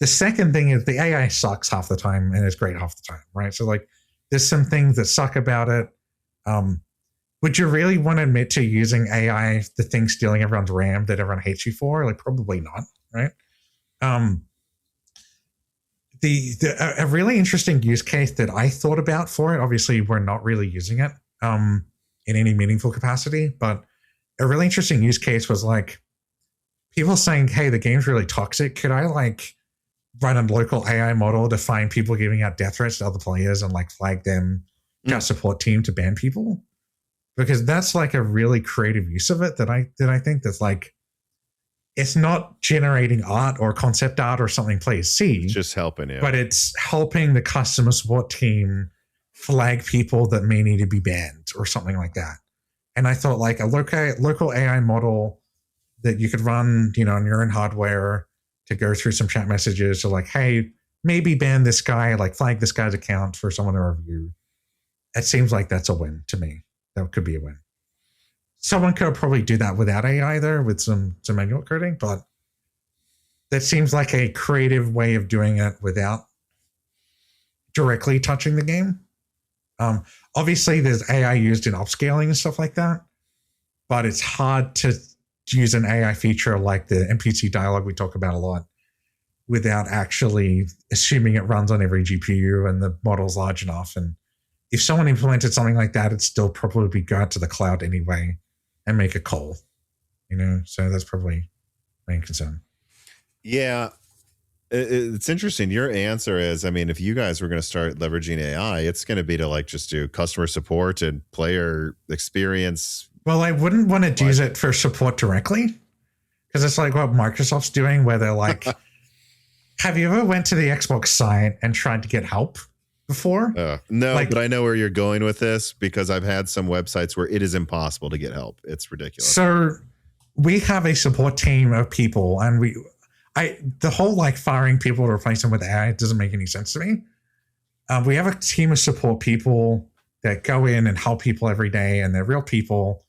The second thing is the AI sucks half the time and is great half the time, right? So like there's some things that suck about it. Would you really want to admit to using AI, the thing stealing everyone's RAM that everyone hates you for? Like probably not, right? A really interesting use case that I thought about for it, obviously we're not really using it in any meaningful capacity, but a really interesting use case was like people saying, hey, the game's really toxic. Could I like run a local AI model to find people giving out death threats to other players and like flag them to our support team to ban people? Because that's like a really creative use of it that I think that's like, it's not generating art or concept art or something players see. It's just helping you. But it's helping the customer support team flag people that may need to be banned or something like that. And I thought like a local AI model that you could run, on your own hardware to go through some chat messages to like, hey, maybe ban this guy, like flag this guy's account for someone to review. It seems like that's a win to me. That could be a win. Someone could probably do that without AI there with some manual coding, but that seems like a creative way of doing it without directly touching the game. Obviously, there's AI used in upscaling and stuff like that, but it's hard to use an AI feature like the NPC dialogue we talk about a lot without actually assuming it runs on every GPU and the model's large enough. And if someone implemented something like that, it'd still probably go out to the cloud anyway and make a call, so that's probably my main concern. Yeah, it's interesting. Your answer is, if you guys were going to start leveraging AI, it's going to be to like just do customer support and player experience. Well, I wouldn't want to use it for support directly because it's like what Microsoft's doing where they're like, have you ever went to the Xbox site and tried to get help before? No, but I know where you're going with this because I've had some websites where it is impossible to get help. It's ridiculous. So we have a support team of people and the whole like firing people to replace them with AI doesn't make any sense to me. We have a team of support people that go in and help people every day and they're real people.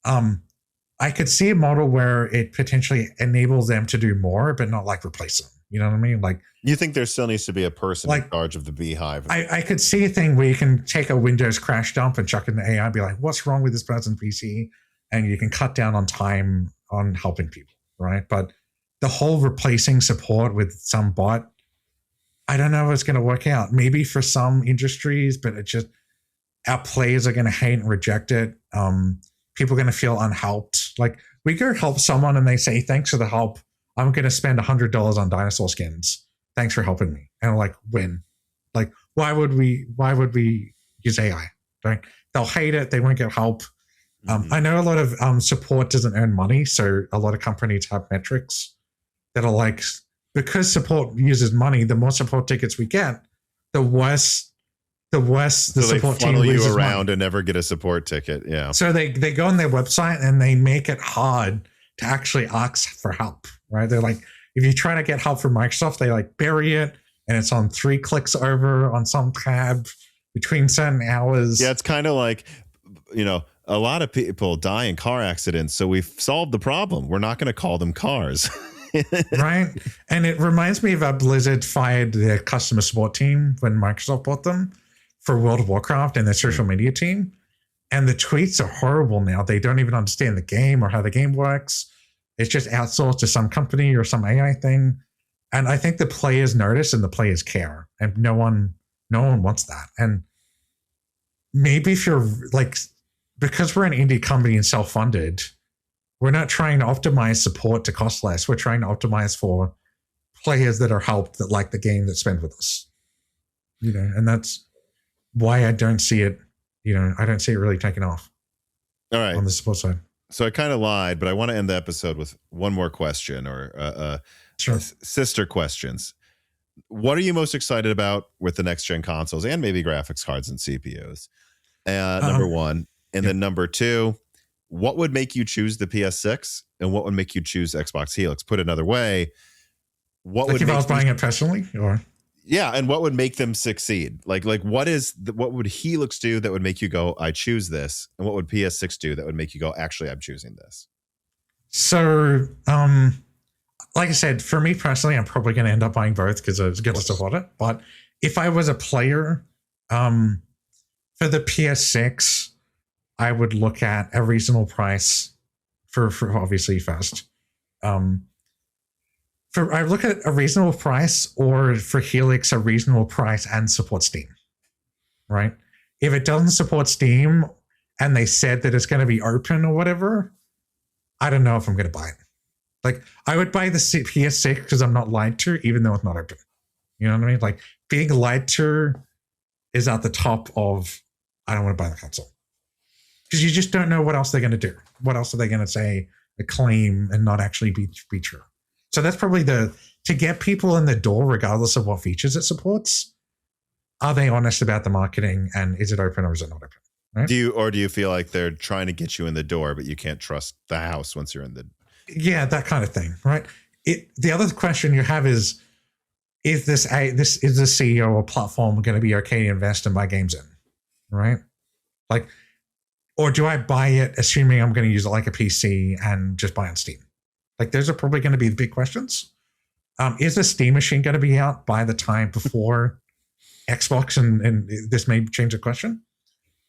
I could see a model where it potentially enables them to do more, but not like replace them. You know what I mean? Like, you think there still needs to be a person in charge of the beehive? I could see a thing where you can take a Windows crash dump and chuck it in the AI and be like, what's wrong with this person's PC? And you can cut down on time on helping people, right? But the whole replacing support with some bot, I don't know if it's going to work out. Maybe for some industries, but it just, our players are going to hate and reject it. People are going to feel unhelped. Like we go help someone and they say, thanks for the help. I'm going to spend $100 on dinosaur skins. thanks for helping me. And I'm like, when? Like, why would we use AI? Right? They'll hate it. They won't get help. I know a lot of support doesn't earn money. So a lot of companies have metrics that are like, because support uses money, the more support tickets we get, the worse the support team funnel loses you around money. and never get a support ticket. Yeah. So they go on their website and they make it hard to actually ask for help, right? They're like, if you try to get help from Microsoft, they like bury it and it's on 3 clicks over on some tab between certain hours. Yeah, it's kind of like, a lot of people die in car accidents, so we've solved the problem. We're not going to call them cars. Right? And it reminds me of how Blizzard fired their customer support team when Microsoft bought them for World of Warcraft and their social media team. And the tweets are horrible now. They don't even understand the game or how the game works. It's just outsourced to some company or some AI thing. And I think the players notice and the players care. And no one wants that. And maybe if you're like, because we're an indie company and self-funded, we're not trying to optimize support to cost less. We're trying to optimize for players that are helped, that like the game, that spend with us. And that's why I don't see it. I don't see it really taking off. All right. On the support side. So I kind of lied, but I want to end the episode with one more question or Sure. sister questions. What are you most excited about with the next gen consoles and maybe graphics cards and CPUs? Number one. And then number two, what would make you choose the PS6 and what would make you choose Xbox Helix? Put another way, what Like would if make I was buying it personally, or and what would make them succeed? Like what would Helix do that would make you go, I choose this, and what would PS6 do that would make you go, actually, I'm choosing this? So, like I said, for me personally, I'm probably going to end up buying both because I was going to support it. But if I was a player, for the PS6, I would look at a reasonable price for obviously first. I look at a reasonable price, or for Helix, a reasonable price and support Steam, right? If it doesn't support Steam and they said that it's going to be open or whatever, I don't know if I'm going to buy it. Like, I would buy the PS6 because I'm not lied to, even though it's not open. You know what I mean? Like, being lied to is at the top of, I don't want to buy the console. Because you just don't know what else they're going to do. What else are they going to say, a claim, and not actually be true? So that's probably to get people in the door, regardless of what features it supports. Are they honest about the marketing, and is it open or is it not open? Right? Do you feel like they're trying to get you in the door, but you can't trust the house once you're in the? Yeah, that kind of thing, right? The other question you have is this is the CEO or platform going to be okay to invest and buy games in, right? Like, or do I buy it assuming I'm going to use it like a PC and just buy on Steam? Like, those are probably going to be the big questions. Is the Steam machine going to be out by the time before Xbox? And this may change the question.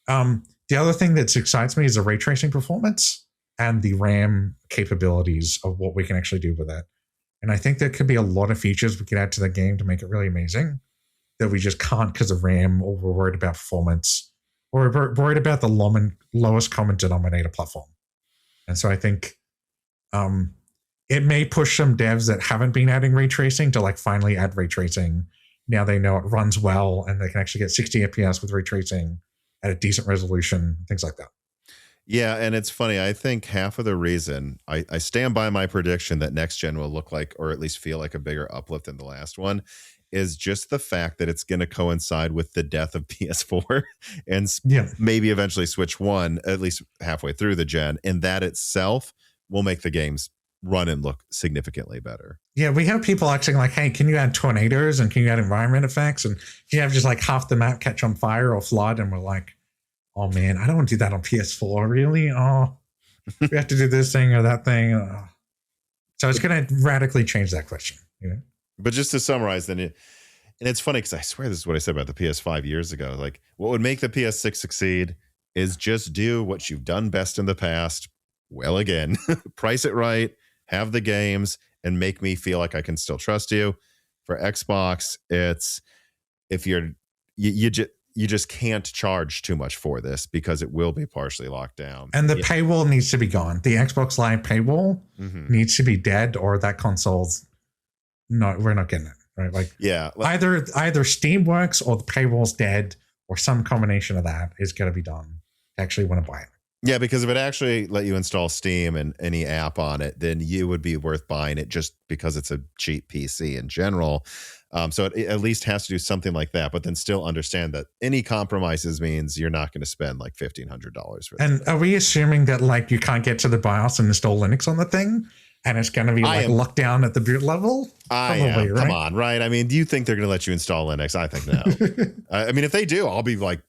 The other thing that excites me is the ray tracing performance and the RAM capabilities of what we can actually do with it. And I think there could be a lot of features we could add to the game to make it really amazing that we just can't because of RAM, or we're worried about performance, or we're worried about the lowest common denominator platform. And so I think it may push some devs that haven't been adding ray tracing to like finally add ray tracing. Now they know it runs well and they can actually get 60 FPS with ray tracing at a decent resolution, things like that. Yeah, and it's funny. I think half of the reason I stand by my prediction that next gen will look like, or at least feel like, a bigger uplift than the last one is just the fact that it's going to coincide with the death of PS4 and maybe eventually Switch 1, at least halfway through the gen. And that itself will make the games run and look significantly better. Yeah, we have people asking like, hey, can you add tornadoes and can you add environment effects? And can you have just like half the map catch on fire or flood? And we're like, oh man, I don't want to do that on PS4, really? Oh, we have to do this thing or that thing. So it's going to radically change that question. But just to summarize, then, and it's funny because I swear this is what I said about the PS5 years ago. Like, what would make the PS6 succeed is just do what you've done best in the past. Well, again, price it right, have the games, and make me feel like I can still trust you. For Xbox, it's if you just can't charge too much for this because it will be partially locked down. And the paywall needs to be gone. The Xbox Live paywall needs to be dead, or that console's we're not getting it. right? Like, yeah, either Steam works or the paywall's dead, or some combination of that is going to be done to actually want to buy it. Yeah, because if it actually let you install Steam and any app on it, then you would be worth buying it just because it's a cheap PC in general. So it at least has to do something like that, but then still understand that any compromises means you're not going to spend like $1,500 for that. And are we assuming that like you can't get to the BIOS and install Linux on the thing, and it's going to be like locked down at the boot level? Probably, right? Come on, right? I mean, do you think they're going to let you install Linux? I think no. I mean, if they do, I'll be like,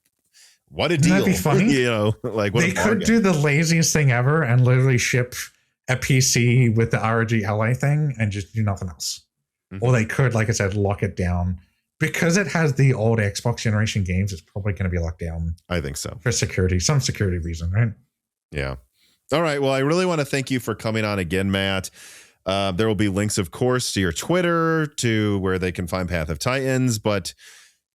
what a deal. That'd be funny. You know, like what they could do the laziest thing ever and literally ship a PC with the ROG Ally thing and just do nothing else. Or they could, like I said, lock it down. Because it has the old Xbox generation games, it's probably going to be locked down. I think so. For security, some security reason, right? Yeah. All right. Well, I really want to thank you for coming on again, Matt. There will be links, of course, to your Twitter, to where they can find Path of Titans, but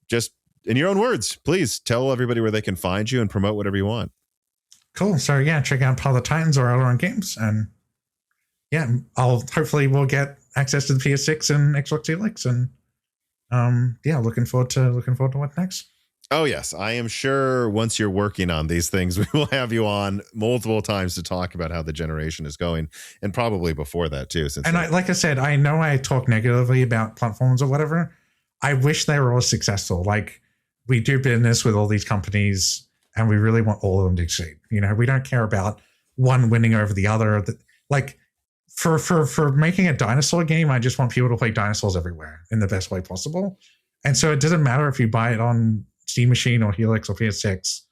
just in your own words, please tell everybody where they can find you and promote whatever you want. Cool. So yeah, check out Path of Titans or Alderon games, and yeah, hopefully we'll get access to the PS6 and Xbox Helix, and yeah, looking forward to what's next. Oh yes, I am sure once you're working on these things, we will have you on multiple times to talk about how the generation is going, and probably before that too. Like I said, I know I talk negatively about platforms or whatever. I wish they were all successful. Like, we do business with all these companies, and we really want all of them to succeed. You know, we don't care about one winning over the other. Like, for making a dinosaur game, I just want people to play dinosaurs everywhere in the best way possible. And so it doesn't matter if you buy it on Steam Machine or Helix or PS6,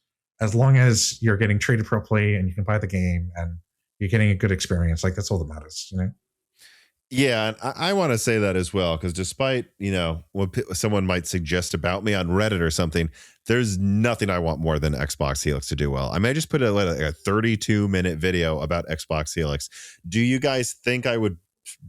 as long as you're getting treated properly and you can buy the game and you're getting a good experience. Like, that's all that matters, you know? Yeah, and I want to say that as well, because despite, you know, what someone might suggest about me on Reddit or something, there's nothing I want more than Xbox Helix to do well. I may just put a 32-minute video about Xbox Helix. Do you guys think I would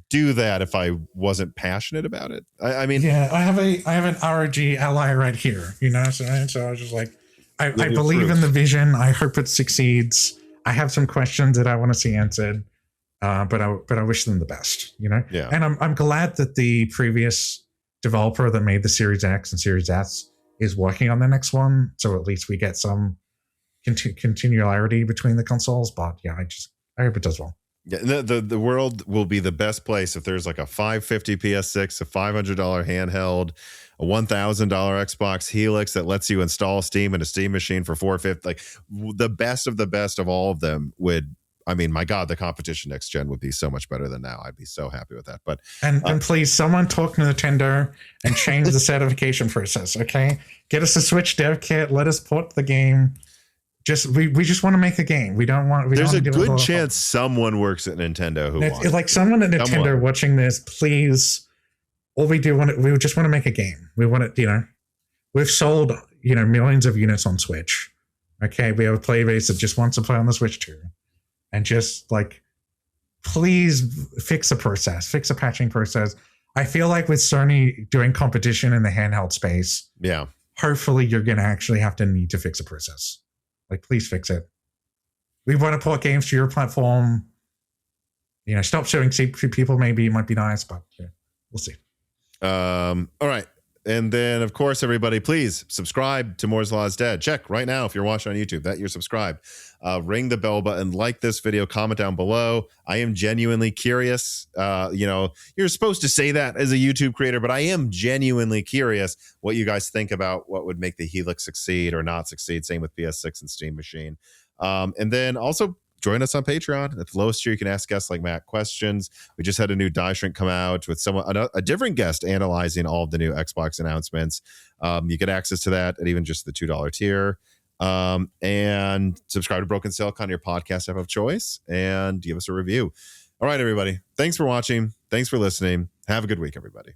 do that if I wasn't passionate about it? I mean, yeah, I have an ROG Ally right here, you know, so I was just like, I believe in the vision. I hope it succeeds. I have some questions that I want to see answered. But I wish them the best, you know? Yeah. And I'm glad that the previous developer that made the Series X and Series S is working on the next one. So at least we get some continuity between the consoles. But yeah, I hope it does well. Yeah, the world will be the best place if there's like a $550 PS6, a $500 handheld, a $1,000 Xbox Helix that lets you install Steam and a Steam machine for $450. Like, the best of all of them would. I mean, my God, the competition next gen would be so much better than now. I'd be so happy with that. But and please, someone talk to Nintendo and change the certification process. Okay, get us a Switch dev kit. Let us port the game. We just want to make a game. We don't want. There's a good chance someone works at Nintendo who wants. Like someone at Nintendo watching this, please. All we just want to make a game. We want it. You know, we've sold millions of units on Switch. Okay, we have a player base that just wants to play on the Switch too. And just like, please fix the process, fix the patching process. I feel like with Sony doing competition in the handheld space, yeah, hopefully you're going to actually need to fix the process. Like, please fix it. We want to port games to your platform. You know, stop showing people. Maybe it might be nice, but yeah, we'll see. All right. And then, of course, everybody, please subscribe to Moore's Law is Dead. Check right now if you're watching on YouTube that you're subscribed. Ring the bell button, like this video, comment down below. I am genuinely curious. You're supposed to say that as a YouTube creator, but I am genuinely curious what you guys think about what would make the Helix succeed or not succeed. Same with PS6 and Steam Machine. And then also join us on Patreon. At the lowest tier, you can ask guests like Matt questions. We just had a new Die Shrink come out with a different guest analyzing all of the new Xbox announcements. You get access to that at even just the $2 tier. And subscribe to Broken Silk on your podcast app of choice and give us a review. All right, everybody. Thanks for watching. Thanks for listening. Have a good week, everybody.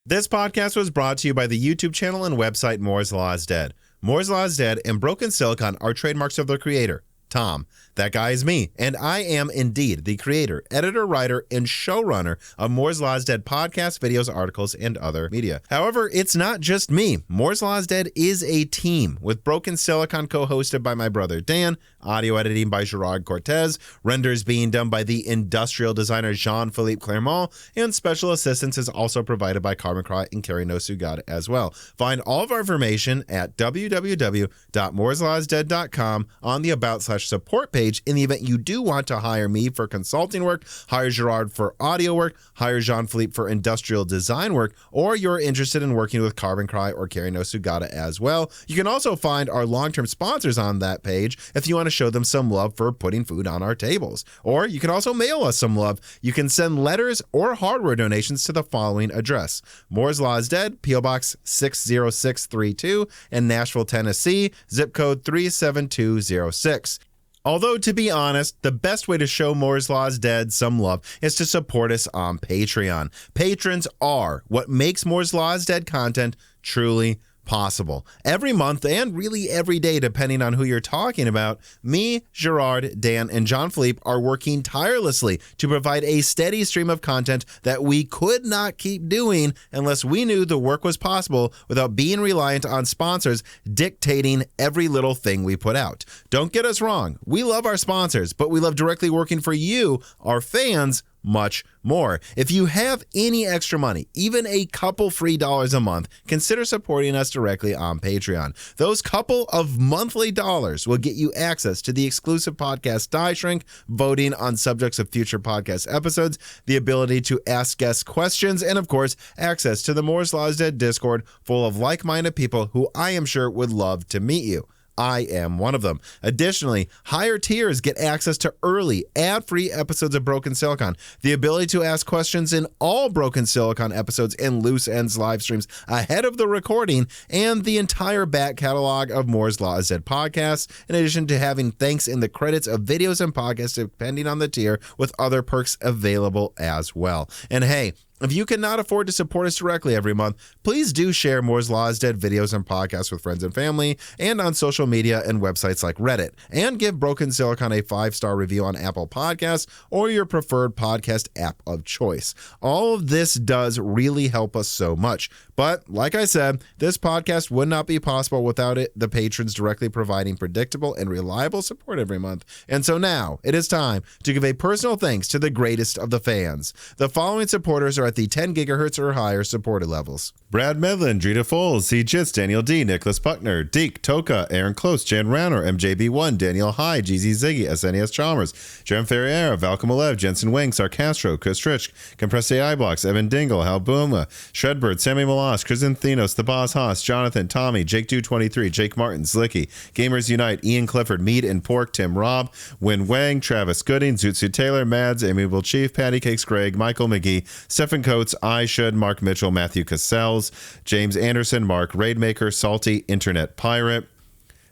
This podcast was brought to you by the YouTube channel and website Moore's Law is Dead. Moore's Law is Dead and Broken Silicon are trademarks of their creator, Tom. That guy is me, and I am indeed the creator, editor, writer, and showrunner of Moore's Law is Dead podcasts, videos, articles, and other media. However, it's not just me. Moore's Law is Dead is a team with Broken Silicon co-hosted by my brother Dan, audio editing by Gerard Cortez, renders being done by the industrial designer Jean-Philippe Clermont, and special assistance is also provided by Carbon Cry and Carrie No Sugata as well. Find all of our information at www.mooreslawsdead.com on the About/support page in the event you do want to hire me for consulting work, hire Gerard for audio work, hire Jean-Philippe for industrial design work, or you're interested in working with Carbon Cry or Carrie No Sugata as well. You can also find our long-term sponsors on that page if you want to show them some love for putting food on our tables. Or you can also mail us some love. You can send letters or hardware donations to the following address: Moore's Law is Dead, P.O. Box 60632 in Nashville, Tennessee, zip code 37206. Although, to be honest, the best way to show Moore's Law is Dead some love is to support us on Patreon. Patrons are what makes Moore's Law is Dead content truly possible. Every month, and really every day, depending on who you're talking about, me, Gerard, Dan, and Jean-Philippe are working tirelessly to provide a steady stream of content that we could not keep doing unless we knew the work was possible without being reliant on sponsors dictating every little thing we put out. Don't get us wrong. We love our sponsors, but we love directly working for you, our fans, much more. If you have any extra money, even a couple free dollars a month, consider supporting us directly on Patreon. Those couple of monthly dollars will get you access to the exclusive podcast Die Shrink, voting on subjects of future podcast episodes, the ability to ask guest questions, and of course, access to the Moore's Law is Dead Discord full of like-minded people who I am sure would love to meet you. I am one of them. Additionally, higher tiers get access to early, ad-free episodes of Broken Silicon, the ability to ask questions in all Broken Silicon episodes and Loose Ends live streams ahead of the recording, and the entire back catalog of Moore's Law is Dead podcasts, in addition to having thanks in the credits of videos and podcasts depending on the tier, with other perks available as well. And hey, if you cannot afford to support us directly every month, please do share Moore's Law is Dead videos and podcasts with friends and family, and on social media and websites like Reddit, and give Broken Silicon a 5-star review on Apple Podcasts or your preferred podcast app of choice. All of this does really help us so much. But like I said, this podcast would not be possible without the patrons directly providing predictable and reliable support every month. And so now it is time to give a personal thanks to the greatest of the fans. The following supporters are at the 10 gigahertz or higher supported levels: Brad Medlin, Drita Foles, C. Jits, Daniel D, Nicholas Buckner, Deke, Toka, Aaron Close, Jan Rauner, MJB1, Daniel High, GZ Ziggy, SNES Chalmers, Jerem Ferreira, Valcom11, Jensen Wang, Sarcastro, Chris Rich, Compressed AI Blocks, Evan Dingle, Hal Booma, Shredbird, Sammy Malas, Kristen Thenos, The Boss Haas, Jonathan, Tommy, Jake Do23, Jake Martin, Slicky, Gamers Unite, Ian Clifford, Mead and Pork, Tim Robb, Win Wang, Travis Gooding, Zootsu Taylor, Mads, Amiable Chief, Patty Cakes Greg, Michael McGee, Stephen Coates, I Should, Mark Mitchell, Matthew Cassells, James Anderson, Mark Raidmaker, Salty, Internet Pirate,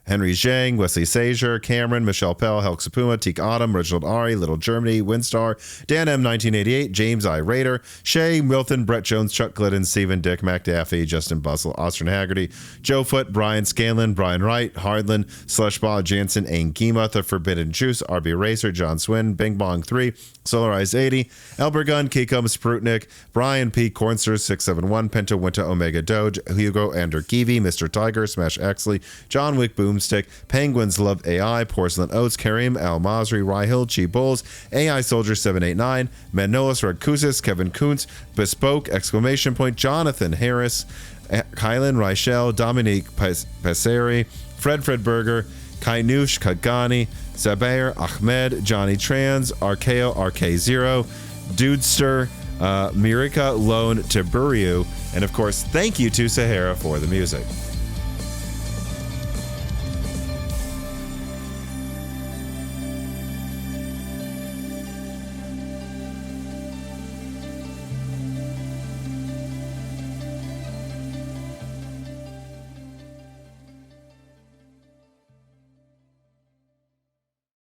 Henry Zhang, Wesley Sager, Cameron, Michelle Pell, Helk Sapuma, Teak Autumn, Reginald Ari, Little Germany, Windstar, Dan M1988, James I. Raider, Shay, Milton, Brett Jones, Chuck Glidden, Stephen Dick, Mac Daffy, Justin Bustle, Austin Haggerty, Joe Foot, Brian Scanlon, Brian Wright, Hardland, Slushball, Jansen, Ain Gima, The Forbidden Juice, RB Racer, John Swin, Bing Bong 3, Solarized 80, Elbergun, Kikum, Sprutnik, Brian P. Cornster, 671, Penta Winter, Omega Doge, Hugo Ander Kiwi, Mr. Tiger, Smash Exley, John Wick Boomstick, Penguins Love AI, Porcelain Oats, Karim, Al Masri, Ryhill, Chi Bulls, AI Soldier 789, Manolis Radkusis, Kevin Kuntz, Bespoke, exclamation point, Jonathan Harris, Kylan Reichel, Dominique Passeri, Fred Berger, Kainush Kagani, Zabair Ahmed, Johnny Trans, Arkeo RK0, Dudester, Mirika Lone Tiburiu, and of course, thank you to Sahara for the music.